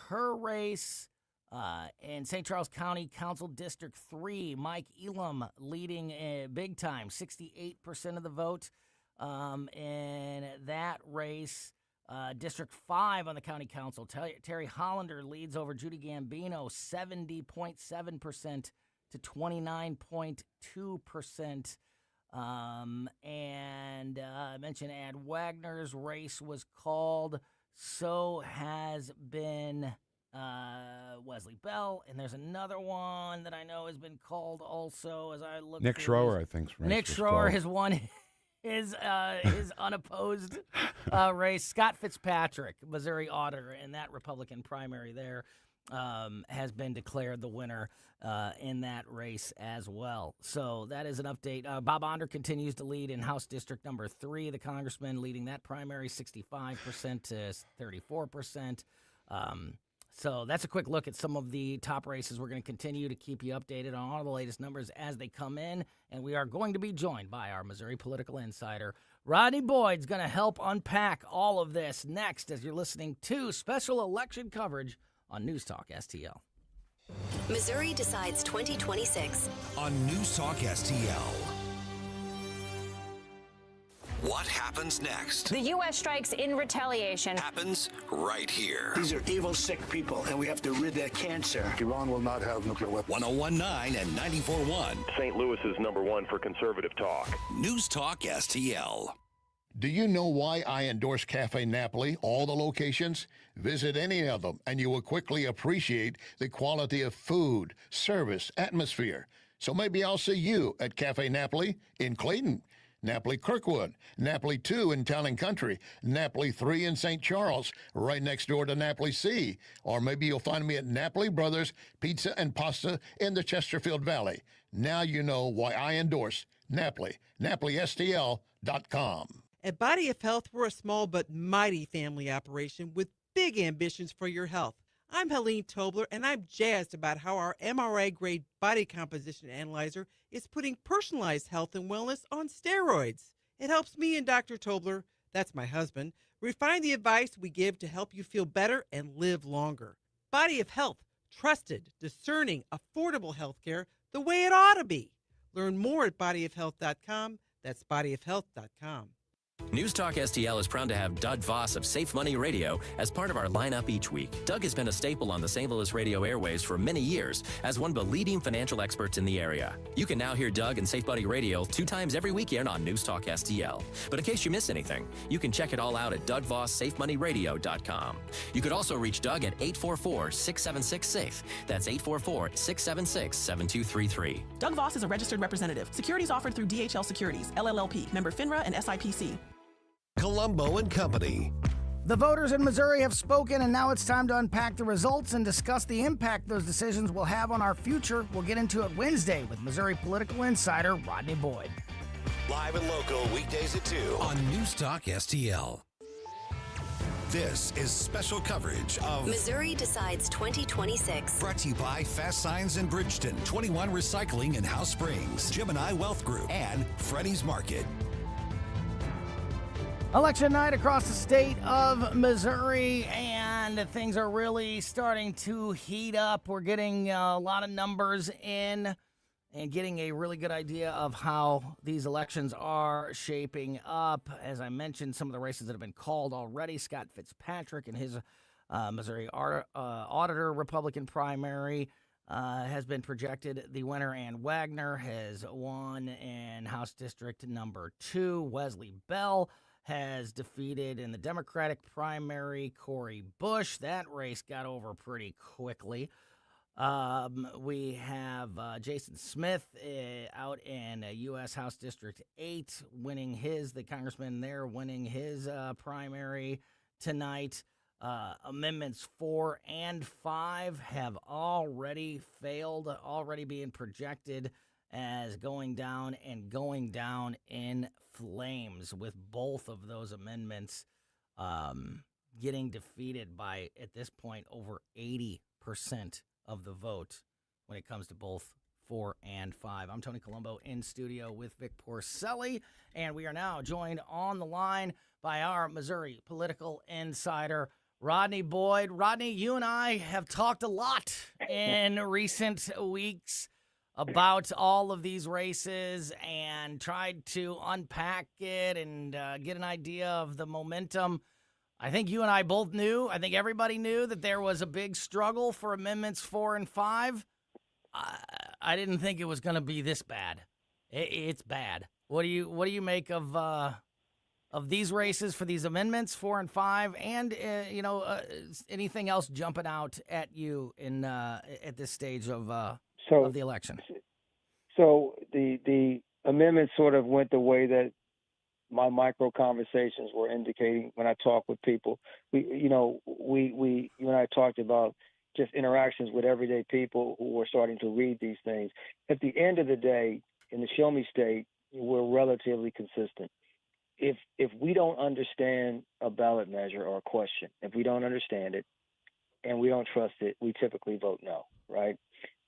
her race. In St. Charles County Council District 3, Mike Elam leading big time, 68% of the vote in that race. District 5 on the county council, Terry Hollander leads over Judy Gambino, 70.7% to 29.2%. I mentioned Ad Wagner's race was called. So has been Wesley Bell, and there's another one that I know has been called also. As I look, Nick Schroer, I think. Nick Schroer has won his unopposed race. Scott Fitzpatrick, Missouri auditor, in that Republican primary there, has been declared the winner in that race as well. So that is an update. Bob Onder continues to lead in House District number 3. The congressman leading that primary, 65% to 34%. So that's a quick look at some of the top races. We're going to continue to keep you updated on all the latest numbers as they come in, and we are going to be joined by our Missouri political insider, Rodney Boyd's going to help unpack all of this next as you're listening to special election coverage on News Talk STL. Missouri decides 2026 on News Talk STL. What happens next? The U.S. strikes in retaliation. Happens right here. These are evil, sick people, and we have to rid that cancer. Iran will not have nuclear weapons. 101.9 and 94.1. St. Louis is #1 for conservative talk. News Talk STL. Do you know why I endorse Cafe Napoli, all the locations? Visit any of them, and you will quickly appreciate the quality of food, service, atmosphere. So maybe I'll see you at Cafe Napoli in Clayton, Napoli Kirkwood, Napoli 2 in Town and Country, Napoli 3 in St. Charles, right next door to Napoli C. Or maybe you'll find me at Napoli Brothers Pizza and Pasta in the Chesterfield Valley. Now you know why I endorse Napoli, NapoliSTL.com. At Body of Health, we're a small but mighty family operation with big ambitions for your health. I'm Helene Tobler, and I'm jazzed about how our MRI-grade body composition analyzer is putting personalized health and wellness on steroids. It helps me and Dr. Tobler, that's my husband, refine the advice we give to help you feel better and live longer. Body of Health, trusted, discerning, affordable health care the way it ought to be. Learn more at bodyofhealth.com. That's bodyofhealth.com. News Talk STL is proud to have Doug Voss of Safe Money Radio as part of our lineup each week. Doug has been a staple on the St. Louis radio airways for many years as one of the leading financial experts in the area. You can now hear Doug and Safe Money Radio 2 times every weekend on News Talk STL. But in case you miss anything, you can check it all out at DougVossSafeMoneyRadio.com. You could also reach Doug at 844-676-SAFE. That's 844-676-7233. Doug Voss is a registered representative. Securities offered through DHL Securities, LLLP, member FINRA and SIPC. Colombo and Company. The voters in Missouri have spoken, and now it's time to unpack the results and discuss the impact those decisions will have on our future. We'll get into it Wednesday with Missouri political insider Rodney Boyd. Live and local weekdays at 2 on News Talk STL. This is special coverage of Missouri Decides 2026. Brought to you by Fast Signs in Bridgeton, 21 Recycling in House Springs, Gemini Wealth Group, and Freddy's Market. Election night across the state of Missouri, and things are really starting to heat up. We're getting a lot of numbers in and getting a really good idea of how these elections are shaping up. As I mentioned, some of the races that have been called already, Scott Fitzpatrick and his Missouri Auditor Republican primary has been projected. The winner, Ann Wagner, has won in House District number 2. Wesley Bell has defeated in the Democratic primary Corey Bush. That race got over pretty quickly. We have Jason Smith out in U.S. House District 8 the congressman there winning his primary tonight. Amendments 4 and 5 have already failed, already being projected as going down in flames, with both of those amendments getting defeated by, at this point, over 80% of the vote when it comes to both 4 and 5. I'm Tony Colombo in studio with Vic Porcelli, and we are now joined on the line by our Missouri political insider, Rodney Boyd. Rodney, you and I have talked a lot in recent weeks about all of these races and tried to unpack it and get an idea of the momentum. I think you and I both knew, I think everybody knew, that there was a big struggle for Amendments 4 and 5. I didn't think it was going to be this bad. It's bad. What do you make of these races for these Amendments 4 and 5, and anything else jumping out at you in at this stage of the election? So the amendments sort of went the way that my micro conversations were indicating when I talk with people. You and I talked about just interactions with everyday people who were starting to read these things. At the end of the day, in the Show Me State, we're relatively consistent. If we don't understand a ballot measure or a question, if we don't understand it and we don't trust it, we typically vote no, right?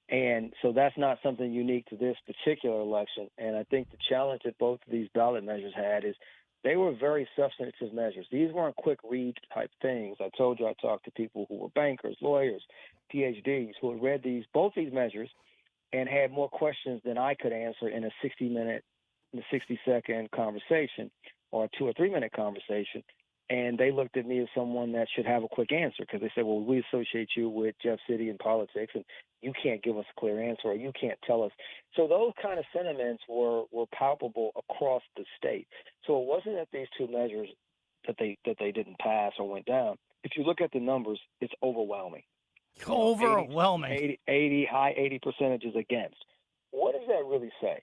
And so that's not something unique to this particular election. And I think the challenge that both of these ballot measures had is they were very substantive measures. These weren't quick read type things. I told you I talked to people who were bankers, lawyers, PhDs, who had read both these measures and had more questions than I could answer in a 60-second conversation or a 2 or 3 minute conversation. And they looked at me as someone that should have a quick answer, because they said, well, we associate you with Jeff City and politics, and you can't give us a clear answer, or you can't tell us. So those kind of sentiments were palpable across the state. So it wasn't that these two measures that they didn't pass or went down. If you look at the numbers, it's overwhelming. Overwhelming. 80 high 80 percentages against. What does that really say?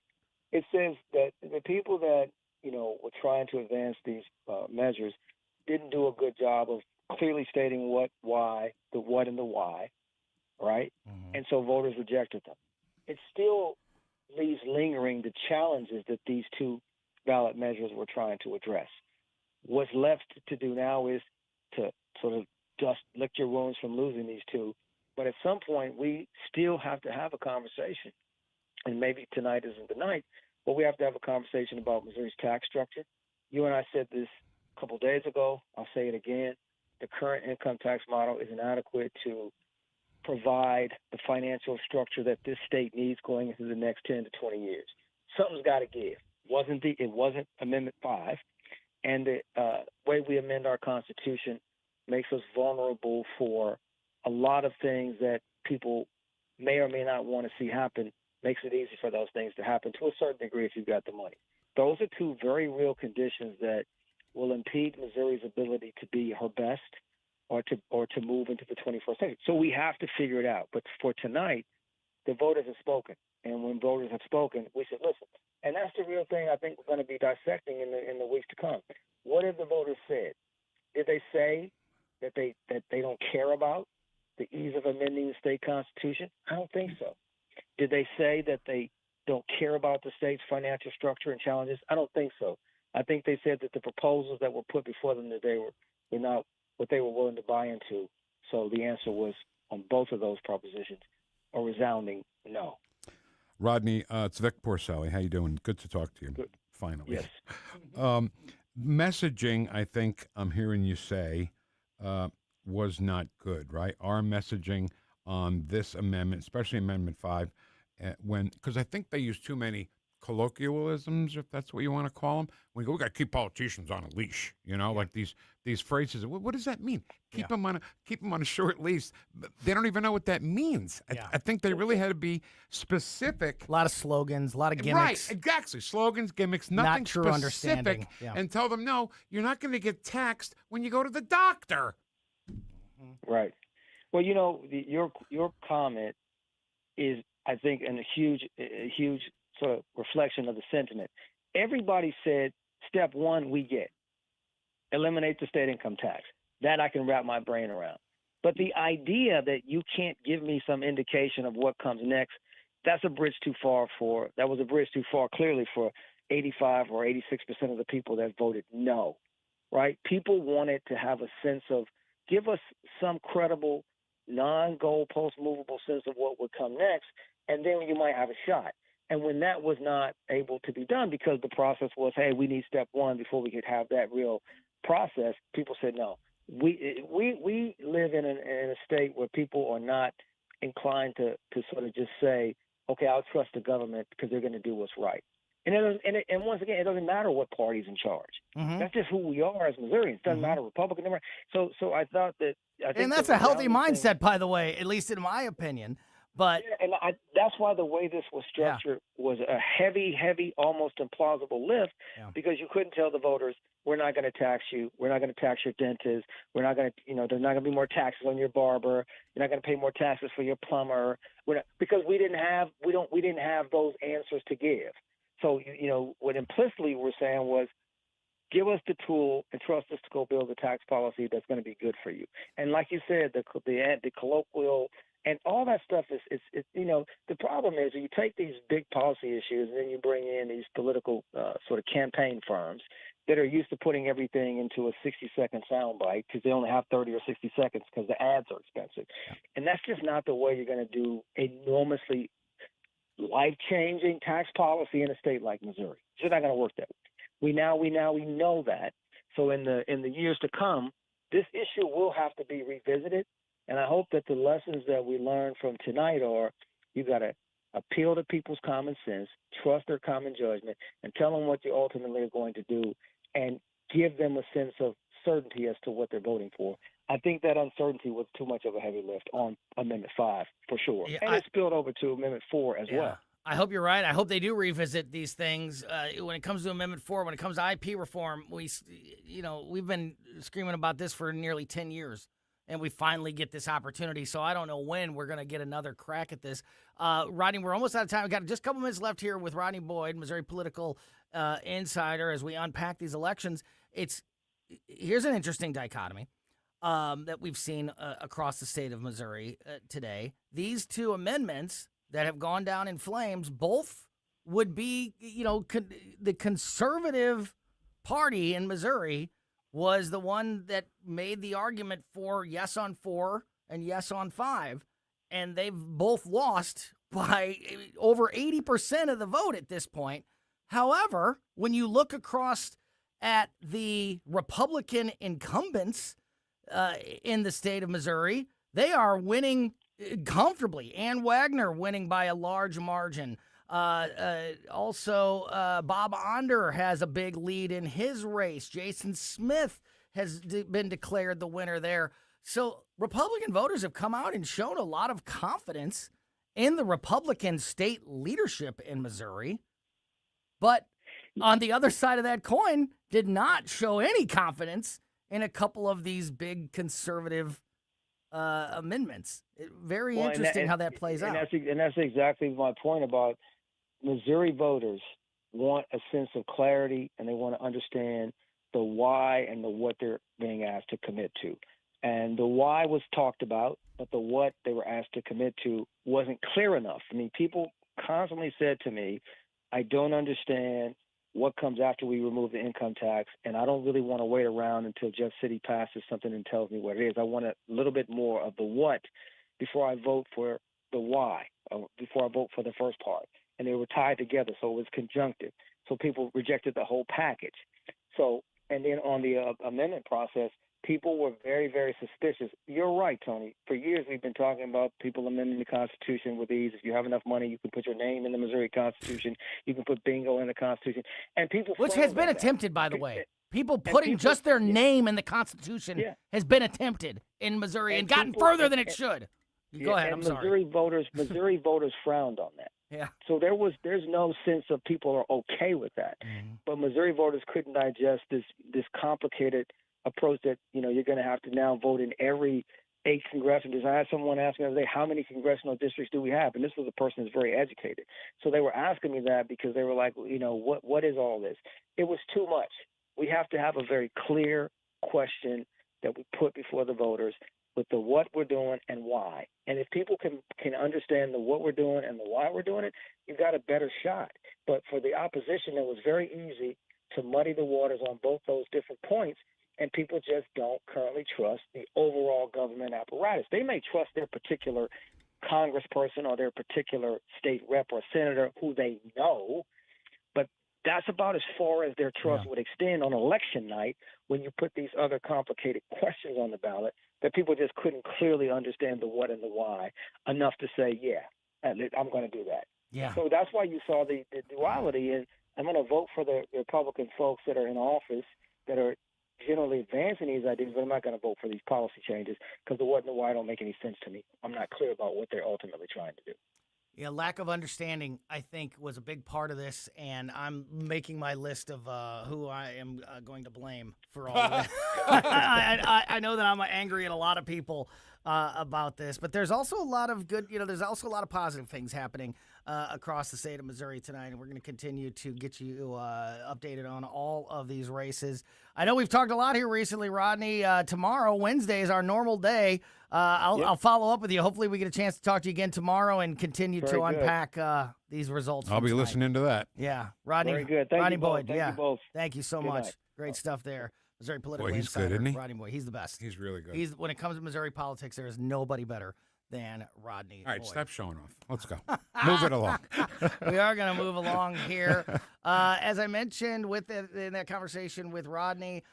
It says that the people that were trying to advance these measures didn't do a good job of clearly stating what and the why, right? Mm-hmm. And so voters rejected them. It still leaves lingering the challenges that these two ballot measures were trying to address. What's left to do now is to sort of just lick your wounds from losing these two. But at some point, we still have to have a conversation. And maybe tonight isn't the night, but we have to have a conversation about Missouri's tax structure. You and I said this a couple of days ago. I'll say it again. The current income tax model is inadequate to provide the financial structure that this state needs going into the next 10 to 20 years. Something's got to give. It wasn't Amendment 5. And the way we amend our Constitution makes us vulnerable for a lot of things that people may or may not want to see happen. Makes it easy for those things to happen to a certain degree if you've got the money. Those are two very real conditions that will impede Missouri's ability to be her best or to move into the 21st century. So we have to figure it out. But for tonight, the voters have spoken. And when voters have spoken, we should listen. And that's the real thing I think we're going to be dissecting in the weeks to come. What have the voters said? Did they say that they don't care about the ease of amending the state constitution? I don't think so. Did they say that they don't care about the state's financial structure and challenges? I don't think so. I think they said that the proposals that were put before them today were not what they were willing to buy into. So the answer was, on both of those propositions, a resounding no. Rodney, it's Vic Porcelli. How you doing? Good to talk to you. Good. Finally. Yes. messaging, I think I'm hearing you say, was not good, right? Our messaging on this amendment, especially Amendment 5, because I think they use too many colloquialisms, if that's what you want to call them. We got to keep politicians on a leash, like these phrases. What does that mean? Keep them on a short leash. They don't even know what that means. I think they really had to be specific. A lot of slogans, a lot of gimmicks. Right, exactly. Slogans, gimmicks, nothing Not true specific. understanding. Yeah. And tell them, no, you're not going to get taxed when you go to the doctor. Right. Well, your comment is, I think, a huge sort of reflection of the sentiment. Everybody said, step one, we get. Eliminate the state income tax. That I can wrap my brain around. But the idea that you can't give me some indication of what comes next, that was a bridge too far clearly for 85 or 86% of the people that voted no, right? People wanted to have a sense of, give us some credible, non-goalpost movable sense of what would come next, and then you might have a shot. And when that was not able to be done because the process was, hey, we need step one before we could have that real process, people said no. We live in a state where people are not inclined to sort of just say, okay, I'll trust the government because they're going to do what's right. And once again, it doesn't matter what party's in charge. Mm-hmm. That's just who we are as Missourians. It doesn't matter Republican. So I thought that. And that's a healthy mindset, by the way, at least in my opinion. But that's why the way this was structured was a heavy, almost implausible lift, because you couldn't tell the voters, we're not going to tax you. We're not going to tax your dentist. We're not going to, there's not going to be more taxes on your barber. You're not going to pay more taxes for your plumber. Because we didn't have those answers to give. So, what implicitly we're saying was, give us the tool and trust us to go build a tax policy that's going to be good for you. And like you said, the colloquial and all that stuff is the problem is you take these big policy issues and then you bring in these political sort of campaign firms that are used to putting everything into a 60-second soundbite because they only have 30 or 60 seconds because the ads are expensive. And that's just not the way you're going to do enormously life-changing tax policy in a state like Missouri. It's just not going to work that way. We know that. So in the years to come, this issue will have to be revisited. And I hope that the lessons that we learn from tonight are, you got to appeal to people's common sense, trust their common judgment, and tell them what you ultimately are going to do, and give them a sense of certainty as to what they're voting for. I think that uncertainty was too much of a heavy lift on Amendment 5, for sure. Yeah, and it spilled over to Amendment 4 as well. I hope you're right. I hope they do revisit these things. When it comes to Amendment 4, when it comes to IP reform, we've been screaming about this for nearly 10 years. And we finally get this opportunity. So I don't know when we're going to get another crack at this. Rodney, we're almost out of time. We've got just a couple minutes left here with Rodney Boyd, Missouri political insider, as we unpack these elections. Here's an interesting dichotomy that we've seen across the state of Missouri today. These two amendments that have gone down in flames, both would be, the conservative party in Missouri was the one that made the argument for yes on 4 and yes on 5. And they've both lost by over 80% of the vote at this point. However, when you look across at the Republican incumbents in the state of Missouri, they are winning comfortably. Ann Wagner winning by a large margin. Also, Bob Onder has a big lead in his race. Jason Smith has been declared the winner there. So Republican voters have come out and shown a lot of confidence in the Republican state leadership in Missouri. But on the other side of that coin, did not show any confidence in a couple of these big conservative amendments. Very interesting how that plays out. And that's exactly my point about Missouri voters want a sense of clarity, and they want to understand the why and the what they're being asked to commit to. And the why was talked about, but the what they were asked to commit to wasn't clear enough. I mean, people constantly said to me, I don't understand what comes after we remove the income tax, and I don't really want to wait around until Jeff City passes something and tells me what it is. I want a little bit more of the what before I vote for the why, before I vote for the first part. And they were tied together, so it was conjunctive. So people rejected the whole package. So And then on the amendment process, people were very, very suspicious. You're right, Tony. For years, we've been talking about people amending the Constitution with ease. If you have enough money, you can put your name in the Missouri Constitution. You can put bingo in the Constitution. And people, which has been attempted, by the way. People putting just their name in the Constitution has been attempted in Missouri and gotten further than it should. Go ahead. I'm sorry. Missouri voters frowned on that. Yeah. So there's no sense of people are okay with that. But Missouri voters couldn't digest this complicated approach that, you're going to have to now vote in every 8 congressional districts. I had someone ask me the other day, how many congressional districts do we have? And this was a person who's very educated. So they were asking me that because they were like, what is all this? It was too much. We have to have a very clear question that we put before the voters with the what we're doing and why. And if people can understand the what we're doing and the why we're doing it, you've got a better shot. But for the opposition, it was very easy to muddy the waters on both those different points, and people just don't currently trust the overall government apparatus. They may trust their particular congressperson or their particular state rep or senator who they know, but that's about as far as their trust would extend on election night when you put these other complicated questions on the ballot that people just couldn't clearly understand the what and the why enough to say, I'm going to do that. Yeah. So that's why you saw the duality. And I'm going to vote for the Republican folks that are in office that are generally advancing these ideas, but I'm not going to vote for these policy changes because the what and the why don't make any sense to me. I'm not clear about what they're ultimately trying to do. Yeah, lack of understanding, I think, was a big part of this, and I'm making my list of who I am going to blame for all of it. I know that I'm angry at a lot of people about this, but there's also a lot of good, there's also a lot of positive things happening across the state of Missouri tonight, and we're going to continue to get you updated on all of these races. I know we've talked a lot here recently, Rodney. Tomorrow, Wednesday, is our normal day. I'll follow up with you. Hopefully we get a chance to talk to you again tomorrow and continue to unpack these results. I'll be listening to that. Yeah. Rodney. Very good. Thank Rodney you both. Boyd. Thank you both. Thank you so Good much. night. Great stuff there. Missouri political Boy, he's insider, good, isn't he? Rodney Boyd. He's the best. He's really good. When it comes to Missouri politics, there is nobody better than Rodney All right, Boyd. stop showing off. Let's go. Move it along. We are going to move along here. As I mentioned in that conversation with Rodney,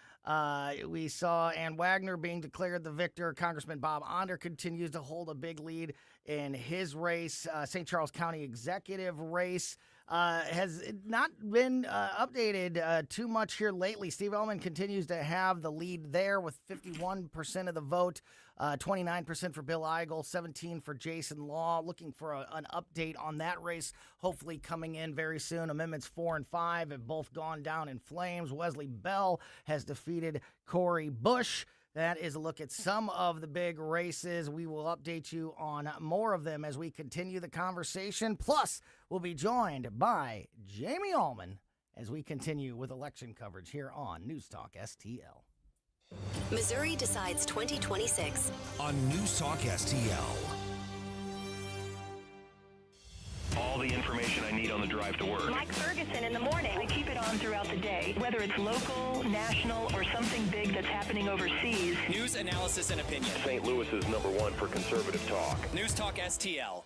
we saw Ann Wagner being declared the victor. Congressman Bob Onder continues to hold a big lead in his race. St. Charles County executive race has not been updated too much here lately. Steve Ellman continues to have the lead there with 51% of the vote, 29% for Bill Eigel, 17% for Jason Law. Looking for an update on that race, hopefully coming in very soon. Amendments 4 and 5 have both gone down in flames. Wesley Bell has defeated Corey Bush. That is a look at some of the big races. We will update you on more of them as we continue the conversation. Plus, we'll be joined by Jamie Allman as we continue with election coverage here on News Talk STL. Missouri decides 2026 on News Talk STL. All the information I need on the drive to work. Mike Ferguson in the morning. I keep it on throughout the day, whether it's local, national, or something big that's happening overseas. News, analysis, and opinion. St. Louis is #1 for conservative talk. News Talk STL.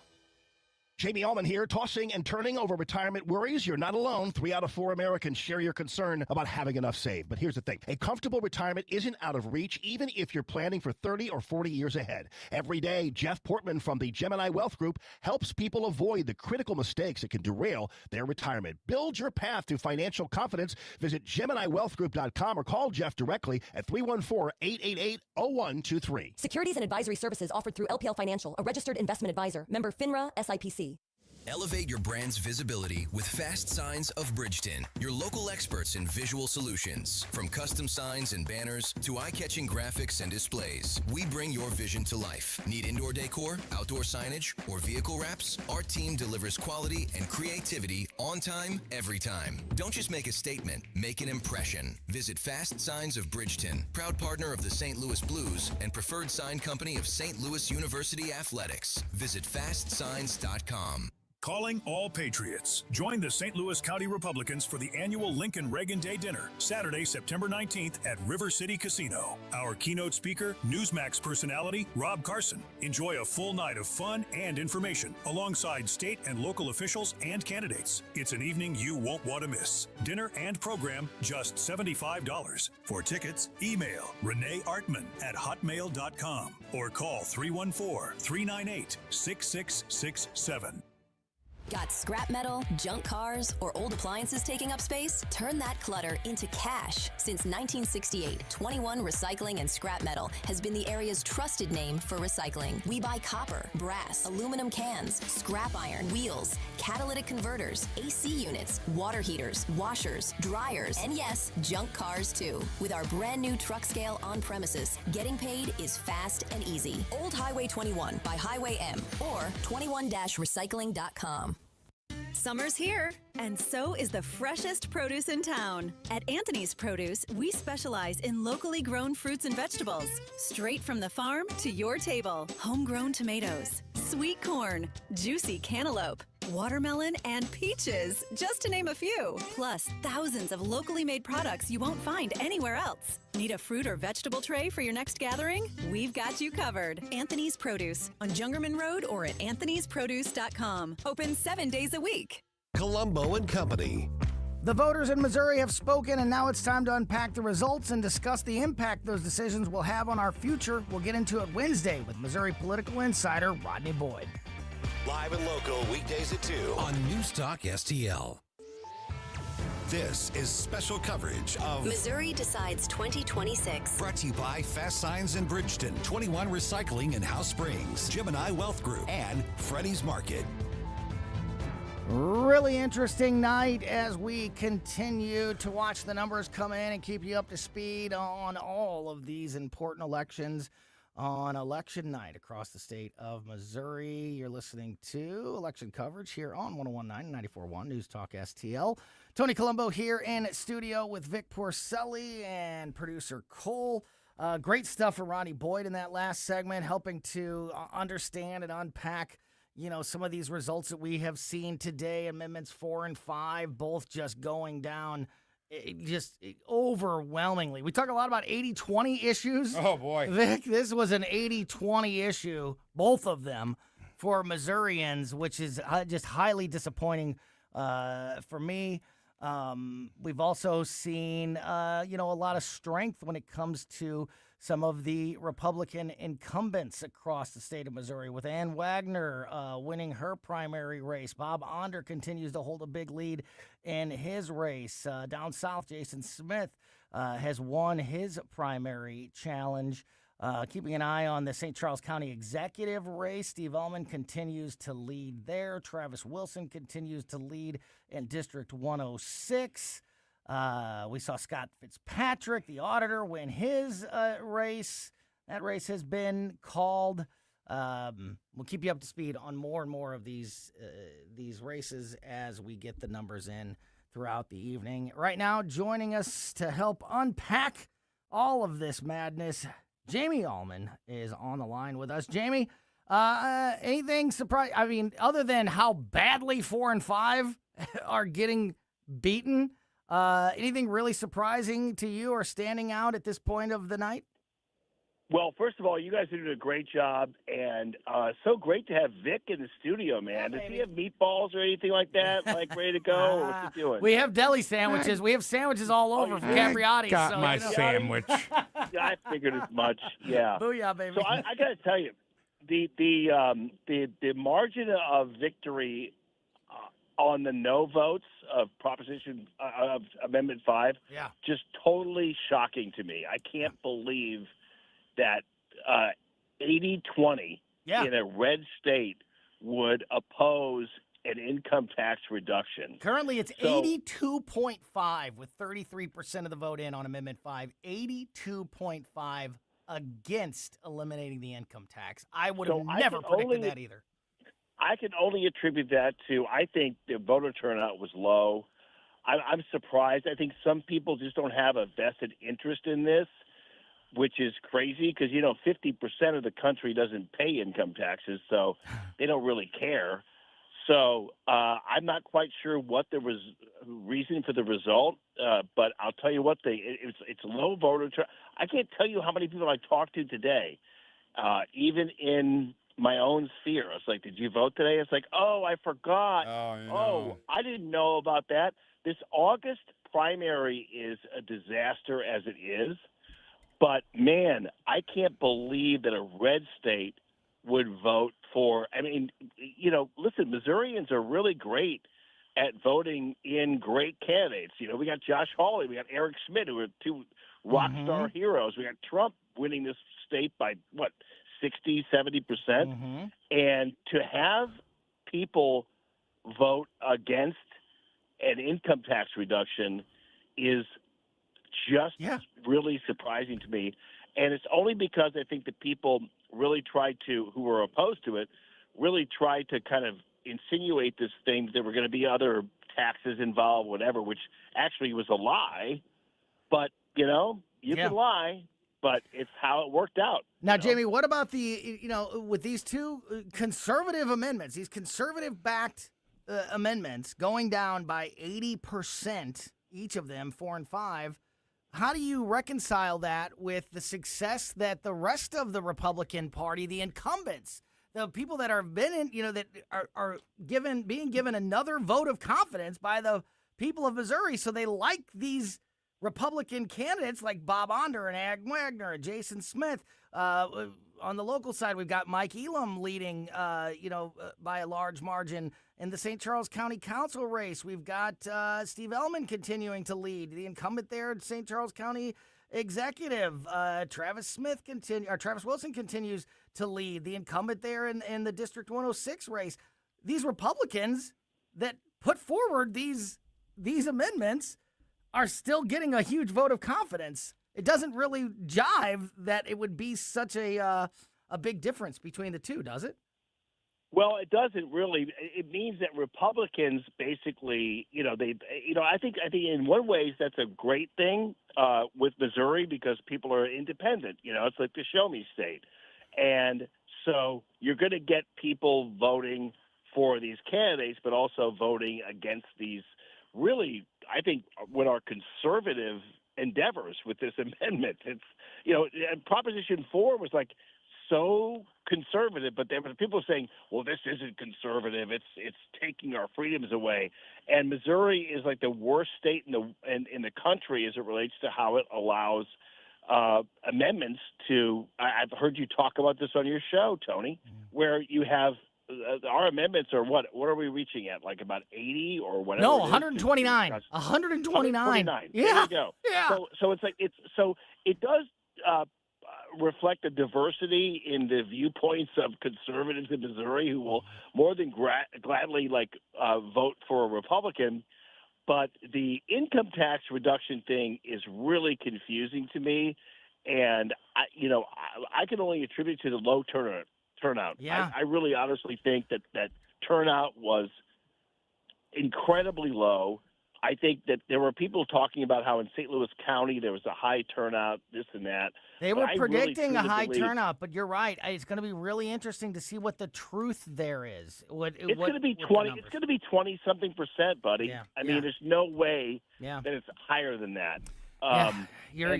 Jamie Allman here, tossing and turning over retirement worries. You're not alone. 3 out of 4 Americans share your concern about having enough saved. But here's the thing. A comfortable retirement isn't out of reach, even if you're planning for 30 or 40 years ahead. Every day, Jeff Portman from the Gemini Wealth Group helps people avoid the critical mistakes that can derail their retirement. Build your path to financial confidence. Visit GeminiWealthGroup.com or call Jeff directly at 314-888-0123. Securities and advisory services offered through LPL Financial, a registered investment advisor. Member FINRA SIPC. Elevate your brand's visibility with Fast Signs of Bridgeton, your local experts in visual solutions. From custom signs and banners to eye-catching graphics and displays, we bring your vision to life. Need indoor decor, outdoor signage, or vehicle wraps? Our team delivers quality and creativity on time, every time. Don't just make a statement, make an impression. Visit Fast Signs of Bridgeton, proud partner of the St. Louis Blues and preferred sign company of St. Louis University Athletics. Visit fastsigns.com. Calling all patriots. Join the St. Louis County Republicans for the annual Lincoln Reagan Day Dinner, Saturday, September 19th at River City Casino. Our keynote speaker, Newsmax personality Rob Carson. Enjoy a full night of fun and information alongside state and local officials and candidates. It's an evening you won't want to miss. Dinner and program, just $75. For tickets, email Renee Artman at hotmail.com or call 314-398-6667. Got scrap metal, junk cars, or old appliances taking up space? Turn that clutter into cash. Since 1968, 21 Recycling and Scrap Metal has been the area's trusted name for recycling. We buy copper, brass, aluminum cans, scrap iron, wheels, catalytic converters, AC units, water heaters, washers, dryers, and yes, junk cars too. With our brand new truck scale on premises, getting paid is fast and easy. Old Highway 21 by Highway M or 21-recycling.com. Summer's here, and so is the freshest produce in town. At Anthony's Produce, we specialize in locally grown fruits and vegetables, straight from the farm to your table. Homegrown tomatoes, sweet corn, juicy cantaloupe, watermelon, and peaches, just to name a few. Plus, thousands of locally made products you won't find anywhere else. Need a fruit or vegetable tray for your next gathering? We've got you covered. Anthony's Produce on Jungerman Road or at anthonysproduce.com. Open 7 days a week. Colombo and Company. The voters in Missouri have spoken, and now it's time to unpack the results and discuss the impact those decisions will have on our future. We'll get into it Wednesday with Missouri political insider Rodney Boyd. Live and local, weekdays at 2 on Newstalk STL. This is special coverage of Missouri Decides 2026. Brought to you by Fast Signs in Bridgeton, 21 Recycling in House Springs, Gemini Wealth Group, and Freddie's Market. Really interesting night as we continue to watch the numbers come in and keep you up to speed on all of these important elections on election night across the state of Missouri. You're listening to election coverage here on 101.9 and 94.1 News Talk STL. Tony Colombo here in studio with Vic Porcelli and producer Cole. Great stuff from Ronnie Boyd in that last segment, helping to understand and unpack some of these results that we have seen today. Amendments 4 and 5, both just going down just overwhelmingly. We talk a lot about 80-20 issues. Oh, boy. Vic, this was an 80-20 issue, both of them, for Missourians, which is just highly disappointing for me. We've also seen, a lot of strength when it comes to some of the Republican incumbents across the state of Missouri, with Ann Wagner winning her primary race. Bob Onder continues to hold a big lead in his race. Down south, Jason Smith has won his primary challenge. Keeping an eye on the St. Charles County executive race, Steve Ullman continues to lead there. Travis Wilson continues to lead in District 106. We saw Scott Fitzpatrick, the auditor, win his race. That race has been called. We'll keep you up to speed on more and more of these races as we get the numbers in throughout the evening. Right now, joining us to help unpack all of this madness, Jamie Allman is on the line with us. Jamie, anything surprise? I mean, other than how badly 4 and 5 are getting beaten, anything really surprising to you or standing out at this point of the night? Well, first of all, you guys are doing a great job, and so great to have Vic in the studio, man. Does he have meatballs or anything like that, ready to go? Or what's he doing? We have deli sandwiches. We have sandwiches all over from Capriati's. Got my sandwich. Yeah, I figured as much. Yeah. Booyah, baby. So I got to tell you, the margin of victory on the no votes of Proposition of Amendment 5, just totally shocking to me. I can't believe that 80-20 in a red state would oppose an income tax reduction. Currently, it's 82.5 with 33% of the vote in on Amendment 5. 82.5 against eliminating the income tax. I would have never predicted that either. I can only attribute that to, I think the voter turnout was low. I'm surprised. I think some people just don't have a vested interest in this, which is crazy because, 50% of the country doesn't pay income taxes, so they don't really care. So I'm not quite sure what the reason for the result, but I'll tell you what, it's low voter turnout. I can't tell you how many people I talked to today, even in my own sphere. I was like, did you vote today? It's like, oh, I forgot. Oh, I didn't know about that. This August primary is a disaster as it is. But, man, I can't believe that a red state would vote for – I mean, listen, Missourians are really great at voting in great candidates. We got Josh Hawley. We got Eric Schmidt, who are two rock star heroes. We got Trump winning this state by, 60, 70%. And to have people vote against an income tax reduction is just really surprising to me. And it's only because I think the people really who were opposed to it, really tried to kind of insinuate this thing that there were going to be other taxes involved, whatever, which actually was a lie. But, you can lie, but it's how it worked out. Now, Jamie, what about with these two conservative amendments, these conservative-backed amendments going down by 80%, each of them, 4 and 5, how do you reconcile that with the success that the rest of the Republican Party, the incumbents, the people that are that are being given another vote of confidence by the people of Missouri, so they like these Republican candidates like Bob Onder and Ag Wagner and Jason Smith. On the local side, we've got Mike Elam leading, by a large margin in the St. Charles County Council race. We've got Steve Ellman continuing to lead, the incumbent there at St. Charles County Executive. Travis Wilson continues to lead, the incumbent there in the District 106 race. These Republicans that put forward these amendments are still getting a huge vote of confidence. It doesn't really jive that it would be such a big difference between the two, does it? Well, it doesn't really. It means that Republicans basically, I think in one way that's a great thing with Missouri because people are independent. It's like the show me state. And so you're going to get people voting for these candidates, but also voting against these really, I think, what are conservative endeavors with this amendment. It's, and Proposition 4 was like so conservative, but there were people saying, well, this isn't conservative. It's taking our freedoms away. And Missouri is like the worst state in the country as it relates to how it allows amendments to, I've heard you talk about this on your show, Tony, where you have our amendments are what are we reaching at? Like about 80 or whatever? No, 129. 129. Yeah. There you go. Yeah. So it's like it does reflect a diversity in the viewpoints of conservatives in Missouri who will more than gladly vote for a Republican. But the income tax reduction thing is really confusing to me, and I can only attribute to the low turnout. Yeah. I really honestly think that turnout was incredibly low. I think that there were people talking about how in St. Louis County there was a high turnout, this and that. They were predicting a high turnout, but you're right. It's going to be really interesting to see what the truth there is. It's going to be 20. It's going to be 20-something%, buddy. Yeah. I mean, there's no way that it's higher than that. And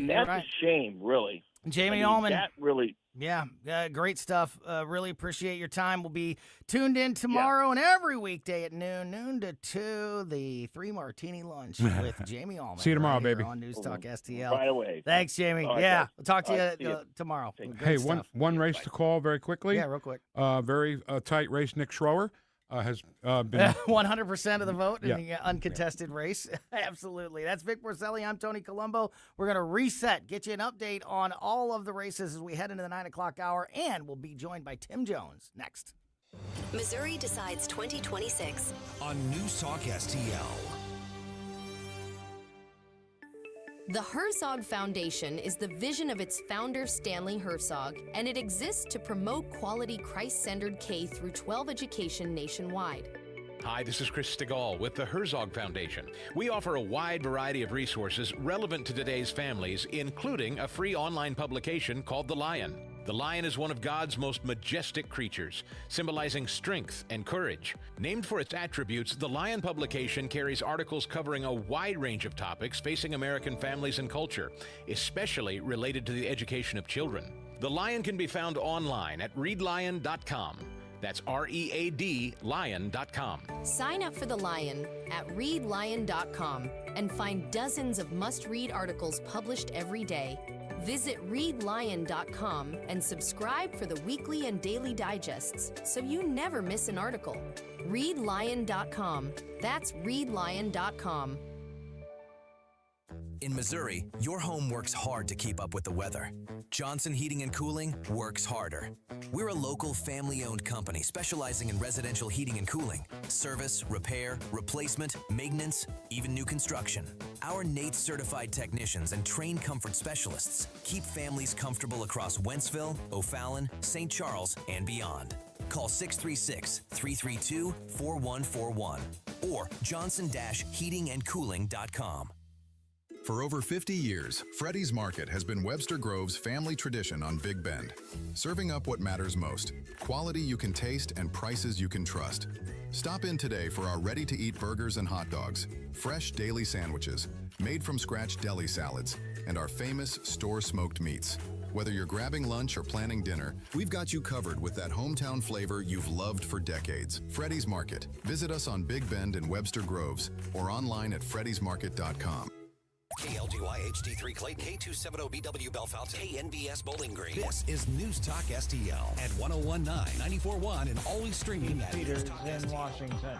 that's a shame, really. Jamie Allman. That really. Yeah, great stuff. Really appreciate your time. We'll be tuned in tomorrow and every weekday at noon to 2, the 3 Martini Lunch with Jamie Allman. See you tomorrow, baby. On News Talk STL. Right away. Thanks, Jamie. Right, yeah, we'll talk to you tomorrow. Hey, one race to call very quickly. Yeah, real quick. Very tight race. Nick Schroer has been 100% of the vote in the uncontested race. Absolutely. That's Vic Borselli. I'm Tony Colombo. We're going to reset, get you an update on all of the races as we head into the 9 o'clock hour, and we'll be joined by Tim Jones next. Missouri decides 2026 on News Talk STL. The Herzog Foundation is the vision of its founder, Stanley Herzog, and it exists to promote quality Christ-centered K-12 education nationwide. Hi, this is Chris Stegall with the Herzog Foundation. We offer a wide variety of resources relevant to today's families, including a free online publication called The Lion. The lion is one of God's most majestic creatures, symbolizing strength and courage. Named for its attributes, the Lion publication carries articles covering a wide range of topics facing American families and culture, especially related to the education of children. The Lion can be found online at readlion.com. That's READ lion.com. Sign up for The Lion at readlion.com and find dozens of must-read articles published every day. Visit readlion.com and subscribe for the weekly and daily digests so you never miss an article. Readlion.com. That's readlion.com. In Missouri, your home works hard to keep up with the weather. Johnson Heating and Cooling works harder. We're a local family-owned company specializing in residential heating and cooling, service, repair, replacement, maintenance, even new construction. Our NATE-certified technicians and trained comfort specialists keep families comfortable across Wentzville, O'Fallon, St. Charles, and beyond. Call 636-332-4141 or johnson-heatingandcooling.com. For over 50 years, Freddy's Market has been Webster Grove's family tradition on Big Bend, serving up what matters most, quality you can taste and prices you can trust. Stop in today for our ready-to-eat burgers and hot dogs, fresh daily sandwiches, made-from-scratch deli salads, and our famous store-smoked meats. Whether you're grabbing lunch or planning dinner, we've got you covered with that hometown flavor you've loved for decades. Freddy's Market. Visit us on Big Bend and Webster Groves or online at freddysmarket.com. KLGY HD3 Clayton, K270BW Bellefonte, KNBS Bowling Green. This is News Talk STL at 1019, 94.1, and always streaming at Peters in Washington.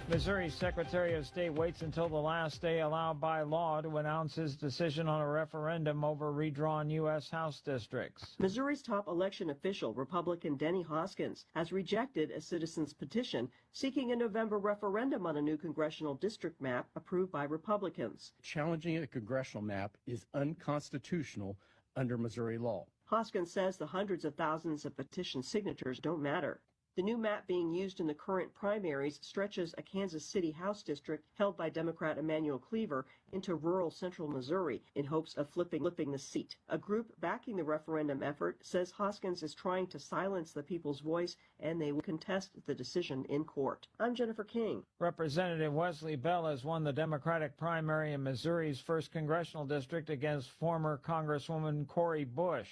Missouri's Secretary of State waits until the last day allowed by law to announce his decision on a referendum over redrawn U.S. House districts. Missouri's top election official, Republican Denny Hoskins, has rejected a citizen's petition seeking a November referendum on a new congressional district map approved by Republicans. Challenging a congressional map is unconstitutional under Missouri law. Hoskins says the hundreds of thousands of petition signatures don't matter. The new map being used in the current primaries stretches a Kansas City House district held by Democrat Emanuel Cleaver into rural central Missouri in hopes of flipping the seat. A group backing the referendum effort says Hoskins is trying to silence the people's voice and they will contest the decision in court. I'm Jennifer King. Representative Wesley Bell has won the Democratic primary in Missouri's 1st congressional district against former Congresswoman Cori Bush.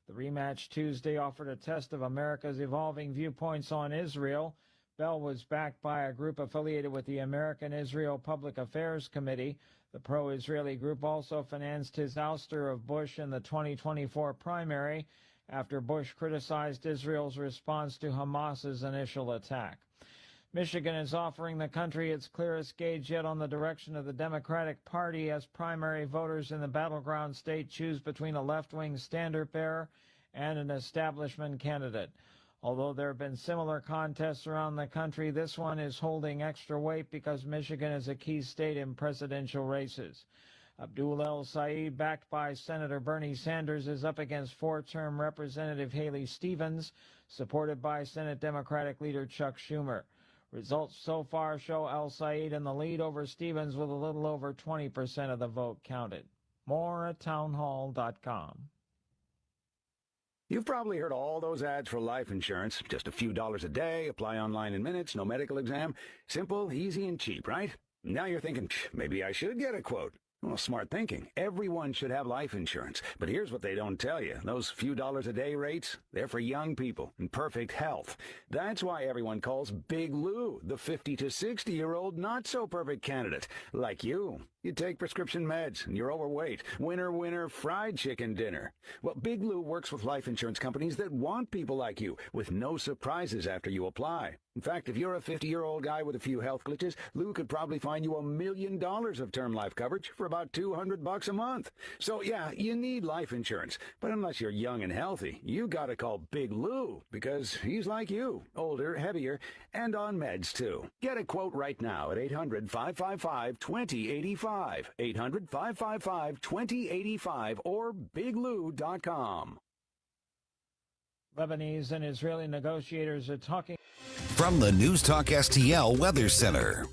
The rematch Tuesday offered a test of America's evolving viewpoints on Israel. Bell was backed by a group affiliated with the American Israel Public Affairs Committee. The pro-Israeli group also financed his ouster of Bush in the 2024 primary after Bush criticized Israel's response to Hamas's initial attack. Michigan is offering the country its clearest gauge yet on the direction of the Democratic Party as primary voters in the battleground state choose between a left-wing standard-bearer and an establishment candidate. Although there have been similar contests around the country, this one is holding extra weight because Michigan is a key state in presidential races. Abdul El Said, backed by Senator Bernie Sanders, is up against four-term Representative Haley Stevens, supported by Senate Democratic leader Chuck Schumer. Results so far show El Said in the lead over Stevens with a little over 20% of the vote counted. More at townhall.com. You've probably heard all those ads for life insurance. Just a few dollars a day, apply online in minutes, no medical exam. Simple, easy, and cheap, right? Now you're thinking, maybe I should get a quote. Well, smart thinking. Everyone should have life insurance. But here's what they don't tell you. Those few dollars a day rates, they're for young people in perfect health. That's why everyone calls Big Lou the 50 to 60-year-old not-so-perfect candidate, like you. You take prescription meds, and you're overweight. Winner, fried chicken dinner. Well, Big Lou works with life insurance companies that want people like you, with no surprises after you apply. In fact, if you're a 50-year-old guy with a few health glitches, Lou could probably find you $1 million of term life coverage for about $200 a month. So, yeah, you need life insurance. But unless you're young and healthy, you gotta call Big Lou, because he's like you, older, heavier, and on meds, too. Get a quote right now at 800-555-2085. 800-555-2085 or biglou.com. Lebanese and Israeli negotiators are talking. From the News Talk STL Weather Center.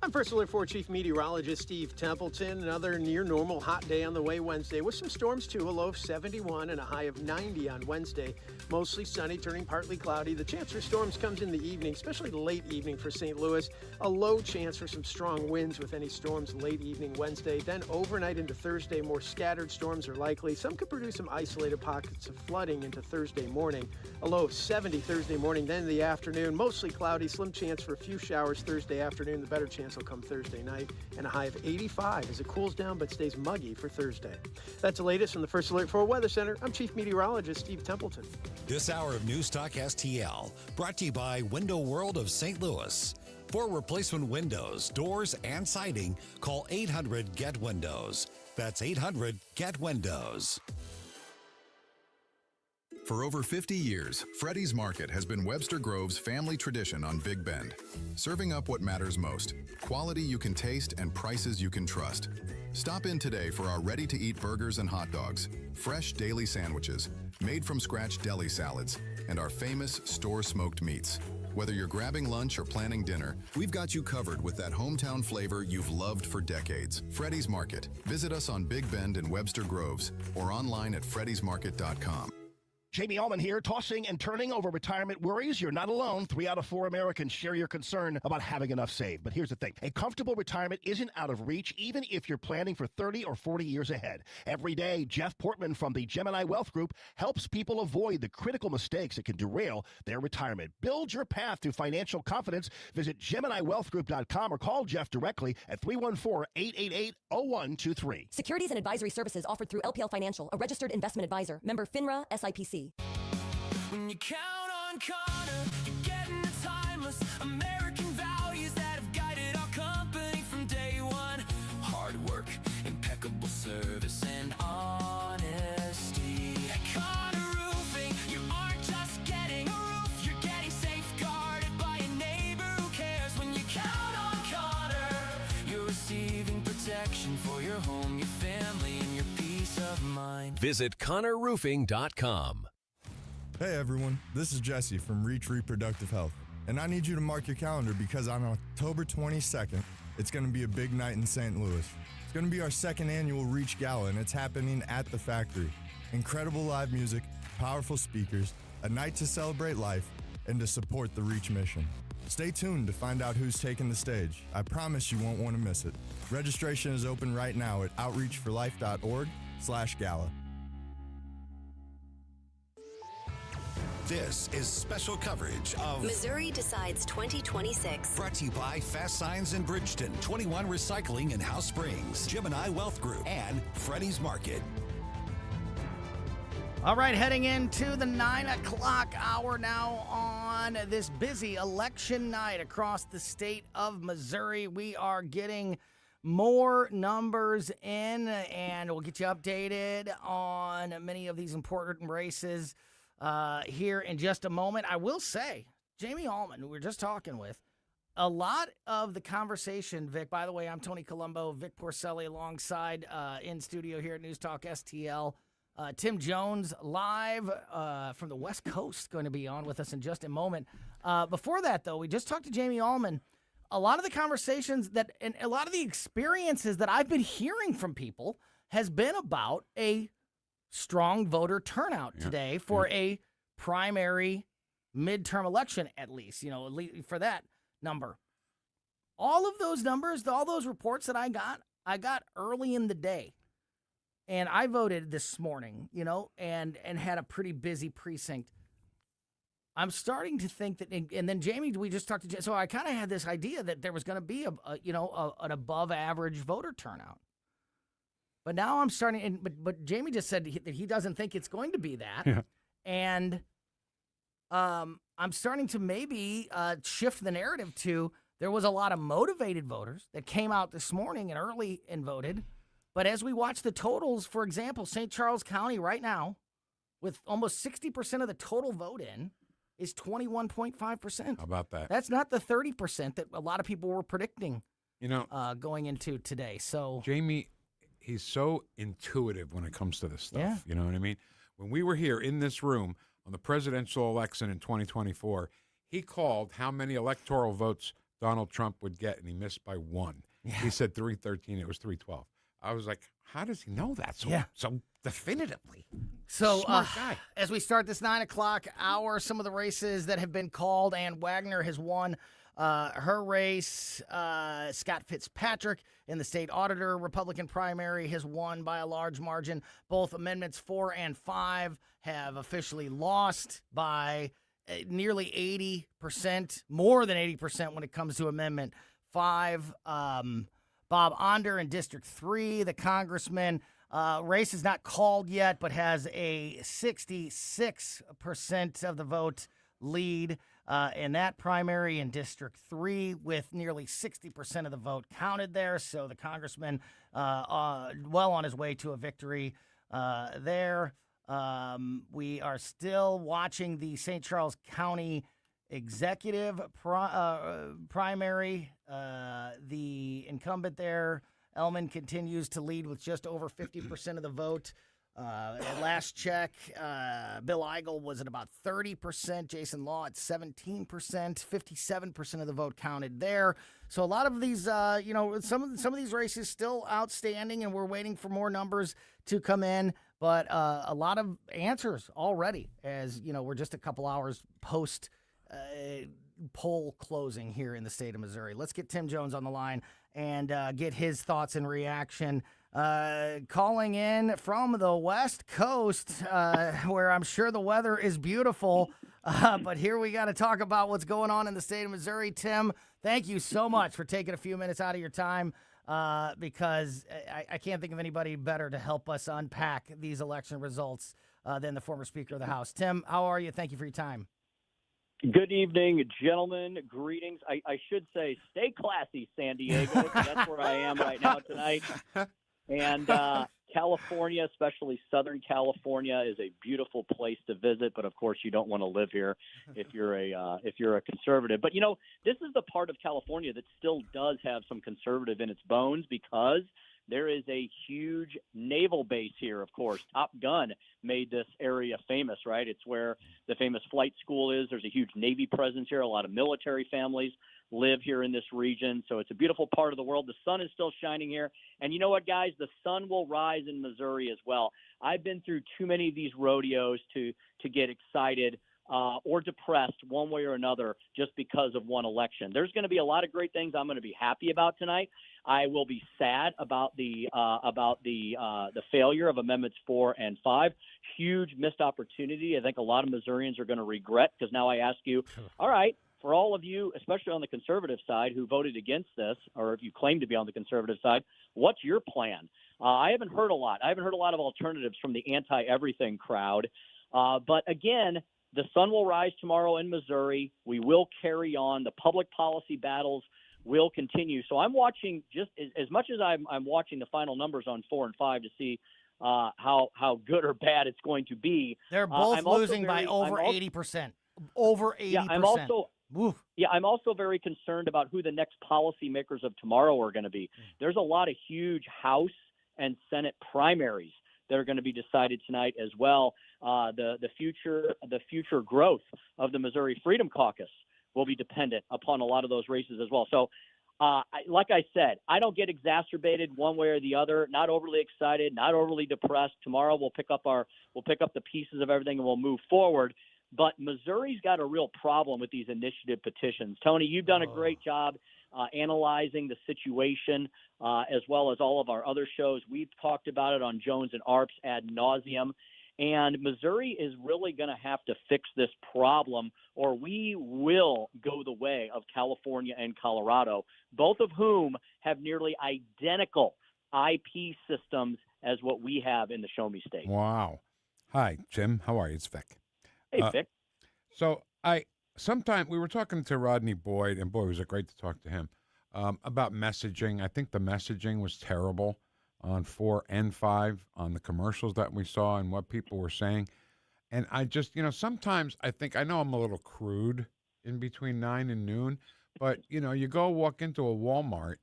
I'm First Alert 4 Chief Meteorologist Steve Templeton. Another near normal hot day on the way Wednesday with some storms too. A low of 71 and a high of 90 on Wednesday. Mostly sunny, turning partly cloudy. The chance for storms comes in the evening, especially late evening for St. Louis. A low chance for some strong winds with any storms late evening Wednesday. Then overnight into Thursday, more scattered storms are likely. Some could produce some isolated pockets of flooding into Thursday morning. A low of 70 Thursday morning. Then in the afternoon, mostly cloudy. Slim chance for a few showers Thursday afternoon. The better chance will come Thursday night, and a high of 85 as it cools down but stays muggy for Thursday. That's the latest from the First Alert 4 Weather Center. I'm Chief Meteorologist Steve Templeton. This hour of News Talk STL brought to you by Window World of St. Louis. For replacement windows, doors, and siding, call 800-GET-WINDOWS. That's 800-GET-WINDOWS. For over 50 years, Freddy's Market has been Webster Grove's family tradition on Big Bend, serving up what matters most: quality you can taste and prices you can trust. Stop in today for our ready-to-eat burgers and hot dogs, fresh daily sandwiches, made-from-scratch deli salads, and our famous store-smoked meats. Whether you're grabbing lunch or planning dinner, we've got you covered with that hometown flavor you've loved for decades. Freddy's Market. Visit us on Big Bend and Webster Groves or online at freddysmarket.com. Jamie Allman here, tossing and turning over retirement worries. You're not alone. 3 out of 4 Americans share your concern about having enough saved. But here's the thing. A comfortable retirement isn't out of reach, even if you're planning for 30 or 40 years ahead. Every day, Jeff Portman from the Gemini Wealth Group helps people avoid the critical mistakes that can derail their retirement. Build your path to financial confidence. Visit GeminiWealthGroup.com or call Jeff directly at 314-888-0123. Securities and advisory services offered through LPL Financial, a registered investment advisor. Member FINRA, SIPC. When you count on Connor, you're getting the timeless American values that have guided our company from day one. Hard work, impeccable service, and honesty. At Connor Roofing, you aren't just getting a roof, you're getting safeguarded by a neighbor who cares. When you count on Connor, you're receiving protection for your home, your family, and your peace of mind. Visit ConnorRoofing.com. Hey everyone, this is Jesse from Reach Reproductive Health, and I need you to mark your calendar because on October 22nd, it's going to be a big night in St. Louis. It's going to be our 2nd annual Reach Gala, and it's happening at the factory. Incredible live music, powerful speakers, a night to celebrate life, and to support the Reach mission. Stay tuned to find out who's taking the stage. I promise you won't want to miss it. Registration is open right now at outreachforlife.org/gala. This is special coverage of Missouri Decides 2026. Brought to you by Fast Signs in Bridgeton, 21 Recycling in House Springs, Gemini Wealth Group, and Freddy's Market. All right, heading into the 9 o'clock hour now on this busy election night across the state of Missouri. We are getting more numbers in, and we'll get you updated on many of these important races here in just a moment. I will say, Jamie Allman, who we were just talking with, a lot of the conversation, Vic, by the way, I'm Tony Colombo, Vic Porcelli alongside in studio here at News Talk STL. Tim Jones live from the West Coast going to be on with us in just a moment. Before that, though, we just talked to Jamie Allman. A lot of the conversations that and a lot of the experiences that I've been hearing from people has been about a strong voter turnout today for a primary midterm election, at least, for that number. All of those numbers, all those reports that I got early in the day. And I voted this morning, and had a pretty busy precinct. I'm starting to think that, and then Jamie, we just talked to, so I kind of had this idea that there was going to be an above average voter turnout. But now I'm starting, but Jamie just said that he doesn't think it's going to be that. Yeah. And I'm starting to maybe shift the narrative to there was a lot of motivated voters that came out this morning and early and voted. But as we watch the totals, for example, St. Charles County right now, with almost 60% of the total vote in, is 21.5%. How about that? That's not the 30% that a lot of people were predicting going into today. So Jamie, he's so intuitive when it comes to this stuff. Yeah. You know what I mean? When we were here in this room on the presidential election in 2024, he called how many electoral votes Donald Trump would get, and he missed by 1. Yeah. He said 313. It was 312. I was like, how does he know that so definitively? So Smart guy. As we start this 9 o'clock hour, some of the races that have been called, Ann Wagner has won her race. Scott Fitzpatrick in the state auditor Republican primary has won by a large margin. Both amendments 4 and 5 have officially lost by nearly 80%, more than 80% when it comes to Amendment 5. Bob Onder in District 3, the congressman, race is not called yet, but has a 66% of the vote lead in that primary in District 3, with nearly 60% of the vote counted there. So the congressman well on his way to a victory there. We are still watching the St. Charles County executive primary. The incumbent there, Ellman, continues to lead with just over 50% of the vote. At last check, Bill Eigel was at about 30%, Jason Law at 17%, 57% of the vote counted there. So a lot of these, some of these races still outstanding, and we're waiting for more numbers to come in. But a lot of answers already, as we're just a couple hours post poll closing here in the state of Missouri. Let's get Tim Jones on the line and get his thoughts and reaction. Calling in from the West Coast, where I'm sure the weather is beautiful. But here we got to talk about what's going on in the state of Missouri. Tim, thank you so much for taking a few minutes out of your time, because I can't think of anybody better to help us unpack these election results than the former Speaker of the House. Tim, how are you? Thank you for your time. Good evening, gentlemen. Greetings. I should say stay classy, San Diego. That's where I am right now tonight. And California, especially Southern California, is a beautiful place to visit. But of course, you don't want to live here if you're a conservative. But this is the part of California that still does have some conservative in its bones, because there is a huge naval base here, of course. Top Gun made this area famous, right? It's where the famous flight school is. There's a huge Navy presence here. A lot of military families live here in this region. So it's a beautiful part of the world. The sun is still shining here. And you know what, guys? The sun will rise in Missouri as well. I've been through too many of these rodeos to get excited or depressed one way or another just because of one election. There's going to be a lot of great things I'm going to be happy about tonight. I will be sad about the failure of Amendments 4 and 5. Huge missed opportunity. I think a lot of Missourians are going to regret, because now I ask you, all right, for all of you, especially on the conservative side, who voted against this, or if you claim to be on the conservative side, what's your plan? I haven't heard a lot. I haven't heard a lot of alternatives from the anti-everything crowd. But again, the sun will rise tomorrow in Missouri. We will carry on. The public policy battles will continue. So I'm watching, just as much as I'm watching the final numbers on 4 and 5 to see how good or bad it's going to be. They're both losing by over 80%. Over 80%. Yeah, I'm also very concerned about who the next policymakers of tomorrow are going to be. There's a lot of huge House and Senate primaries that are going to be decided tonight as well. The future growth of the Missouri Freedom Caucus will be dependent upon a lot of those races as well. So, like I said, I don't get exacerbated one way or the other. Not overly excited, not overly depressed. Tomorrow we'll pick up the pieces of everything and we'll move forward. But Missouri's got a real problem with these initiative petitions. Tony, you've done a great job analyzing the situation, as well as all of our other shows. We've talked about it on Jones and Arps ad nauseum. And Missouri is really going to have to fix this problem, or we will go the way of California and Colorado, both of whom have nearly identical IP systems as what we have in the Show Me State. Wow. Hi, Jim. How are you? It's Vic. Hey, Vic. So we were talking to Rodney Boyd, and boy, was it great to talk to him about messaging. I think the messaging was terrible on 4 and 5 on the commercials that we saw and what people were saying. And I just, sometimes I know I'm a little crude in between 9 and noon, but, you go walk into a Walmart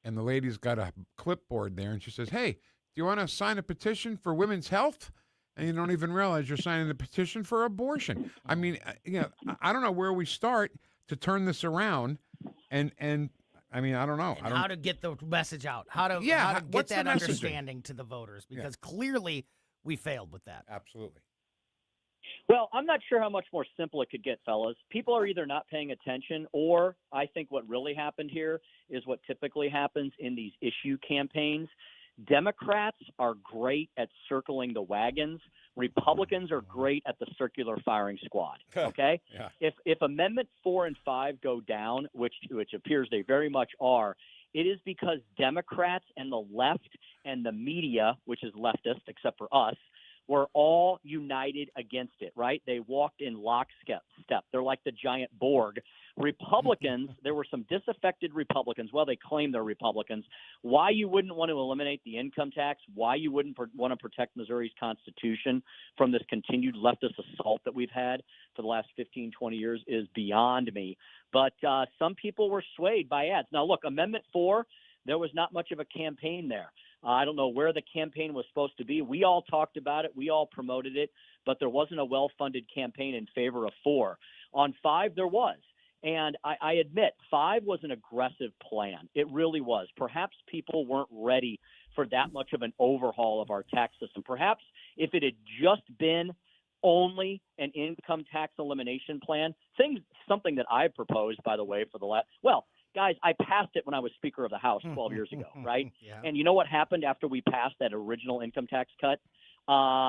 and the lady's got a clipboard there and she says, hey, do you want to sign a petition for women's health? And you don't even realize you're signing a petition for abortion. I mean, I don't know where we start to turn this around. And I mean, I don't know. And how to get the message out. How to get what's that the messaging? understanding to the voters, because clearly we failed with that. Absolutely. Well, I'm not sure how much more simple it could get, fellas. People are either not paying attention, or I think what really happened here is what typically happens in these issue campaigns. Democrats are great at circling the wagons. Republicans are great at the circular firing squad. Okay? Yeah. If Amendment 4 and 5 go down, which appears they very much are, it is because Democrats and the left and the media, which is leftist except for us, were all united against it, right? They walked in lockstep. They're like the giant Borg. Republicans, there were some disaffected Republicans. Well, they claim they're Republicans. Why you wouldn't want to eliminate the income tax, why you wouldn't want to protect Missouri's Constitution from this continued leftist assault that we've had for the last 15, 20 years is beyond me. But some people were swayed by ads. Now, look, Amendment 4, there was not much of a campaign there. I don't know where the campaign was supposed to be. We all talked about it. We all promoted it, but there wasn't a well-funded campaign in favor of 4. On 5, there was. And I admit, 5 was an aggressive plan. It really was. Perhaps people weren't ready for that much of an overhaul of our tax system. Perhaps if it had just been only an income tax elimination plan, something that I proposed, by the way, for the last – well, guys, I passed it when I was Speaker of the House 12 years ago, right? Yeah. And you know what happened after we passed that original income tax cut?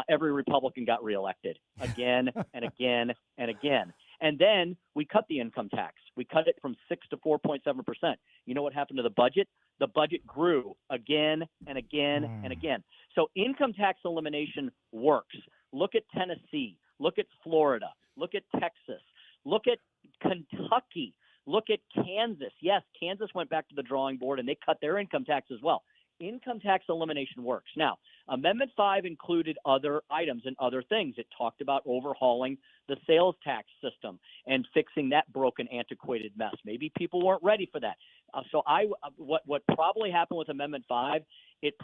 Every Republican got reelected again and again and again. And then we cut the income tax. We cut it from 6 to 4.7%. You know what happened to the budget? The budget grew again and again and again. So income tax elimination works. Look at Tennessee. Look at Florida. Look at Texas. Look at Kentucky. Look at Kansas. Yes, Kansas went back to the drawing board, and they cut their income tax as well. Income tax elimination works. Now, Amendment 5 included other items and other things. It talked about overhauling the sales tax system and fixing that broken, antiquated mess. Maybe people weren't ready for that. What probably happened with Amendment 5, it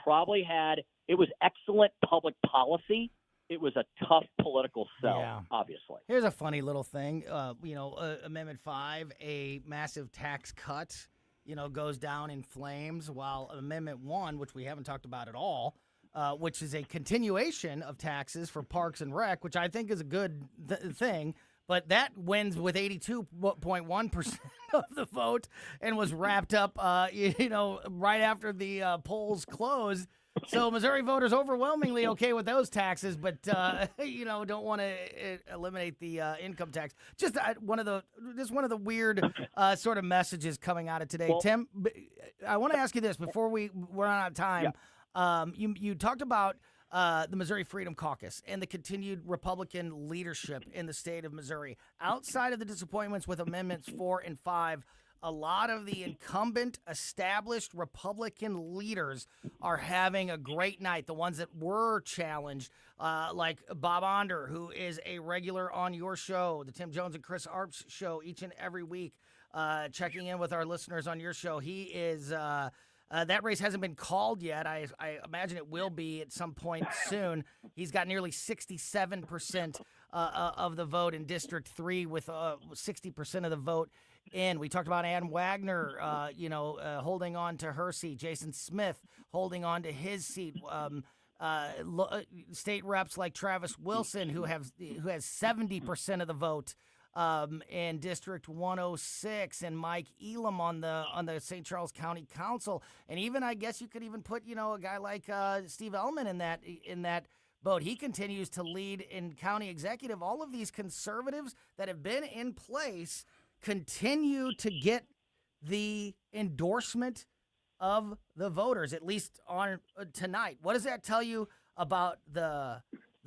was excellent public policy. It was a tough political sell, obviously. Here's a funny little thing. Amendment 5, a massive tax cut, goes down in flames, while Amendment 1, which we haven't talked about at all, which is a continuation of taxes for Parks and Rec, which I think is a good thing, but that wins with 82.1% of the vote and was wrapped up, right after the polls closed. So Missouri voters overwhelmingly okay with those taxes, but don't want to eliminate the income tax. Just one of the weird sort of messages coming out of today. Well, Tim, I want to ask you this before we run out of time. Yeah. You talked about the Missouri Freedom Caucus and the continued Republican leadership in the state of Missouri. Outside of the disappointments with Amendments 4 and 5, a lot of the incumbent established Republican leaders are having a great night. The ones that were challenged, like Bob Onder, who is a regular on your show, the Tim Jones and Chris Arps show each and every week, checking in with our listeners on your show. He is that race hasn't been called yet. I imagine it will be at some point soon. He's got nearly 67% of the vote in District 3 with 60% of the vote in. We talked about Ann Wagner, holding on to her seat. Jason Smith holding on to his seat. State reps like Travis Wilson, who has 70% of the vote in District 106, and Mike Elam on the St. Charles County Council, and even I guess you could even put a guy like Steve Ellman in that boat. He continues to lead in county executive. All of these conservatives that have been in place continue to get the endorsement of the voters, at least on tonight. What does that tell you about the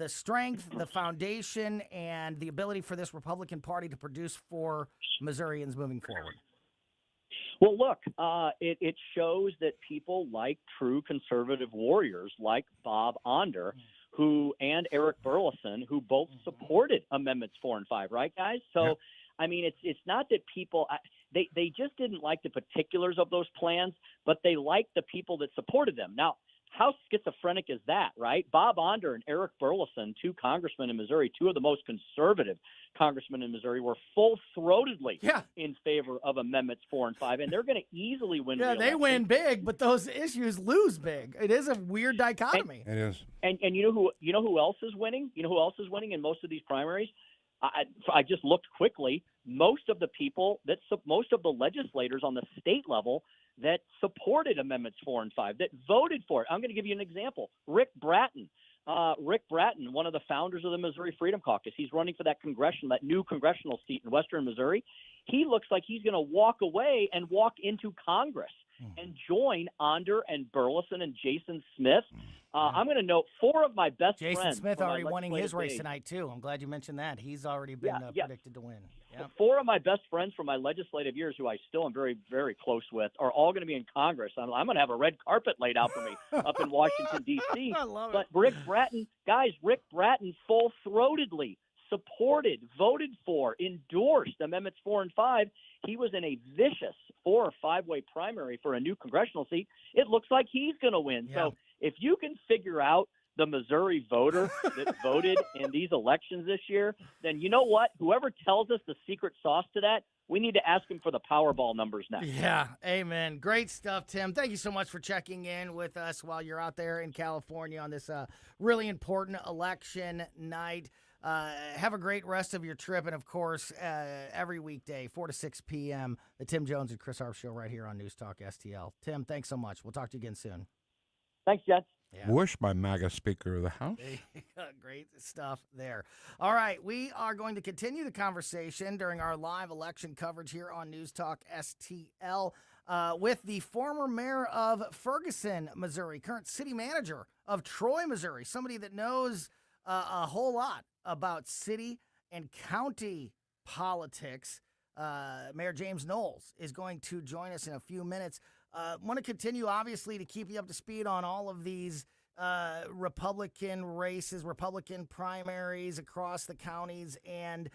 strength, the foundation, and the ability for this Republican Party to produce for Missourians moving forward? Well, look, it shows that people like true conservative warriors like Bob Onder and Eric Burleson, who both supported Amendments 4 and 5, right, guys? So, yeah. I mean, it's not that people they just didn't like the particulars of those plans, but they liked the people that supported them. Now, how schizophrenic is that, right? Bob Onder and Eric Burleson, two congressmen in Missouri, two of the most conservative congressmen in Missouri, were full-throatedly in favor of Amendments 4 and 5, and they're going to easily win. Yeah, they win big, but those issues lose big. It is a weird dichotomy. It is. And you know who else is winning? You know who else is winning in most of these primaries? I just looked quickly. Most of the legislators on the state level that supported Amendments 4 and 5, that voted for it. I'm going to give you an example. Rick Bratton, one of the founders of the Missouri Freedom Caucus. He's running for that new congressional seat in western Missouri. He looks like he's going to walk away and walk into Congress and join Onder and Burleson and Jason Smith. I'm going to note 4 of my best friends. Jason Smith already winning his race tonight, too. I'm glad you mentioned that. He's already been predicted to win. Yep. 4 of my best friends from my legislative years, who I still am very, very close with, are all going to be in Congress. I'm going to have a red carpet laid out for me up in Washington, D.C. I love it. But Rick Bratton full-throatedly supported, voted for, endorsed Amendments 4 and 5. He was in a vicious 4 or 5-way primary for a new congressional seat. It looks like he's going to win. So if you can figure out the Missouri voter that voted in these elections this year, then you know what? Whoever tells us the secret sauce to that, we need to ask him for the Powerball numbers next. Yeah, amen. Great stuff, Tim. Thank you so much for checking in with us while you're out there in California on this really important election night. Have a great rest of your trip. And, of course, every weekday, 4 to 6 p.m., the Tim Jones and Chris Harp Show right here on News Talk STL. Tim, thanks so much. We'll talk to you again soon. Thanks, Jets. Yeah. Whoosh by MAGA Speaker of the House. Great stuff there. All right, we are going to continue the conversation during our live election coverage here on News Talk STL with the former mayor of Ferguson, Missouri, current city manager of Troy, Missouri, somebody that knows a whole lot about city and county politics. Mayor James Knowles is going to join us in a few minutes. Want to continue, obviously, to keep you up to speed on all of these Republican races, Republican primaries across the counties and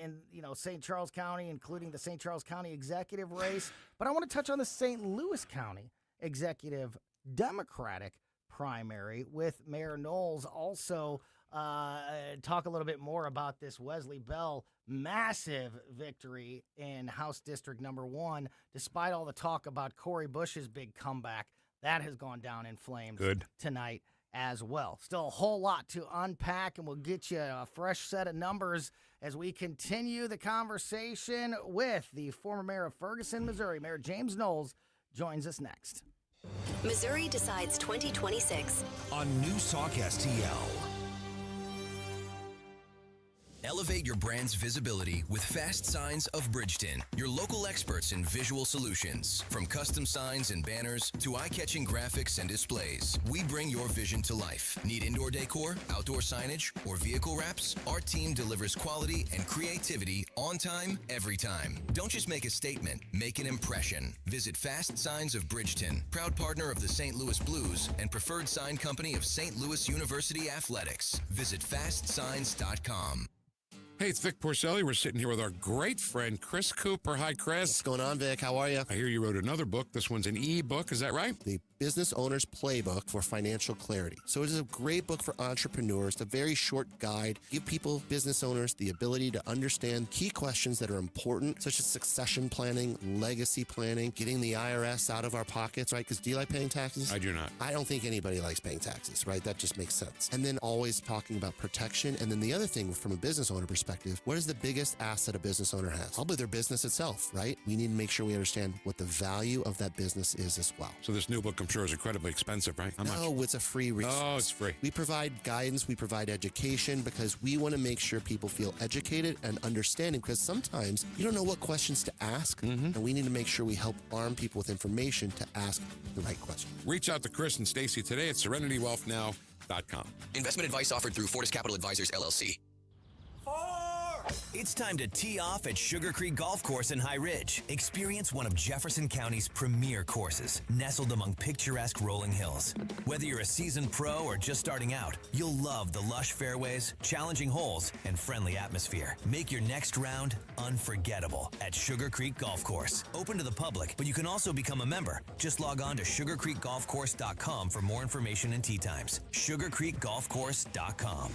in St. Charles County, including the St. Charles County executive race. But I want to touch on the St. Louis County executive Democratic primary with Mayor Knowles. Also, talk a little bit more about this Wesley Bell massive victory in House District number 1, despite all the talk about Cori Bush's big comeback. That has gone down in flames tonight as well. Still a whole lot to unpack, and we'll get you a fresh set of numbers as we continue the conversation with the former mayor of Ferguson, Missouri. Mayor James Knowles joins us next. Missouri decides 2026 on News Talk STL. Elevate your brand's visibility with Fast Signs of Bridgeton, your local experts in visual solutions. From custom signs and banners to eye-catching graphics and displays, we bring your vision to life. Need indoor decor, outdoor signage, or vehicle wraps? Our team delivers quality and creativity on time, every time. Don't just make a statement, make an impression. Visit Fast Signs of Bridgeton, proud partner of the St. Louis Blues and preferred sign company of St. Louis University Athletics. Visit fastsigns.com. Hey, it's Vic Porcelli. We're sitting here with our great friend, Chris Cooper. Hi, Chris. What's going on, Vic? How are you? I hear you wrote another book. This one's an e-book. Is that right? The Business Owner's Playbook for Financial Clarity. So it is a great book for entrepreneurs. It's a very short guide. Give people, business owners, the ability to understand key questions that are important, such as succession planning, legacy planning, getting the IRS out of our pockets, right? Because do you like paying taxes? I do not. I don't think anybody likes paying taxes, right? That just makes sense. And then always talking about protection. And then the other thing from a business owner perspective, what is the biggest asset a business owner has? Probably their business itself, right? We need to make sure we understand what the value of that business is as well. So this new book, I'm sure, is incredibly expensive, right? How much? No, it's a free resource. Oh, it's free. We provide guidance, we provide education because we want to make sure people feel educated and understanding because sometimes you don't know what questions to ask, and we need to make sure we help arm people with information to ask the right question. Reach out to Chris and Stacy today at SerenityWealthNow.com. Investment advice offered through Fortis Capital Advisors, LLC. It's time to tee off at Sugar Creek Golf Course in High Ridge. Experience one of Jefferson County's premier courses, nestled among picturesque rolling hills. Whether you're a seasoned pro or just starting out, you'll love the lush fairways, challenging holes, and friendly atmosphere. Make your next round unforgettable at Sugar Creek Golf Course. Open to the public, but you can also become a member. Just log on to sugarcreekgolfcourse.com for more information and tee times. sugarcreekgolfcourse.com.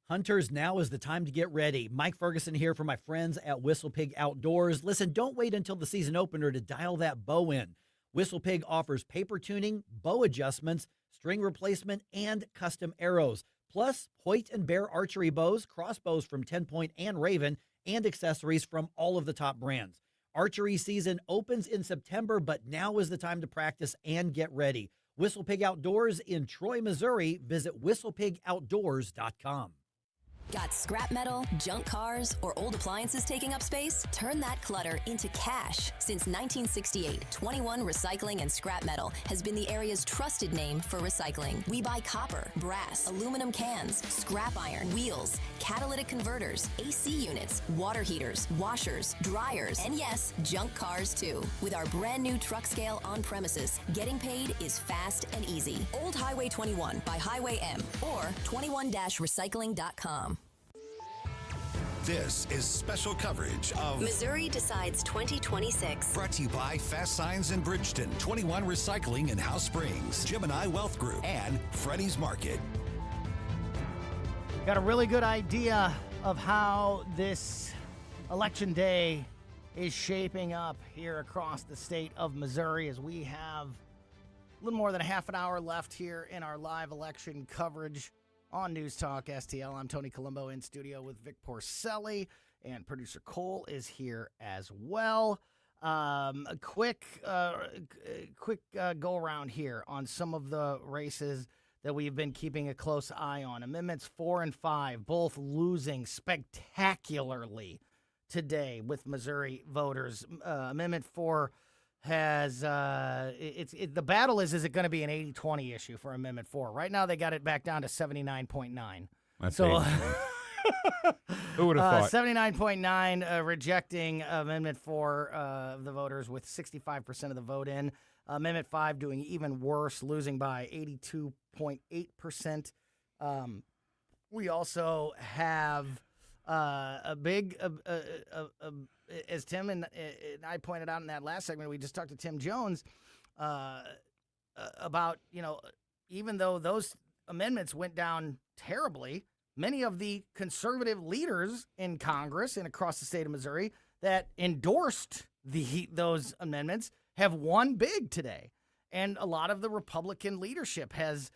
Hunters, now is the time to get ready. Mike Ferguson here for my friends at Whistle Pig Outdoors. Listen, don't wait until the season opener to dial that bow in. Whistle Pig offers paper tuning, bow adjustments, string replacement, and custom arrows. Plus, Hoyt and Bear archery bows, crossbows from 10 Point and Raven, and accessories from all of the top brands. Archery season opens in September, but now is the time to practice and get ready. Whistle Pig Outdoors in Troy, Missouri. Visit whistlepigoutdoors.com. Got scrap metal, junk cars, or old appliances taking up space? Turn that clutter into cash. Since 1968, 21 Recycling and Scrap Metal has been the area's trusted name for recycling. We buy copper, brass, aluminum cans, scrap iron, wheels, catalytic converters, AC units, water heaters, washers, dryers, and yes, junk cars too. With our brand new truck scale on premises, getting paid is fast and easy. Old Highway 21 by Highway M or 21-recycling.com. This is special coverage of Missouri Decides 2026. Brought to you by Fast Signs in Bridgeton, 21 Recycling in House Springs, Gemini Wealth Group, and Freddy's Market. Got a really good idea of how this election day is shaping up here across the state of Missouri as we have a little more than a half an hour left here in our live election coverage on News Talk STL. I'm Tony Colombo in studio with Vic Porcelli, and producer Cole is here as well. A quick go around here on some of the races that we've been keeping a close eye on. Amendments 4 and 5, both losing spectacularly today with Missouri voters. Amendment 4 has the battle is it going to be an 80-20 issue for Amendment 4? Right now they got it back down to 79.9. So who would have thought? 79.9 rejecting Amendment 4 of the voters with 65% of the vote in. Amendment 5 doing even worse, losing by 82.8%. We also have a big, as Tim and I pointed out in that last segment, we just talked to Tim Jones about, even though those amendments went down terribly, many of the conservative leaders in Congress and across the state of Missouri that endorsed those amendments have won big today. And a lot of the Republican leadership has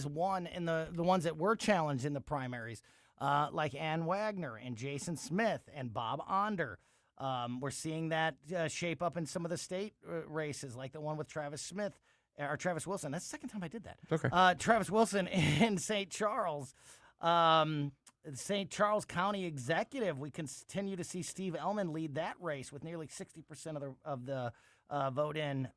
won in the ones that were challenged in the primaries, like Ann Wagner and Jason Smith and Bob Onder. We're seeing that shape up in some of the state races, like the one with Travis Wilson. That's the second time I did that. Okay. Travis Wilson in St. Charles. St. Charles County Executive, we continue to see Steve Ellman lead that race with nearly 60% of the vote in.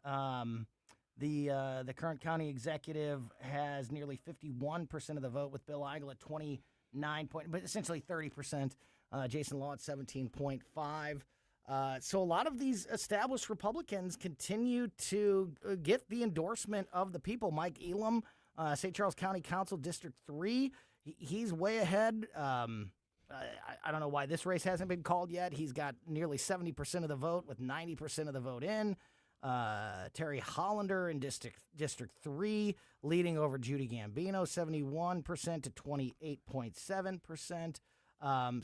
The current county executive has nearly 51% of the vote, with Bill Eigel at 29 but essentially 30%. Jason Law at 17.5. So a lot of these established Republicans continue to get the endorsement of the people. Mike Elam, St. Charles County Council District 3, he's way ahead. I don't know why this race hasn't been called yet. He's got nearly 70% of the vote with 90% of the vote in. Terry Hollander in District 3 leading over Judy Gambino, 71% to 28.7%.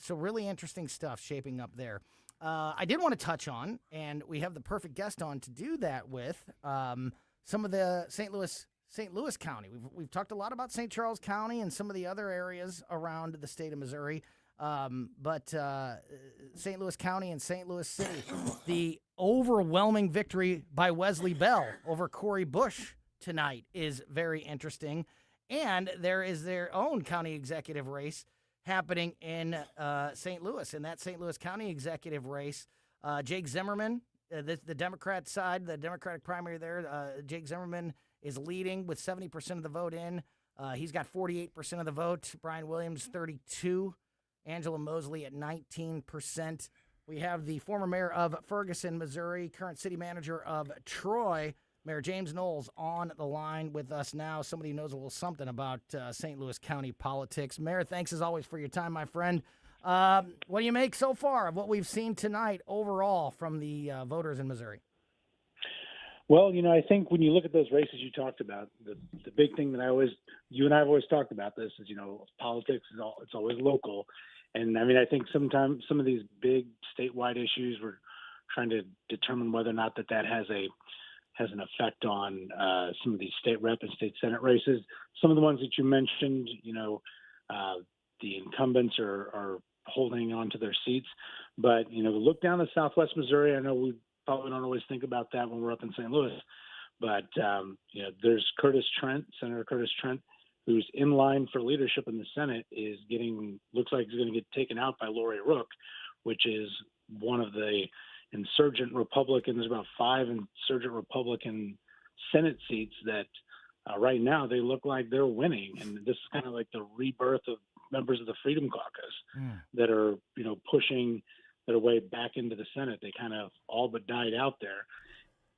So really interesting stuff shaping up there. I did want to touch on, and we have the perfect guest on to do that with, some of the St. Louis County. We've talked a lot about St. Charles County and some of the other areas around the state of Missouri. But St. Louis County and St. Louis City, the overwhelming victory by Wesley Bell over Corey Bush tonight is very interesting. And there is their own county executive race happening in St. Louis. In that St. Louis County executive race, Jake Zimmerman, the Democrat side, the Democratic primary there, Jake Zimmerman is leading with 70% of the vote in. He's got 48% of the vote. Brian Williams, 32%. Angela Mosley at 19%. We have the former mayor of Ferguson, Missouri, current city manager of Troy, Mayor James Knowles, on the line with us now. Somebody who knows a little something about St. Louis County politics. Mayor, thanks as always for your time, my friend. What do you make so far of what we've seen tonight overall from the voters in Missouri? Well, I think when you look at those races you talked about, the big thing that you and I have always talked about this is, politics it's always local. And I mean, I think sometimes some of these big statewide issues, we're trying to determine whether or not that has an effect on some of these state rep and state senate races. Some of the ones that you mentioned, the incumbents are holding on to their seats. But, look down at Southwest Missouri. I know we probably don't always think about that when we're up in St. Louis. But, there's Senator Curtis Trent, who's in line for leadership in the Senate, looks like he's going to get taken out by Lori Rook, which is one of the insurgent Republicans. There's about 5 insurgent Republican Senate seats that right now they look like they're winning. And this is kind of like the rebirth of members of the Freedom Caucus that are, pushing their way back into the Senate. They kind of all but died out there.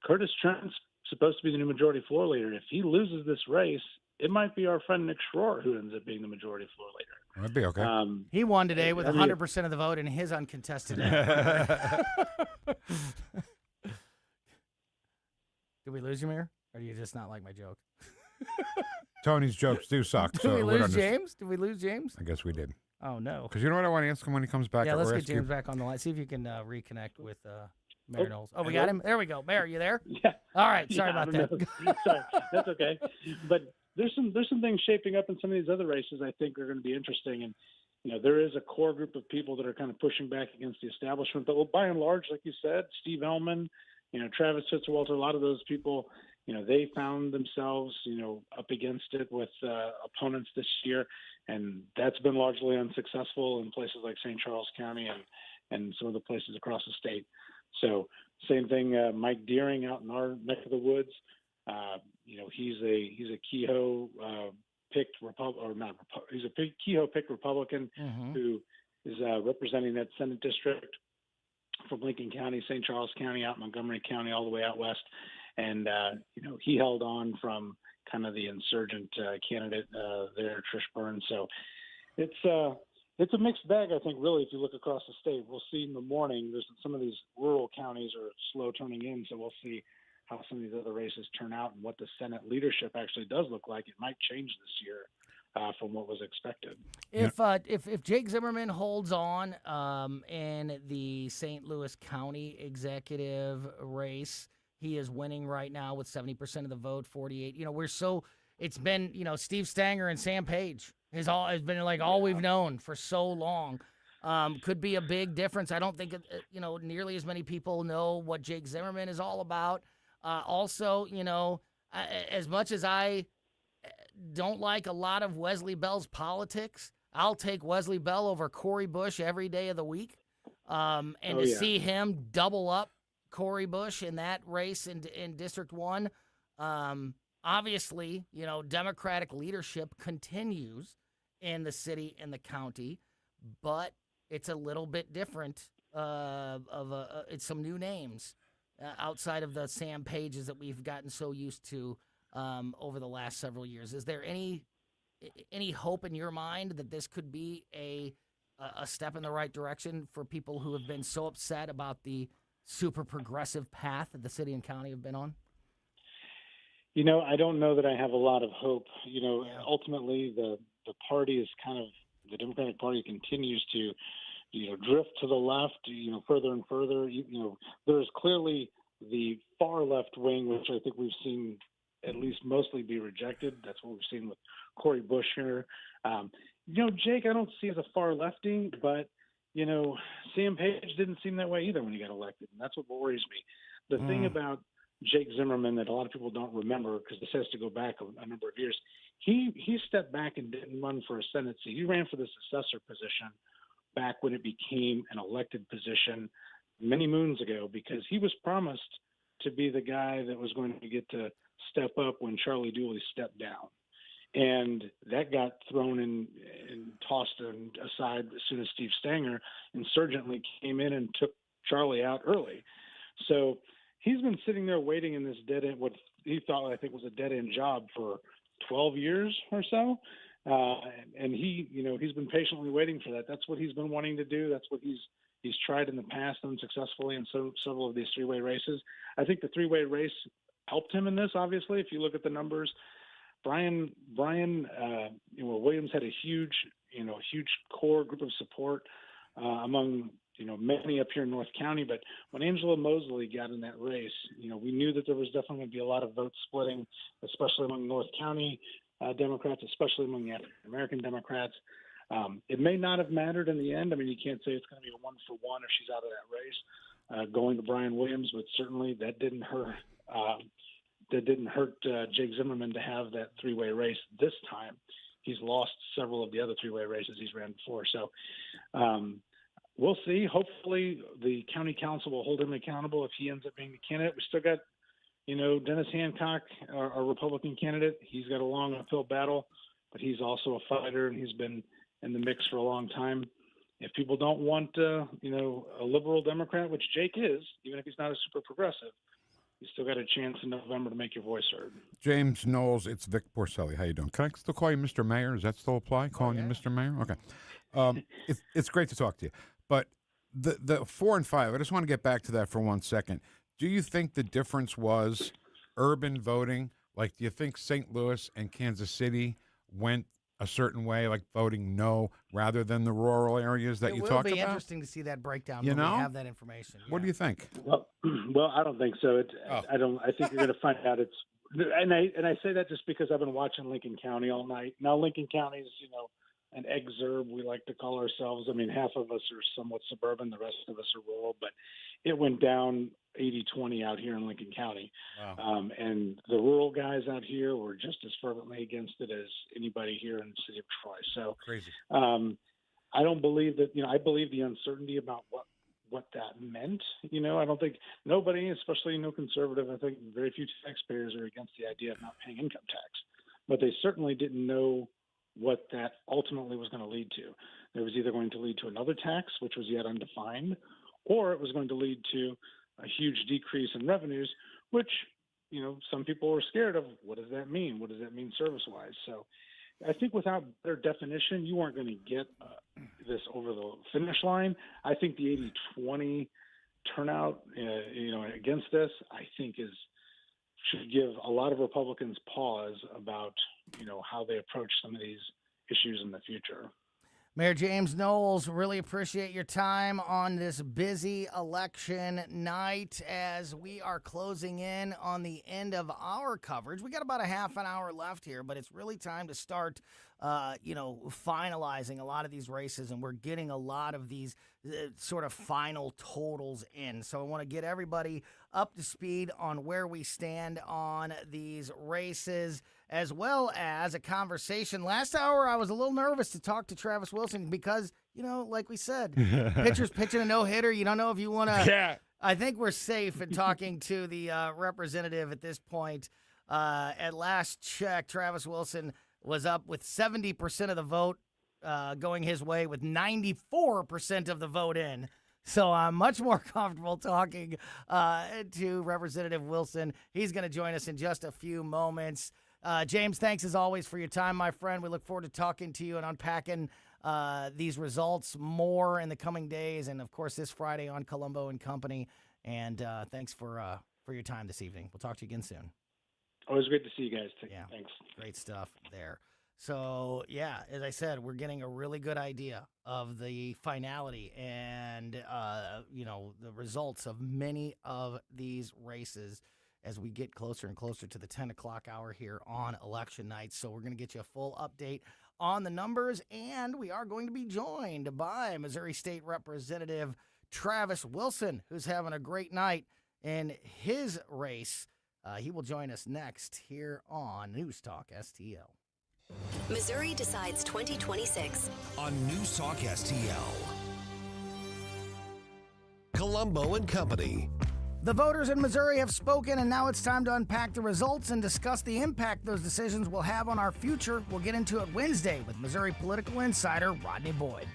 Curtis Trent's supposed to be the new majority floor leader. If he loses this race, it might be our friend Nick Schroer who ends up being the majority floor leader. That'd be okay. He won today with 100% of the vote in his uncontested. Did we lose you, Mayor? Or do you just not like my joke? Tony's jokes do suck. Did we lose James? Did we lose James? I guess we did. Oh, no. Because you know what I want to ask him when he comes back? Yeah, let's get James back on the line. See if you can reconnect with Mayor Knowles. Oh, we got him? There we go. Mayor, you there? Yeah. All right. Sorry about that. Sorry. That's okay. But there's some things shaping up in some of these other races I think are going to be interesting. And, there is a core group of people that are kind of pushing back against the establishment. But by and large, like you said, Steve Ellman, Travis Fitzwalter, a lot of those people, they found themselves, up against it with opponents this year. And that's been largely unsuccessful in places like St. Charles County and some of the places across the state. So same thing, Mike Deering out in our neck of the woods. He's a Kehoe picked he's a Kehoe picked Republican who is representing that Senate district from Lincoln County, St. Charles County, out Montgomery County, all the way out west. And, he held on from kind of the insurgent candidate there, Trish Burns. So it's a mixed bag, I think, really, if you look across the state. We'll see in the morning. There's some of these rural counties are slow turning in, so we'll see how some of these other races turn out and what the Senate leadership actually does look like. It might change this year from what was expected. If Jake Zimmerman holds on in the St. Louis County executive race, he is winning right now with 70% of the vote, 48. It's been, Steve Stanger and Sam Page has been like all we've known for so long. Could be a big difference. I don't think, nearly as many people know what Jake Zimmerman is all about. Also, as much as I don't like a lot of Wesley Bell's politics, I'll take Wesley Bell over Cori Bush every day of the week. See him double up Cori Bush in that race in District 1. Obviously, Democratic leadership continues in the city and the county, but it's a little bit different. It's some new names outside of the Sam Pages that we've gotten so used to over the last several years. Is there any hope in your mind that this could be a step in the right direction for people who have been so upset about the super progressive path that the city and county have been on? I don't know that I have a lot of hope. Ultimately, the party is the Democratic Party continues to, drift to the left, further and further. There's clearly the far left wing, which I think we've seen at least mostly be rejected. That's what we've seen with Cori Bush here. Jake, I don't see as a far lefty, but Sam Page didn't seem that way either when he got elected, and that's what worries me. The thing about Jake Zimmerman that a lot of people don't remember, because this has to go back a number of years, he stepped back and didn't run for a Senate seat. He ran for the successor position back when it became an elected position many moons ago, because he was promised to be the guy that was going to get to step up when Charlie Dooley stepped down. And that got thrown and tossed aside as soon as Steve Stanger insurgently came in and took Charlie out early. So he's been sitting there waiting in this dead end, what he thought, I think, was a dead end job for 12 years or so. And he's been patiently waiting for that. That's what he's been wanting to do. That's what he's tried in the past unsuccessfully in several of these three-way races. I think the three-way race helped him in this, obviously. If you look at the numbers, Brian Williams had a huge core group of support among many up here in North County. But when Angela Mosley got in that race, we knew that there was definitely going to be a lot of vote splitting, especially among North County Democrats, especially among the African American Democrats. It may not have mattered in the end. I mean, you can't say it's going to be a 1-for-1 if she's out of that race going to Brian Williams, but certainly that didn't hurt. Jake Zimmerman to have that three-way race this time. He's lost several of the other three-way races he's ran before. So we'll see. Hopefully the county council will hold him accountable if he ends up being the candidate. We still got, Dennis Hancock, our Republican candidate. He's got a long uphill battle, but he's also a fighter, and he's been in the mix for a long time. If people don't want, a liberal Democrat, which Jake is, even if he's not a super progressive, you still got a chance in November to make your voice heard. James Knowles, it's Vic Porcelli. How you doing? Can I still call you Mr. Mayor? Does that still apply? Calling you Mr. Mayor? Okay. It's great to talk to you. But the 4 and 5, I just want to get back to that for 1 second. Do you think the difference was urban voting? Like, do you think St. Louis and Kansas City went a certain way, like voting no, rather than the rural areas that you talked about? It will be interesting to see that breakdown when we have that information. What do you think? Well, I don't think so. I think you're going to find out and I say that just because I've been watching Lincoln County all night. Now, Lincoln County is, an exurb, we like to call ourselves. I mean, half of us are somewhat suburban, the rest of us are rural, but it went down 80-20 out here in Lincoln County. Wow. And the rural guys out here were just as fervently against it as anybody here in the city of Troy. So crazy. I don't believe that, I believe the uncertainty about what that meant. I don't think nobody, especially no conservative, I think very few taxpayers are against the idea of not paying income tax, but they certainly didn't know what that ultimately was going to lead to. It was either going to lead to another tax, which was yet undefined, or it was going to lead to a huge decrease in revenues, which, some people were scared of. What does that mean? What does that mean service-wise? So I think without better definition, you weren't going to get this over the finish line. I think the 80-20 turnout, against this, I think should give a lot of Republicans pause about, how they approach some of these issues in the future. Mayor James Knowles, really appreciate your time on this busy election night as we are closing in on the end of our coverage. We got about a half an hour left here, but it's really time to start, finalizing a lot of these races, and we're getting a lot of these sort of final totals in. So I want to get everybody up to speed on where we stand on these races, as well as a conversation. Last hour, I was a little nervous to talk to Travis Wilson because, like we said, pitcher's pitching a no-hitter. You don't know if you want to. Yeah. I think we're safe in talking to the representative at this point. At last check, Travis Wilson was up with 70% of the vote going his way, with 94% of the vote in. So I'm much more comfortable talking to Representative Wilson. He's going to join us in just a few moments. James, thanks as always for your time, my friend. We look forward to talking to you and unpacking these results more in the coming days, and of course this Friday on Colombo and Company. And thanks for your time this evening. We'll talk to you again soon. Always great to see you guys. Yeah, thanks. Great stuff there. So, yeah, as I said, we're getting a really good idea of the finality and, the results of many of these races as we get closer and closer to the 10 o'clock hour here on election night. So we're going to get you a full update on the numbers, and we are going to be joined by Missouri State Representative Travis Wilson, who's having a great night in his race. He will join us next here on News Talk STL. Missouri decides 2026 on News Talk STL. Colombo and Company. The voters in Missouri have spoken, and now it's time to unpack the results and discuss the impact those decisions will have on our future. We'll get into it Wednesday with Missouri political insider Rodney Boyd.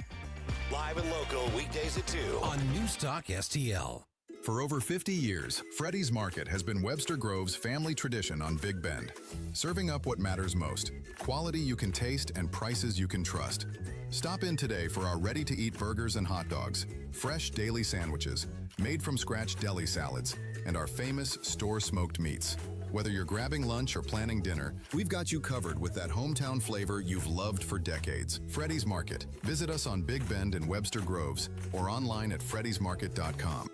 Live and local weekdays at 2 on Newstalk STL. For over 50 years, Freddy's Market has been Webster Grove's family tradition on Big Bend, serving up what matters most: quality you can taste and prices you can trust. Stop in today for our ready-to-eat burgers and hot dogs, fresh daily sandwiches, made-from-scratch deli salads, and our famous store-smoked meats. Whether you're grabbing lunch or planning dinner, we've got you covered with that hometown flavor you've loved for decades. Freddy's Market. Visit us on Big Bend and Webster Groves or online at freddysmarket.com.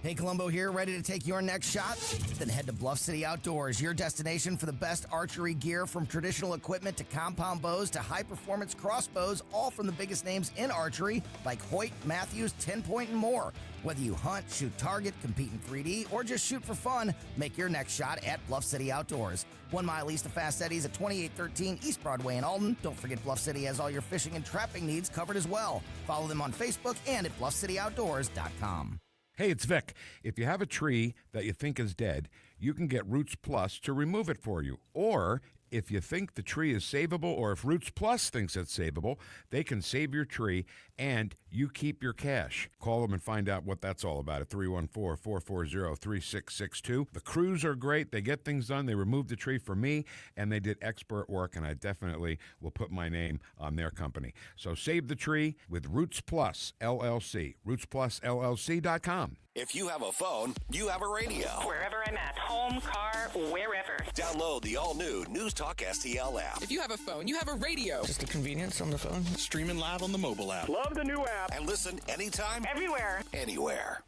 Hey, Columbo here, ready to take your next shot? Then head to Bluff City Outdoors, your destination for the best archery gear, from traditional equipment to compound bows to high-performance crossbows, all from the biggest names in archery like Hoyt, Matthews, 10-Point, and more. Whether you hunt, shoot target, compete in 3D, or just shoot for fun, make your next shot at Bluff City Outdoors. 1 mile east of Fast Eddie's at 2813 East Broadway in Alton. Don't forget Bluff City has all your fishing and trapping needs covered as well. Follow them on Facebook and at bluffcityoutdoors.com. Hey, it's Vic. If you have a tree that you think is dead, you can get Roots Plus to remove it for you. Or if you think the tree is savable, or if Roots Plus thinks it's savable, they can save your tree and you keep your cash. Call them and find out what that's all about at 314-440-3662. The crews are great. They get things done. They removed the tree for me, and they did expert work, and I definitely will put my name on their company. So save the tree with Roots Plus LLC. RootsPlusLLC.com. If you have a phone, you have a radio. Wherever I'm at, home, car, wherever. Download the all-new NewsTalk STL app. If you have a phone, you have a radio. Just the convenience on the phone. Streaming live on the mobile app. Love the new app. And listen anytime. Everywhere. Anywhere.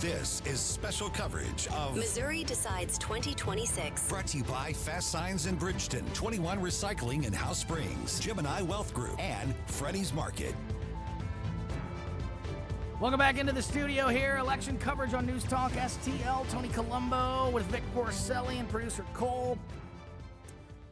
This is special coverage of Missouri Decides 2026. Brought to you by Fast Signs in Bridgeton, 21 Recycling in House Springs, Gemini Wealth Group, and Freddy's Market. Welcome back into the studio here. Election coverage on News Talk STL. Tony Colombo with Vic Porcelli and producer Cole.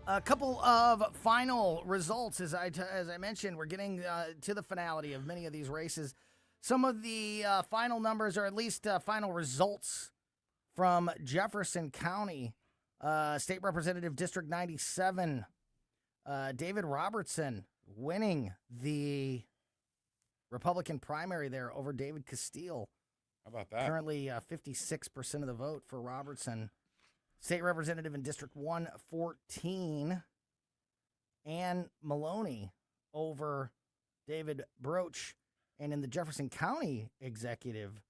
A couple of final results. As I mentioned, we're getting to the finality of many of these races. Some of the final numbers, or at least final results from Jefferson County. State Representative District 97, David Robertson winning the Republican primary there over David Castile. How about that? Currently 56% of the vote for Robertson. State Representative in District 114, Ann Maloney over David Broach. And in the Jefferson County executive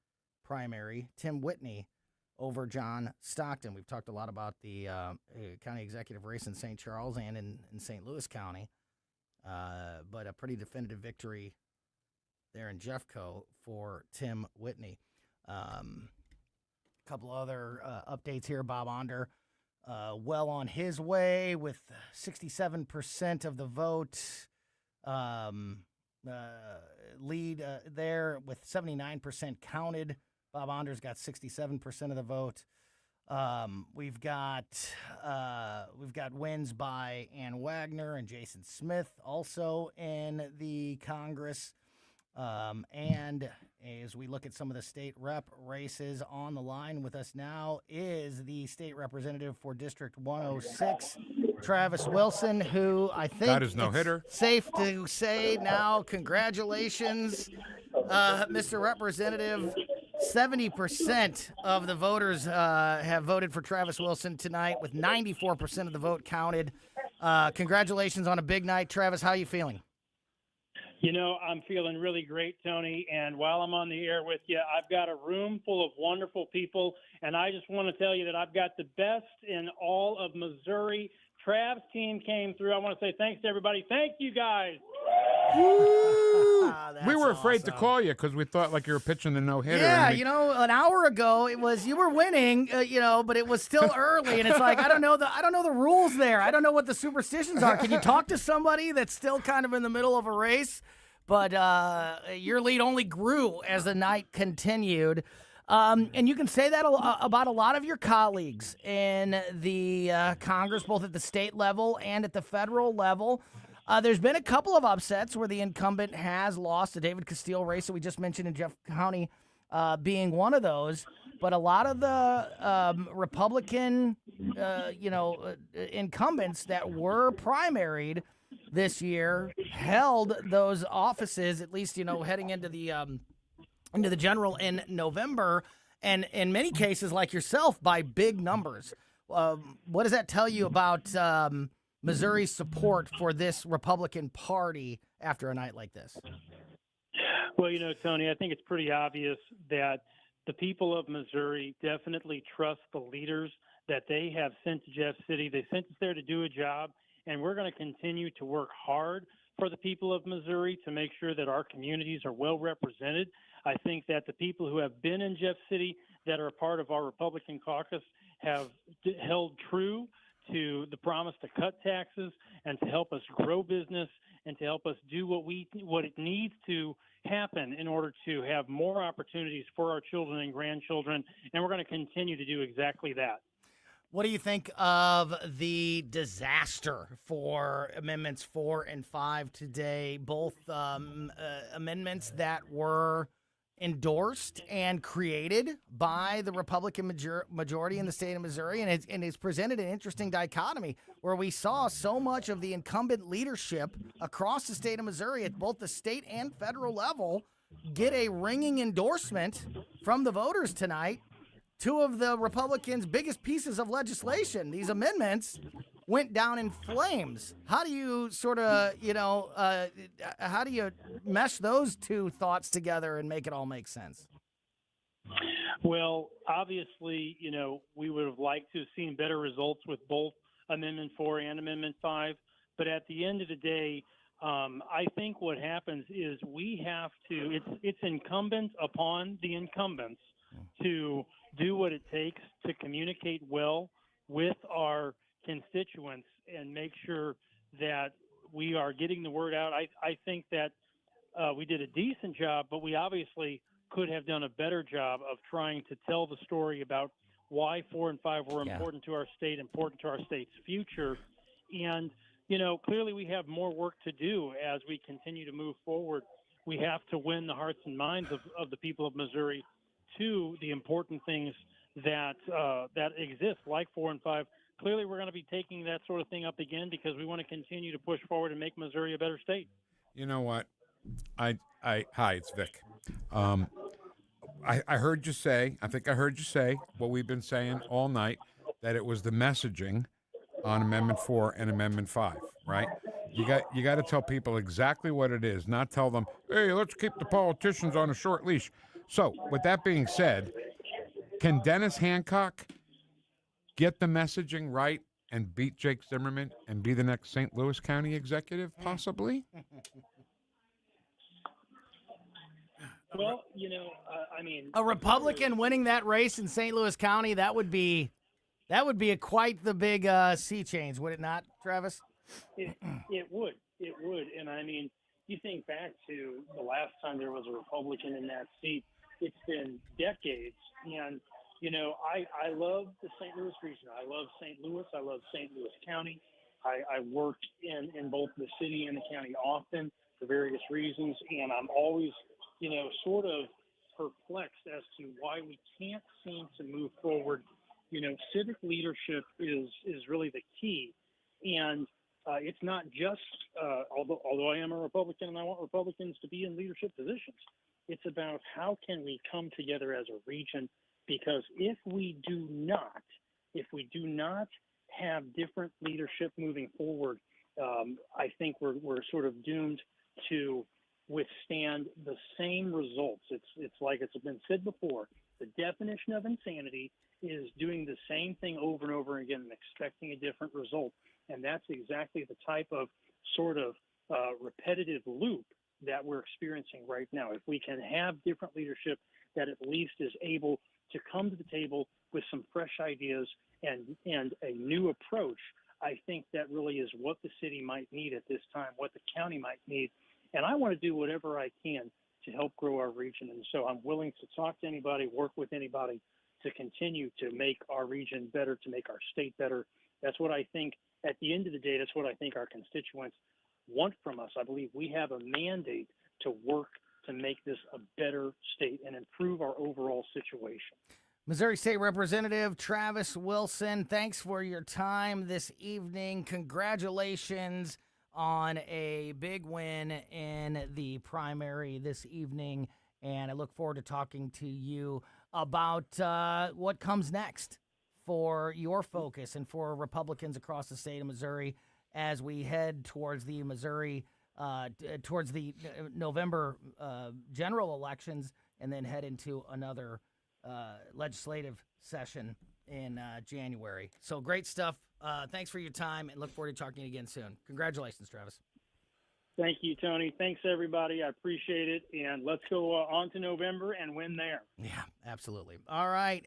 primary, Tim Whitney over John Stockton. We've talked a lot about the county executive race in St. Charles and in St. Louis County, but a pretty definitive victory there in Jeffco for Tim Whitney. Couple other updates here. Bob Onder well on his way with 67% of the vote. Lead there with 79% counted. Bob Onder's got 67% of the vote. We've got wins by Ann Wagner and Jason Smith also in the Congress. And as we look at some of the state rep races, on the line with us now is the state representative for District 106, Travis Wilson, who I think got his no-hitter. Safe to say now, congratulations, Mr. Representative. 70% of the voters have voted for Travis Wilson tonight, with 94% of the vote counted. Congratulations on a big night. Travis, how are you feeling? You know, I'm feeling really great, Tony, and while I'm on the air with you, I've got a room full of wonderful people, and I just want to tell you that I've got the best in all of Missouri. Trav's team came through. I want to say thanks to everybody. Thank you, guys. We were afraid to call you because we thought like you were pitching the no-hitter. Yeah, you know, an hour ago it was you were winning, but it was still early, and it's like I don't know the rules there. I don't know what the superstitions are. Can you talk to somebody that's still kind of in the middle of a race? But your lead only grew as the night continued. And you can say that about a lot of your colleagues in the Congress, both at the state level and at the federal level. There's been a couple of upsets where the incumbent has lost. The David Castile race that we just mentioned in Jeff County being one of those. But a lot of the Republican, incumbents that were primaried this year held those offices, at least, heading into the general in November, and in many cases, like yourself, by big numbers. What does that tell you about Missouri's support for this Republican Party after a night like this? Well, Tony, I think it's pretty obvious that the people of Missouri definitely trust the leaders that they have sent to Jeff City. They sent us there to do a job, and we're going to continue to work hard for the people of Missouri to make sure that our communities are well represented. I think that the people who have been in Jeff City that are a part of our Republican caucus have held true to the promise to cut taxes and to help us grow business and to help us do what it needs to happen in order to have more opportunities for our children and grandchildren, and we're going to continue to do exactly that. What do you think of the disaster for Amendments 4 and 5 today? Both amendments that were endorsed and created by the Republican majority in the state of Missouri, and it's presented an interesting dichotomy where we saw so much of the incumbent leadership across the state of Missouri at both the state and federal level get a ringing endorsement from the voters tonight. Two of the Republicans' biggest pieces of legislation, these amendments, went down in flames. How do you how do you mesh those two thoughts together and make it all make sense? Well, obviously, we would have liked to have seen better results with both Amendment 4 and Amendment 5. But at the end of the day, I think what happens is we have to, it's incumbent upon the incumbents to do what it takes to communicate well with our constituents and make sure that we are getting the word out. I think that we did a decent job, but we obviously could have done a better job of trying to tell the story about why 4 and 5 were important to our state, important to our state's future. And, clearly we have more work to do as we continue to move forward. We have to win the hearts and minds of the people of Missouri to the important things that exist, like 4 and 5. Clearly, we're going to be taking that sort of thing up again because we want to continue to push forward and make Missouri a better state. You know what? Hi, it's Vic. I heard you say, I think I heard you say what we've been saying all night, that it was the messaging on Amendment 4 and Amendment 5, right? You got to tell people exactly what it is, not tell them, hey, let's keep the politicians on a short leash. So, with that being said, can Dennis Hancock get the messaging right and beat Jake Zimmerman and be the next St. Louis County executive, possibly? Well, a Republican winning that race in St. Louis County, that would be quite the big sea change, would it not, Travis? It would. And you think back to the last time there was a Republican in that seat, it's been decades. And, I love the St. Louis region. I love St. Louis. I love St. Louis County. I work in both the city and the county often for various reasons. And I'm always, sort of perplexed as to why we can't seem to move forward. Civic leadership is really the key. And it's not just, although I am a Republican and I want Republicans to be in leadership positions, it's about how can we come together as a region, because if we do not have different leadership moving forward, I think we're sort of doomed to withstand the same results. It's like it's been said before, the definition of insanity is doing the same thing over and over again and expecting a different result. And that's exactly the type of sort of repetitive loop that we're experiencing right now. If we can have different leadership that at least is able to come to the table with some fresh ideas and a new approach, I think that really is what the city might need at this time, what the county might need. And I want to do whatever I can to help grow our region. And so I'm willing to talk to anybody, work with anybody to continue to make our region better, to make our state better. That's what I think, at the end of the day, that's what I think our constituents want from us. I believe we have a mandate to work to make this a better state and improve our overall situation. Missouri State Representative Travis Wilson, thanks for your time this evening. Congratulations on a big win in the primary this evening, and I look forward to talking to you about what comes next for your focus and for Republicans across the state of Missouri as we head towards the November general elections and then head into another legislative session in January. So great stuff. Thanks for your time, and look forward to talking again soon. Congratulations, Travis. Thank you, Tony. Thanks, everybody. I appreciate it. And let's go on to November and win there. Yeah, absolutely. All right.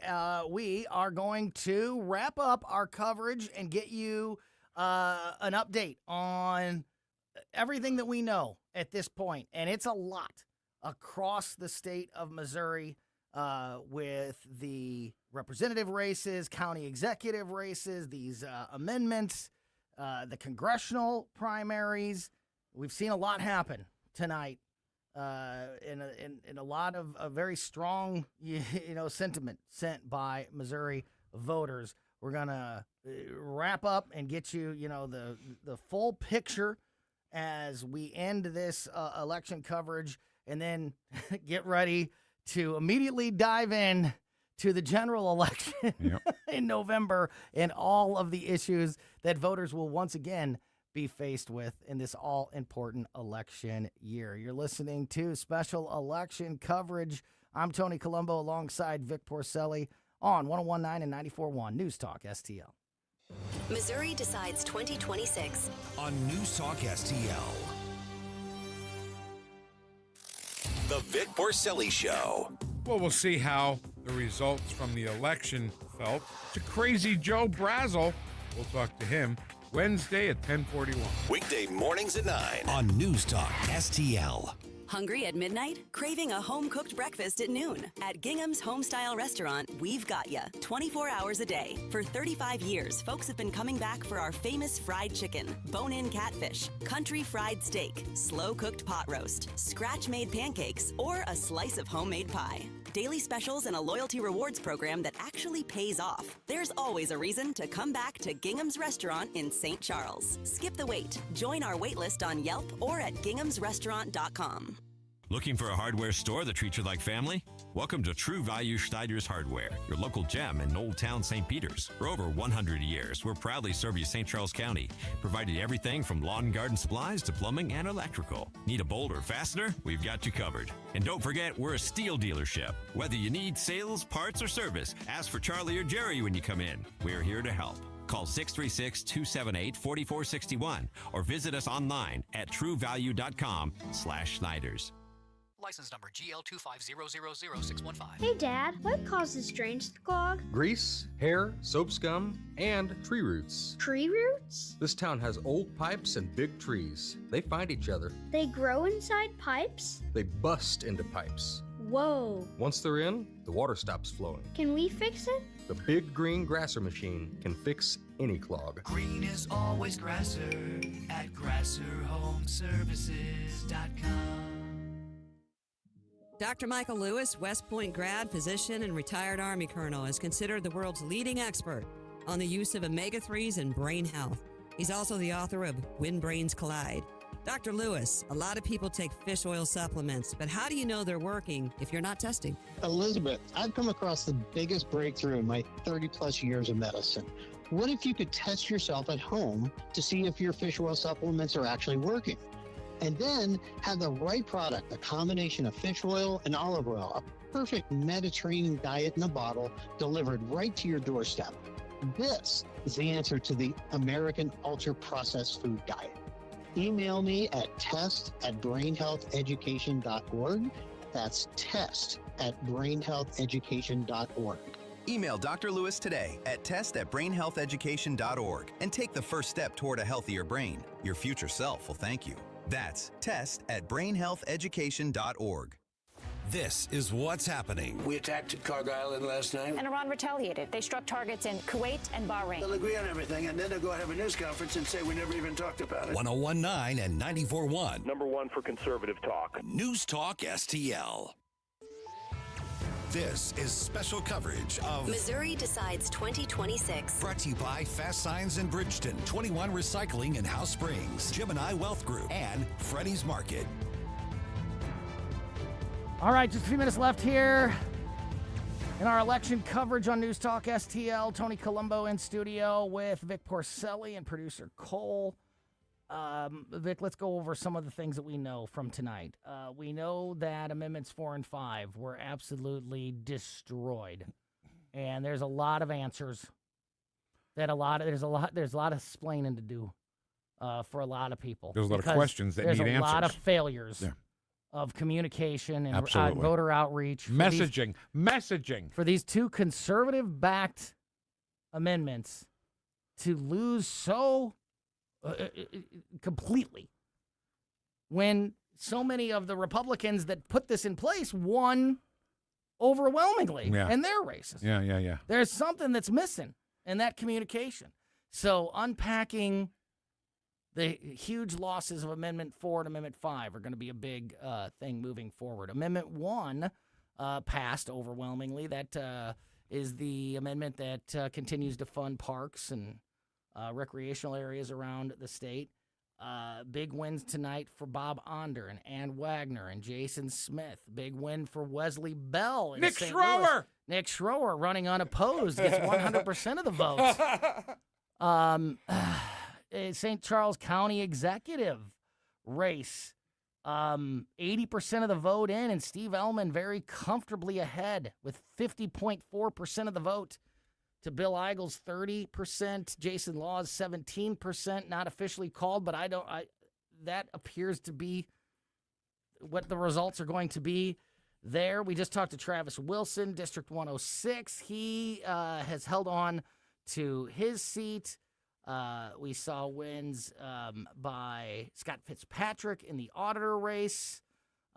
We are going to wrap up our coverage and get you an update on everything that we know at this point. And it's a lot across the state of Missouri with the representative races, county executive races, these amendments, the congressional primaries. We've seen a lot happen tonight, in a lot of very strong, sentiment sent by Missouri voters. We're gonna wrap up and get you, the full picture as we end this election coverage, and then get ready to immediately dive in to the general election in November and all of the issues that voters will once again be faced with in this all-important election year. You're listening to Special Election Coverage. I'm Tony Colombo alongside Vic Porcelli on 101.9 and 94.1 News Talk STL. Missouri decides 2026 on News Talk STL. The Vic Porcelli Show. Well, we'll see how the results from the election felt to Crazy Joe Brazel. We'll talk to him Wednesday at 10:41. Weekday mornings at 9 on News Talk STL. Hungry at midnight? Craving a home-cooked breakfast at noon? At Gingham's Homestyle Restaurant, we've got ya 24 hours a day. For 35 years, folks have been coming back for our famous fried chicken, bone-in catfish, country fried steak, slow-cooked pot roast, scratch-made pancakes, or a slice of homemade pie. Daily specials and a loyalty rewards program that actually pays off. There's always a reason to come back to Gingham's Restaurant in St. Charles. Skip the wait. Join our wait list on Yelp or at ginghamsrestaurant.com. Looking for a hardware store that treats you like family? Welcome to True Value Schneider's Hardware, your local gem in Old Town St. Peters. For over 100 years, we're proudly serve you St. Charles County, providing everything from lawn and garden supplies to plumbing and electrical. Need a bolt or fastener? We've got you covered. And don't forget, we're a steel dealership. Whether you need sales, parts, or service, ask for Charlie or Jerry when you come in. We're here to help. Call 636-278-4461 or visit us online at truevalue.com/Schneiders. License number GL250000615. Hey, Dad, what causes drains to clog? Grease, hair, soap scum, and tree roots. Tree roots? This town has old pipes and big trees. They find each other. They grow inside pipes? They bust into pipes. Whoa. Once they're in, the water stops flowing. Can we fix it? The big green grasser machine can fix any clog. Green is always grasser at grasserhomeservices.com. Dr. Michael Lewis, West Point grad, physician, and retired Army colonel, is considered the world's leading expert on the use of omega-3s in brain health. He's also the author of When Brains Collide. Dr. Lewis, a lot of people take fish oil supplements, but how do you know they're working if you're not testing? Elizabeth, I've come across the biggest breakthrough in my 30-plus years of medicine. What if you could test yourself at home to see if your fish oil supplements are actually working? And then have the right product, a combination of fish oil and olive oil, a perfect Mediterranean diet in a bottle delivered right to your doorstep. This is the answer to the American ultra-processed food diet. Email me at test@brainhealtheducation.org. That's test@brainhealtheducation.org. Email Dr. Lewis today at test@brainhealtheducation.org and take the first step toward a healthier brain. Your future self will thank you. That's test@brainhealtheducation.org. This is what's happening. We attacked Cargo Island last night. And Iran retaliated. They struck targets in Kuwait and Bahrain. They'll agree on everything, and then they'll go have a news conference and say we never even talked about it. 101.9 and 94.1. Number one for conservative talk. News Talk STL. This is special coverage of Missouri Decides 2026. Brought to you by Fast Signs in Bridgeton, 21 Recycling in House Springs, Gemini Wealth Group, and Freddy's Market. All right, just a few minutes left here in our election coverage on News Talk STL. Tony Colombo in studio with Vic Porcelli and producer Cole. Vic, let's go over some of the things that we know from tonight. We know that Amendments 4 and 5 were absolutely destroyed, and there's a lot of answers. There's a lot of explaining to do for a lot of people. There's a lot of questions that need answers. There's a lot of failures of communication and voter outreach. Messaging. For these two conservative-backed amendments to lose so completely when so many of the Republicans that put this in place won overwhelmingly in their races. Yeah. There's something that's missing in that communication. So unpacking the huge losses of Amendment 4 and Amendment 5 are going to be a big thing moving forward. Amendment 1 passed overwhelmingly. That is the amendment that continues to fund parks and recreational areas around the state. Big wins tonight for Bob Onder and Ann Wagner and Jason Smith. Big win for Wesley Bell. Nick Schroer. Nick Schroer running unopposed gets 100% of the votes. St. Charles County executive race. 80% of the vote in, and Steve Ellman very comfortably ahead with 50.4% of the vote to Bill Eigel's 30%, Jason Law's 17%, not officially called, but that appears to be what the results are going to be there. We just talked to Travis Wilson, District 106. He has held on to his seat. We saw wins by Scott Fitzpatrick in the auditor race.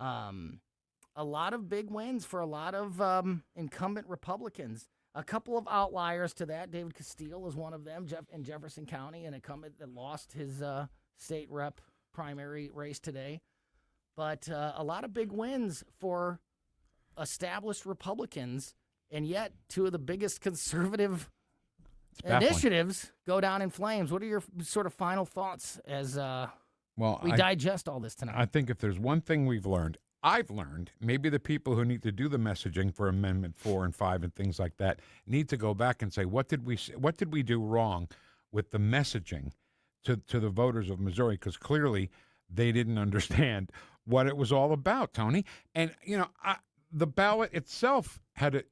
A lot of big wins for a lot of incumbent Republicans. A couple of outliers to that. David Castile is one of them in Jefferson County, an incumbent that lost his state rep primary race today. But a lot of big wins for established Republicans, and yet two of the biggest conservative initiatives go down in flames. What are your sort of final thoughts as we digest all this tonight? I think if there's one thing I've learned, maybe the people who need to do the messaging for Amendment 4 and 5 and things like that need to go back and say, what did we do wrong with the messaging to the voters of Missouri? Because clearly they didn't understand what it was all about, Tony. And, the ballot itself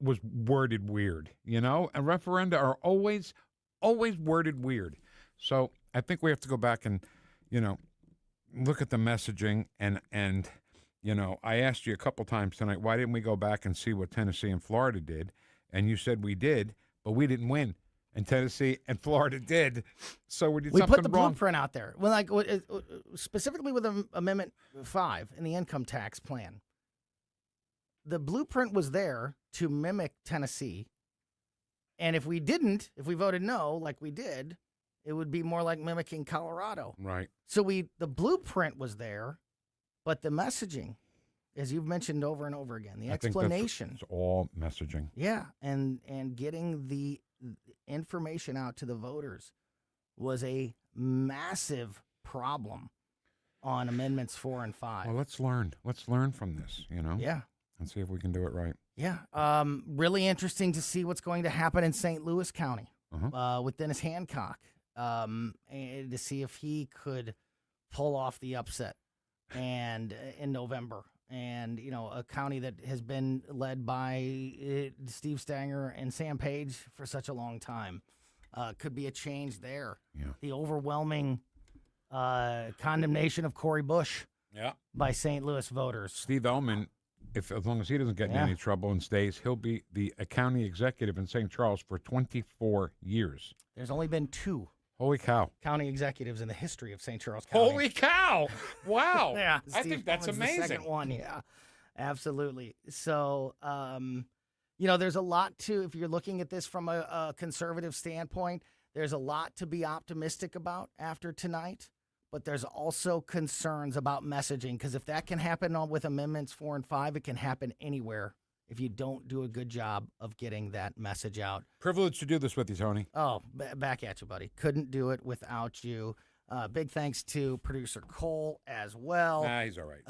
was worded weird, and referenda are always worded weird. So I think we have to go back and, look at the messaging and I asked you a couple times tonight, why didn't we go back and see what Tennessee and Florida did? And you said we did, but we didn't win. And Tennessee and Florida did. So we did something wrong. We put the blueprint out there. Well, specifically with Amendment 5 in the income tax plan. The blueprint was there to mimic Tennessee. And if we voted no, like we did, it would be more like mimicking Colorado. Right. So the blueprint was there. But the messaging, as you've mentioned over and over again, the explanation. It's all messaging. Yeah, and getting the information out to the voters was a massive problem on Amendments 4 and 5. Well, let's learn. Let's learn from this, Yeah. And see if we can do it right. Yeah. Really interesting to see what's going to happen in St. Louis County with Dennis Hancock and to see if he could pull off the upset. And in November, and a county that has been led by Steve Stanger and Sam Page for such a long time, could be a change there. Yeah. The overwhelming condemnation of Cori Bush, by St. Louis voters. Steve Ellman, as long as he doesn't get in any trouble and stays, he'll be the county executive in St. Charles for 24 years. There's only been 2. Holy cow. County executives in the history of St. Charles County. Holy cow. Wow. Yeah. I think that's amazing. The second one, yeah. Absolutely. So, there's a lot if you're looking at this from a conservative standpoint, there's a lot to be optimistic about after tonight, but there's also concerns about messaging, because if that can happen with Amendments 4 and 5, it can happen anywhere if you don't do a good job of getting that message out. Privileged to do this with you, Tony. Oh, back at you, buddy. Couldn't do it without you. Big thanks to producer Cole as well. Nah, he's all right.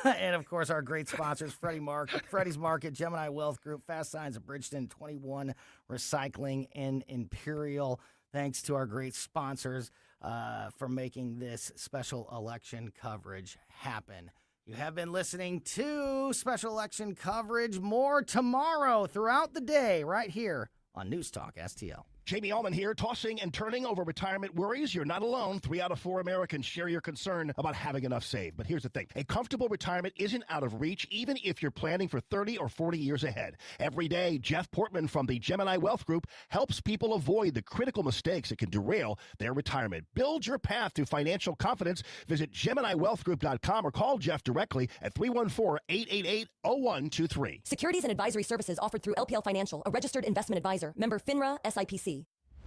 And, of course, our great sponsors, Freddy's Market, Gemini Wealth Group, Fast Signs of Bridgeton, 21 Recycling, and Imperial. Thanks to our great sponsors for making this special election coverage happen. You have been listening to special election coverage. More tomorrow throughout the day right here on News Talk STL. Jamie Allman here, tossing and turning over retirement worries. You're not alone. 3 out of 4 Americans share your concern about having enough saved. But here's the thing. A comfortable retirement isn't out of reach, even if you're planning for 30 or 40 years ahead. Every day, Jeff Portman from the Gemini Wealth Group helps people avoid the critical mistakes that can derail their retirement. Build your path to financial confidence. Visit GeminiWealthGroup.com or call Jeff directly at 314-888-0123. Securities and advisory services offered through LPL Financial, a registered investment advisor. Member FINRA, SIPC.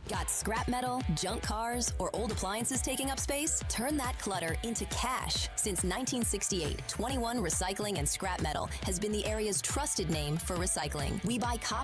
Got scrap metal, junk cars, or old appliances taking up space? Turn that clutter into cash. Since 1968, 21 Recycling and Scrap Metal has been the area's trusted name for recycling. We buy copper